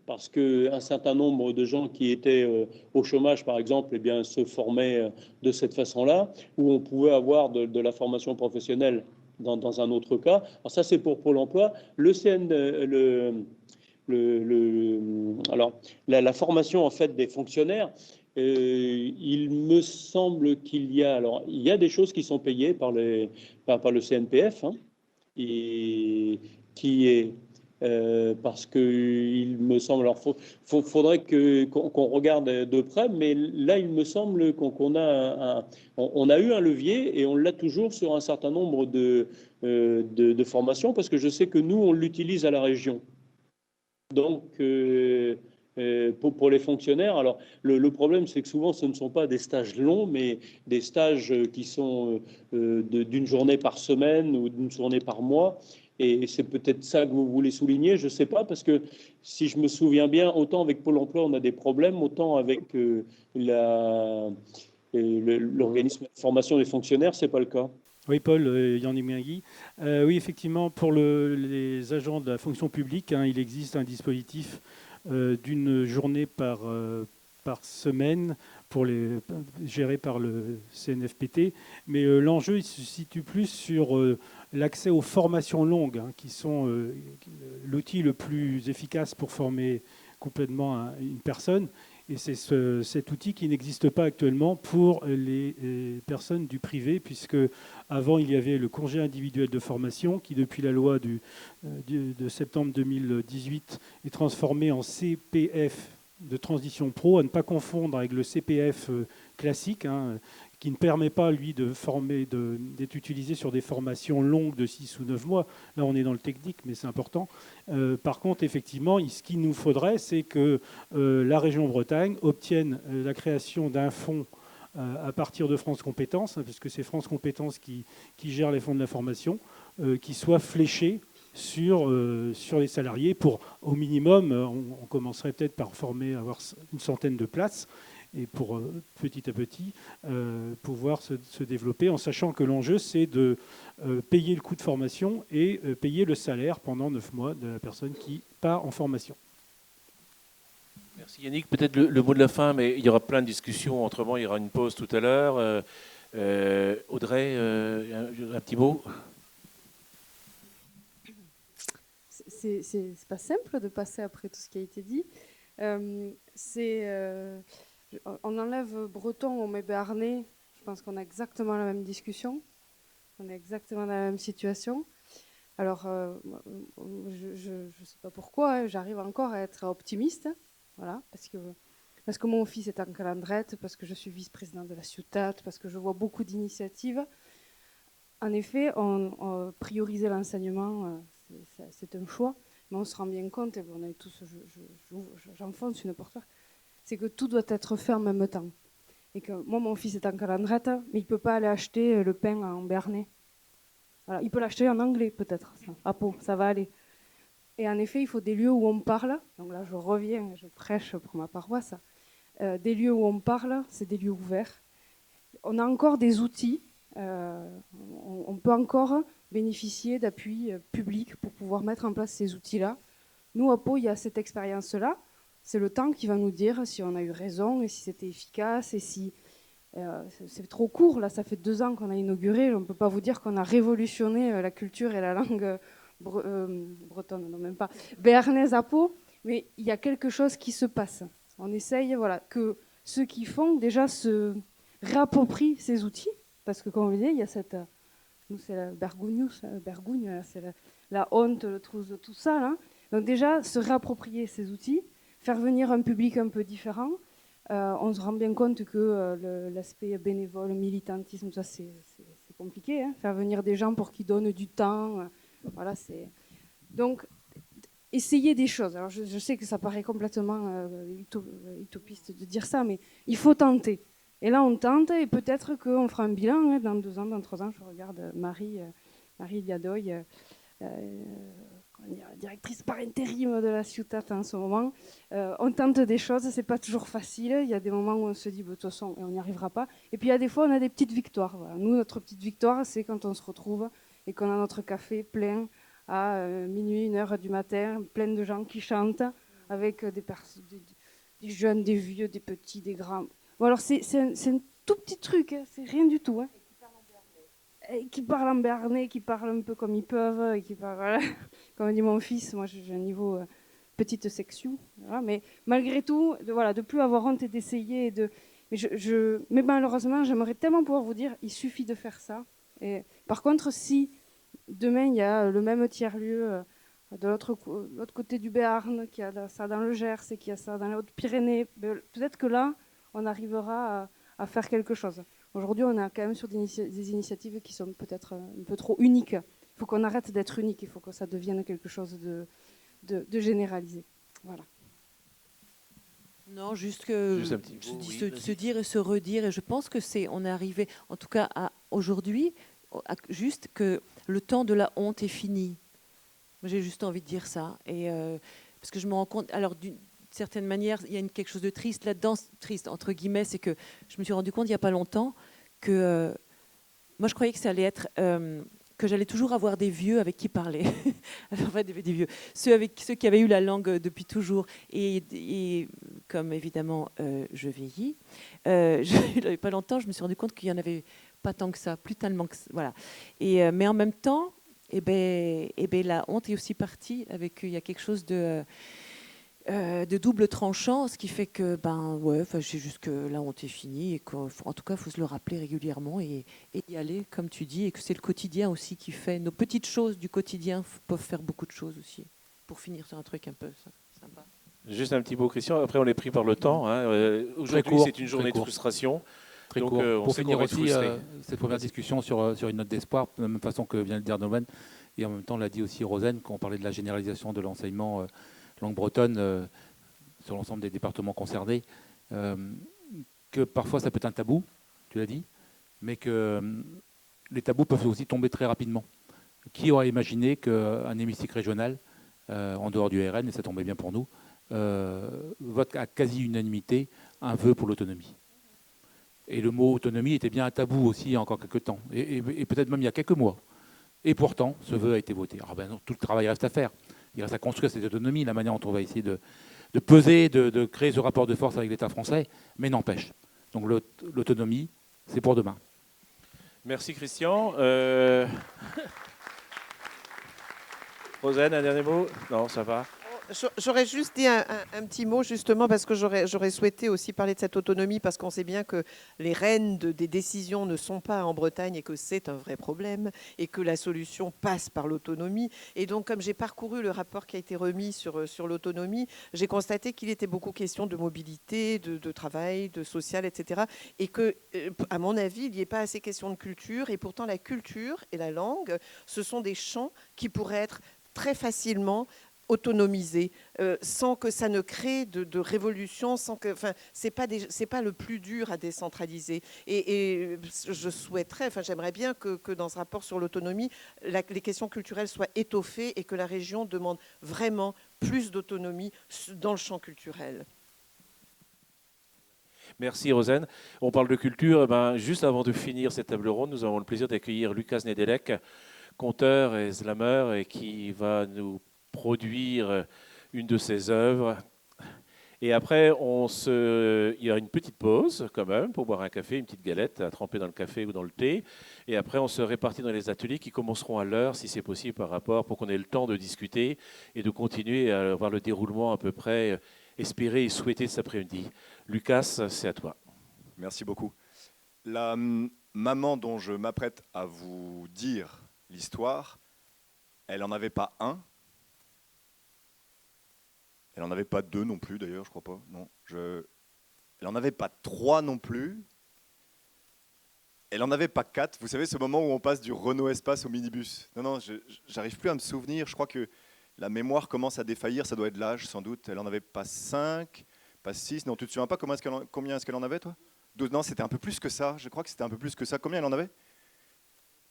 parce qu'un certain nombre de gens qui étaient au chômage, par exemple, eh bien, se formaient de cette façon-là, où on pouvait avoir de la formation professionnelle dans un autre cas. Alors ça, c'est pour Pôle emploi. Alors, la formation en fait des fonctionnaires, il me semble qu'il y a des choses qui sont payées par le CNPF, hein, et qui est parce que il me semble, alors faudrait qu'on regarde de près, mais là il me semble qu'on a on a eu un levier et on l'a toujours sur un certain nombre de formations, parce que je sais que nous on l'utilise à la région. Donc pour les fonctionnaires, alors le problème c'est que souvent ce ne sont pas des stages longs, mais des stages qui sont d'une journée par semaine ou d'une journée par mois. Et c'est peut-être ça que vous voulez souligner, je ne sais pas, parce que si je me souviens bien, autant avec Pôle emploi on a des problèmes, autant avec l'organisme de formation des fonctionnaires, ce n'est pas le cas. Oui, Paul, Yannick Mingui. Oui, effectivement, pour les agents de la fonction publique, hein, il existe un dispositif d'une journée par semaine géré par le CNFPT. Mais l'enjeu, il se situe plus sur l'accès aux formations longues, hein, qui sont l'outil le plus efficace pour former complètement une personne. Et c'est cet outil qui n'existe pas actuellement pour les personnes du privé, puisque avant il y avait le congé individuel de formation qui, depuis la loi de septembre 2018, est transformé en CPF de transition pro, à ne pas confondre avec le CPF classique, hein, qui ne permet pas, lui, d'être utilisé sur des formations longues de 6 ou 9 mois. Là, on est dans le technique, mais c'est important. Par contre, effectivement, ce qu'il nous faudrait, c'est que la région Bretagne obtienne la création d'un fonds à partir de France Compétences, hein, puisque c'est France Compétences qui gère les fonds de la formation, qui soit fléché sur les salariés pour, au minimum, on commencerait peut-être par former, avoir une centaine de places et pour petit à petit pouvoir se développer en sachant que l'enjeu c'est de payer le coût de formation et payer le salaire pendant 9 mois de la personne qui part en formation. Merci Yannick. Peut-être le mot de la fin, mais il y aura plein de discussions. Autrement, il y aura une pause tout à l'heure. Audrey, un petit mot. C'est pas simple de passer après tout ce qui a été dit. On enlève breton, on met béarnais. Je pense qu'on a exactement la même discussion. On est exactement dans la même situation. Alors, je ne sais pas pourquoi, hein, j'arrive encore à être optimiste. Voilà, parce que mon fils est en calandrette, parce que je suis vice-présidente de la Ciutat, parce que je vois beaucoup d'initiatives. En effet, prioriser l'enseignement, c'est un choix, mais on se rend bien compte, et on a tous, j'enfonce une porte, c'est que tout doit être fait en même temps. Et que moi, mon fils est en calandrette, mais il ne peut pas aller acheter le pain en béarnais. Voilà, il peut l'acheter en anglais, peut-être, à Pau, ça va aller. Et en effet, il faut des lieux où on parle. Donc là, je reviens, je prêche pour ma paroisse. Des lieux où on parle, c'est des lieux ouverts. On a encore des outils. On peut encore bénéficier d'appuis publics pour pouvoir mettre en place ces outils-là. Nous, à Pau, il y a cette expérience-là. C'est le temps qui va nous dire si on a eu raison et si c'était efficace. Et si c'est trop court, là, ça fait 2 ans qu'on a inauguré. On ne peut pas vous dire qu'on a révolutionné la culture et la langue bretonne, non même pas, béarnaise à Pau, mais il y a quelque chose qui se passe. On essaye que ceux qui font déjà se réapproprient ces outils, parce que comme on le dit, il y a cette... Nous, c'est la bergogne, c'est la honte, le trousse, tout ça. Là. Donc déjà, se réapproprier ces outils, faire venir un public un peu différent. On se rend bien compte que l'aspect bénévole, militantisme, ça c'est compliqué. Hein. Faire venir des gens pour qu'ils donnent du temps... Voilà, donc, essayer des choses. Alors, je sais que ça paraît complètement utopiste de dire ça, mais il faut tenter. Et là, on tente, et peut-être qu'on fera un bilan hein, dans 2 ans, dans 3 ans. Je regarde Marie Liadoy, directrice par intérim de la Ciutat en ce moment. On tente des choses, c'est pas toujours facile. Il y a des moments où on se dit, de toute façon, on n'y arrivera pas. Et puis, il y a des fois, on a des petites victoires. Voilà. Nous, notre petite victoire, c'est quand on se retrouve et qu'on a notre café plein à minuit, 1h du matin, plein de gens qui chantent, avec des jeunes, des vieux, des petits, des grands. Bon, alors c'est un tout petit truc, hein, c'est rien du tout. Hein. Et qui parlent en béarnais, qui parlent un peu comme ils peuvent, et qui parlent, voilà. Comme dit mon fils, moi j'ai un niveau petite section, voilà, mais malgré tout, de plus avoir honte et d'essayer. Mais malheureusement, j'aimerais tellement pouvoir vous dire, il suffit de faire ça. Et par contre, si demain il y a le même tiers-lieu de l'autre côté du Béarn, qui a ça dans le Gers et qui a ça dans les Hautes-Pyrénées, peut-être que là, on arrivera à faire quelque chose. Aujourd'hui, on est quand même sur des initiatives qui sont peut-être un peu trop uniques. Il faut qu'on arrête d'être unique, il faut que ça devienne quelque chose de généralisé. Voilà. Non, juste que se dire et se redire. Et je pense que on est arrivé, en tout cas aujourd'hui, juste que le temps de la honte est fini. J'ai juste envie de dire ça. Et parce que je me rends compte, alors d'une certaine manière, il y a quelque chose de triste là-dedans, triste entre guillemets, c'est que je me suis rendu compte il n'y a pas longtemps que moi je croyais que ça allait être que j'allais toujours avoir des vieux avec qui parler. Alors, des vieux, ceux qui avaient eu la langue depuis toujours. Et comme évidemment je vieillis, il n'y avait pas longtemps, je me suis rendu compte qu'il n'y en avait pas tant que ça, plus tellement que ça. Voilà. Mais en même temps, la honte est aussi partie avec il y a quelque chose de double tranchant, ce qui fait que c'est juste que la honte est finie et qu'en tout cas il faut se le rappeler régulièrement et y aller comme tu dis, et que c'est le quotidien aussi qui fait, nos petites choses du quotidien peuvent faire beaucoup de choses aussi, pour finir sur un truc un peu sympa. Juste un petit mot, Christian, après on est pris par le temps, hein. Aujourd'hui c'est une journée de frustration. Très donc, court. Pour finir aussi cette première Vas-y. discussion sur une note d'espoir, de la même façon que vient de le dire Nolan, et en même temps l'a dit aussi Rosen, quand on parlait de la généralisation de l'enseignement langue bretonne sur l'ensemble des départements concernés, que parfois ça peut être un tabou, tu l'as dit, mais que les tabous peuvent aussi tomber très rapidement. Qui aurait imaginé qu'un hémicycle régional, en dehors du RN, et ça tombait bien pour nous, vote à quasi-unanimité un vœu pour l'autonomie. Et le mot autonomie était bien un tabou aussi il y a encore quelques temps, et peut-être même il y a quelques mois. Et pourtant, ce vœu a été voté. Alors ben non, tout le travail reste à faire. Il reste à construire cette autonomie, la manière dont on va essayer de peser, de créer ce rapport de force avec l'État français, mais n'empêche. Donc l'autonomie, c'est pour demain. Merci Christian. Rosane, un dernier mot? Non, ça va. J'aurais juste dit un petit mot justement parce que j'aurais souhaité aussi parler de cette autonomie parce qu'on sait bien que les rênes des décisions ne sont pas en Bretagne et que c'est un vrai problème et que la solution passe par l'autonomie. Et donc comme j'ai parcouru le rapport qui a été remis sur l'autonomie, j'ai constaté qu'il était beaucoup question de mobilité, de travail, de social, etc. Et que, à mon avis, il n'y ait pas assez question de culture. Et pourtant la culture et la langue, ce sont des champs qui pourraient être très facilement autonomisé, sans que ça ne crée de révolution, sans que, enfin, c'est pas le plus dur à décentraliser. Et je souhaiterais, enfin, j'aimerais bien que dans ce rapport sur l'autonomie, les questions culturelles soient étoffées et que la région demande vraiment plus d'autonomie dans le champ culturel. Merci Rosane. On parle de culture. Juste avant de finir cette table ronde, nous avons le plaisir d'accueillir Lucas Nedelec, conteur et slammer, et qui va nous produire une de ses œuvres. Et après, il y a une petite pause quand même pour boire un café, une petite galette à tremper dans le café ou dans le thé. Et après, on se répartit dans les ateliers qui commenceront à l'heure, si c'est possible, par rapport, pour qu'on ait le temps de discuter et de continuer à voir le déroulement à peu près espéré et souhaité cet après-midi. Lucas, c'est à toi. Merci beaucoup. La maman dont je m'apprête à vous dire l'histoire, elle n'en avait pas un. Elle n'en avait pas deux non plus, d'ailleurs, je crois pas. Non, elle n'en avait pas trois non plus. Elle n'en avait pas quatre. Vous savez, ce moment où on passe du Renault Espace au minibus. Non, j'arrive plus à me souvenir. Je crois que la mémoire commence à défaillir. Ça doit être l'âge, sans doute. Elle n'en avait pas 5, pas 6. Non, tu te souviens pas combien est-ce qu'elle en avait, toi? 12. Non, c'était un peu plus que ça. Je crois que c'était un peu plus que ça. Combien elle en avait?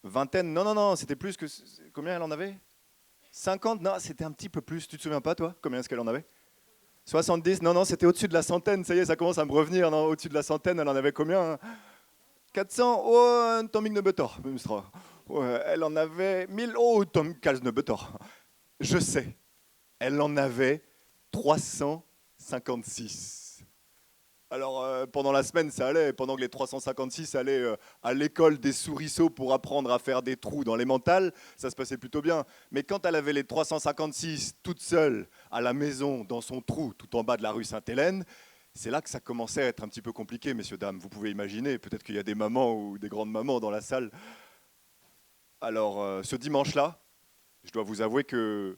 Vingtaine. Non, c'était plus que... Combien elle en avait? 50? Non, c'était un petit peu plus. Tu te souviens pas, toi? Combien est-ce qu'elle en avait? 70? Non, c'était au-dessus de la centaine. Ça y est, ça commence à me revenir. Non, au-dessus de la centaine, elle en avait combien? 400? Oh, un Tommy Nebetor. Elle en avait 1000. Oh, Tom Nebetor. Je sais. Elle en avait 356. Alors, pendant la semaine, ça allait. Pendant que les 356 allaient à l'école des souriceaux pour apprendre à faire des trous dans les mentales, ça se passait plutôt bien. Mais quand elle avait les 356 toute seule à la maison, dans son trou, tout en bas de la rue Sainte-Hélène, c'est là que ça commençait à être un petit peu compliqué, messieurs, dames. Vous pouvez imaginer, peut-être qu'il y a des mamans ou des grandes mamans dans la salle. Alors, ce dimanche-là, je dois vous avouer qu'elle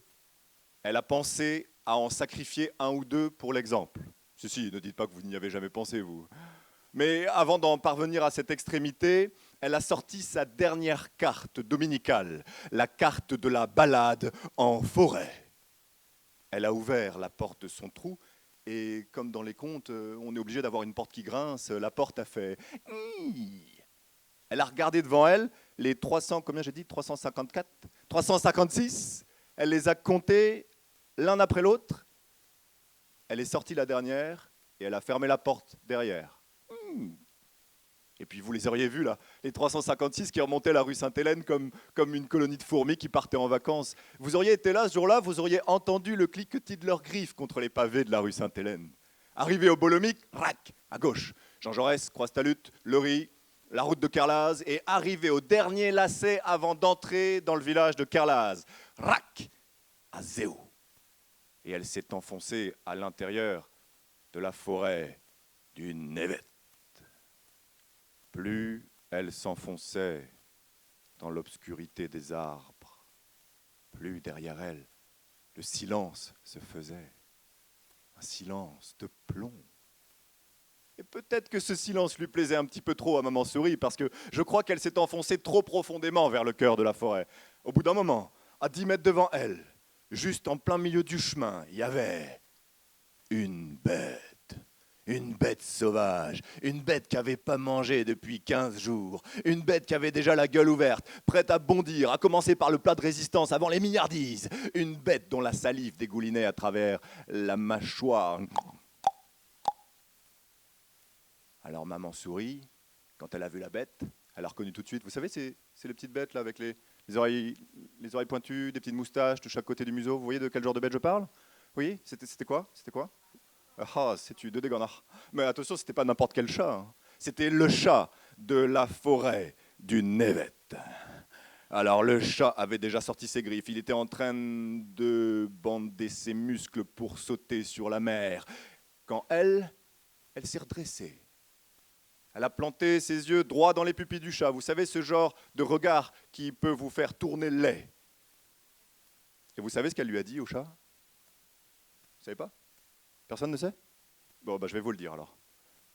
a pensé à en sacrifier un ou deux pour l'exemple. Si, ne dites pas que vous n'y avez jamais pensé, vous. Mais avant d'en parvenir à cette extrémité, elle a sorti sa dernière carte dominicale, la carte de la balade en forêt. Elle a ouvert la porte de son trou et, comme dans les contes, on est obligé d'avoir une porte qui grince, la porte a fait... Elle a regardé devant elle les 300, combien j'ai dit, 354, 356. Elle les a comptés l'un après l'autre. Elle est sortie la dernière et elle a fermé la porte derrière. Et puis vous les auriez vus là, les 356 qui remontaient la rue Sainte-Hélène comme une colonie de fourmis qui partaient en vacances. Vous auriez été là ce jour-là, vous auriez entendu le cliquetis de leurs griffes contre les pavés de la rue Sainte-Hélène. Arrivé au Bolomic, rac, à gauche. Jean Jaurès, Croix-Stalut, Lery, la route de Kerlaz, et arrivé au dernier lacet avant d'entrer dans le village de Kerlaz, rac, à Zéo. Et elle s'est enfoncée à l'intérieur de la forêt du Névet. Plus elle s'enfonçait dans l'obscurité des arbres, plus derrière elle, le silence se faisait. Un silence de plomb. Et peut-être que ce silence lui plaisait un petit peu trop à Maman Souris, parce que je crois qu'elle s'est enfoncée trop profondément vers le cœur de la forêt. Au bout d'un moment, à 10 mètres devant elle, juste en plein milieu du chemin, il y avait une bête. Une bête sauvage, une bête qui n'avait pas mangé depuis 15 jours, une bête qui avait déjà la gueule ouverte, prête à bondir, à commencer par le plat de résistance avant les milliardises, une bête dont la salive dégoulinait à travers la mâchoire. Alors maman souris, quand elle a vu la bête, elle a reconnu tout de suite. Vous savez, c'est les petites bêtes là avec les oreilles pointues, des petites moustaches de chaque côté du museau. Vous voyez de quel genre de bête je parle? Oui, c'était quoi? Ah, c'est-tu de dégonard. Mais attention, c'était pas n'importe quel chat. Hein. C'était le chat de la forêt du Névet. Alors le chat avait déjà sorti ses griffes. Il était en train de bander ses muscles pour sauter sur la mer. Quand elle s'est redressée. Elle a planté ses yeux droit dans les pupilles du chat. Vous savez, ce genre de regard qui peut vous faire tourner le lait. Et vous savez ce qu'elle lui a dit au chat? Vous savez pas? Personne ne sait? Bon, je vais vous le dire alors.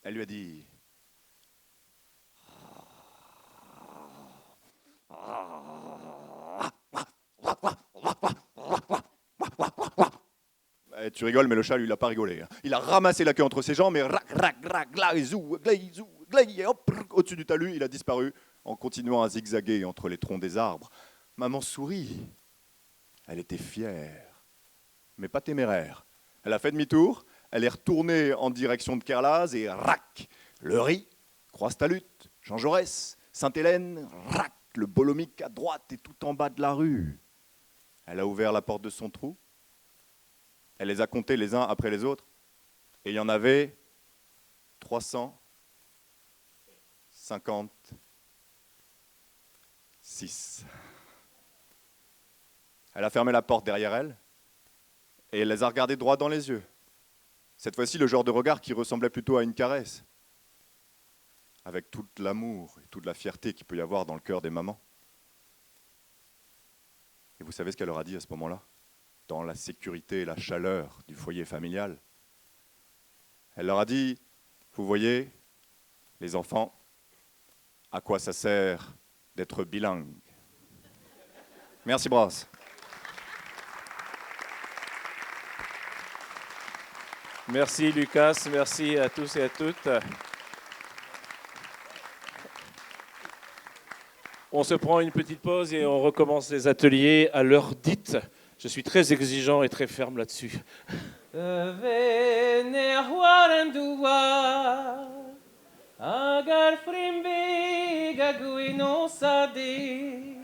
Elle lui a dit... Eh, tu rigoles, mais le chat, lui, il n'a pas rigolé. Hein. Il a ramassé la queue entre ses jambes et au-dessus du talus, il a disparu en continuant à zigzaguer entre les troncs des arbres. Maman sourit. Elle était fière, mais pas téméraire. Elle a fait demi-tour, elle est retournée en direction de Kerlaz et rac, le riz, Croix-Stalut, Jean Jaurès, Sainte-Hélène, rac, le Bolomique à droite et tout en bas de la rue. Elle a ouvert la porte de son trou, elle les a comptés les uns après les autres, et il y en avait 356. Elle a fermé la porte derrière elle, et elle les a regardés droit dans les yeux. Cette fois-ci, le genre de regard qui ressemblait plutôt à une caresse, avec tout l'amour et toute la fierté qu'il peut y avoir dans le cœur des mamans. Et vous savez ce qu'elle leur a dit à ce moment-là? Dans la sécurité et la chaleur du foyer familial. Elle leur a dit, vous voyez, les enfants, à quoi ça sert d'être bilingue? Merci Brasse. Merci Lucas, merci à tous et à toutes. On se prend une petite pause et on recommence les ateliers à l'heure dite. Je suis très exigeant et très ferme là-dessus. Agar frimbi gaguino sadi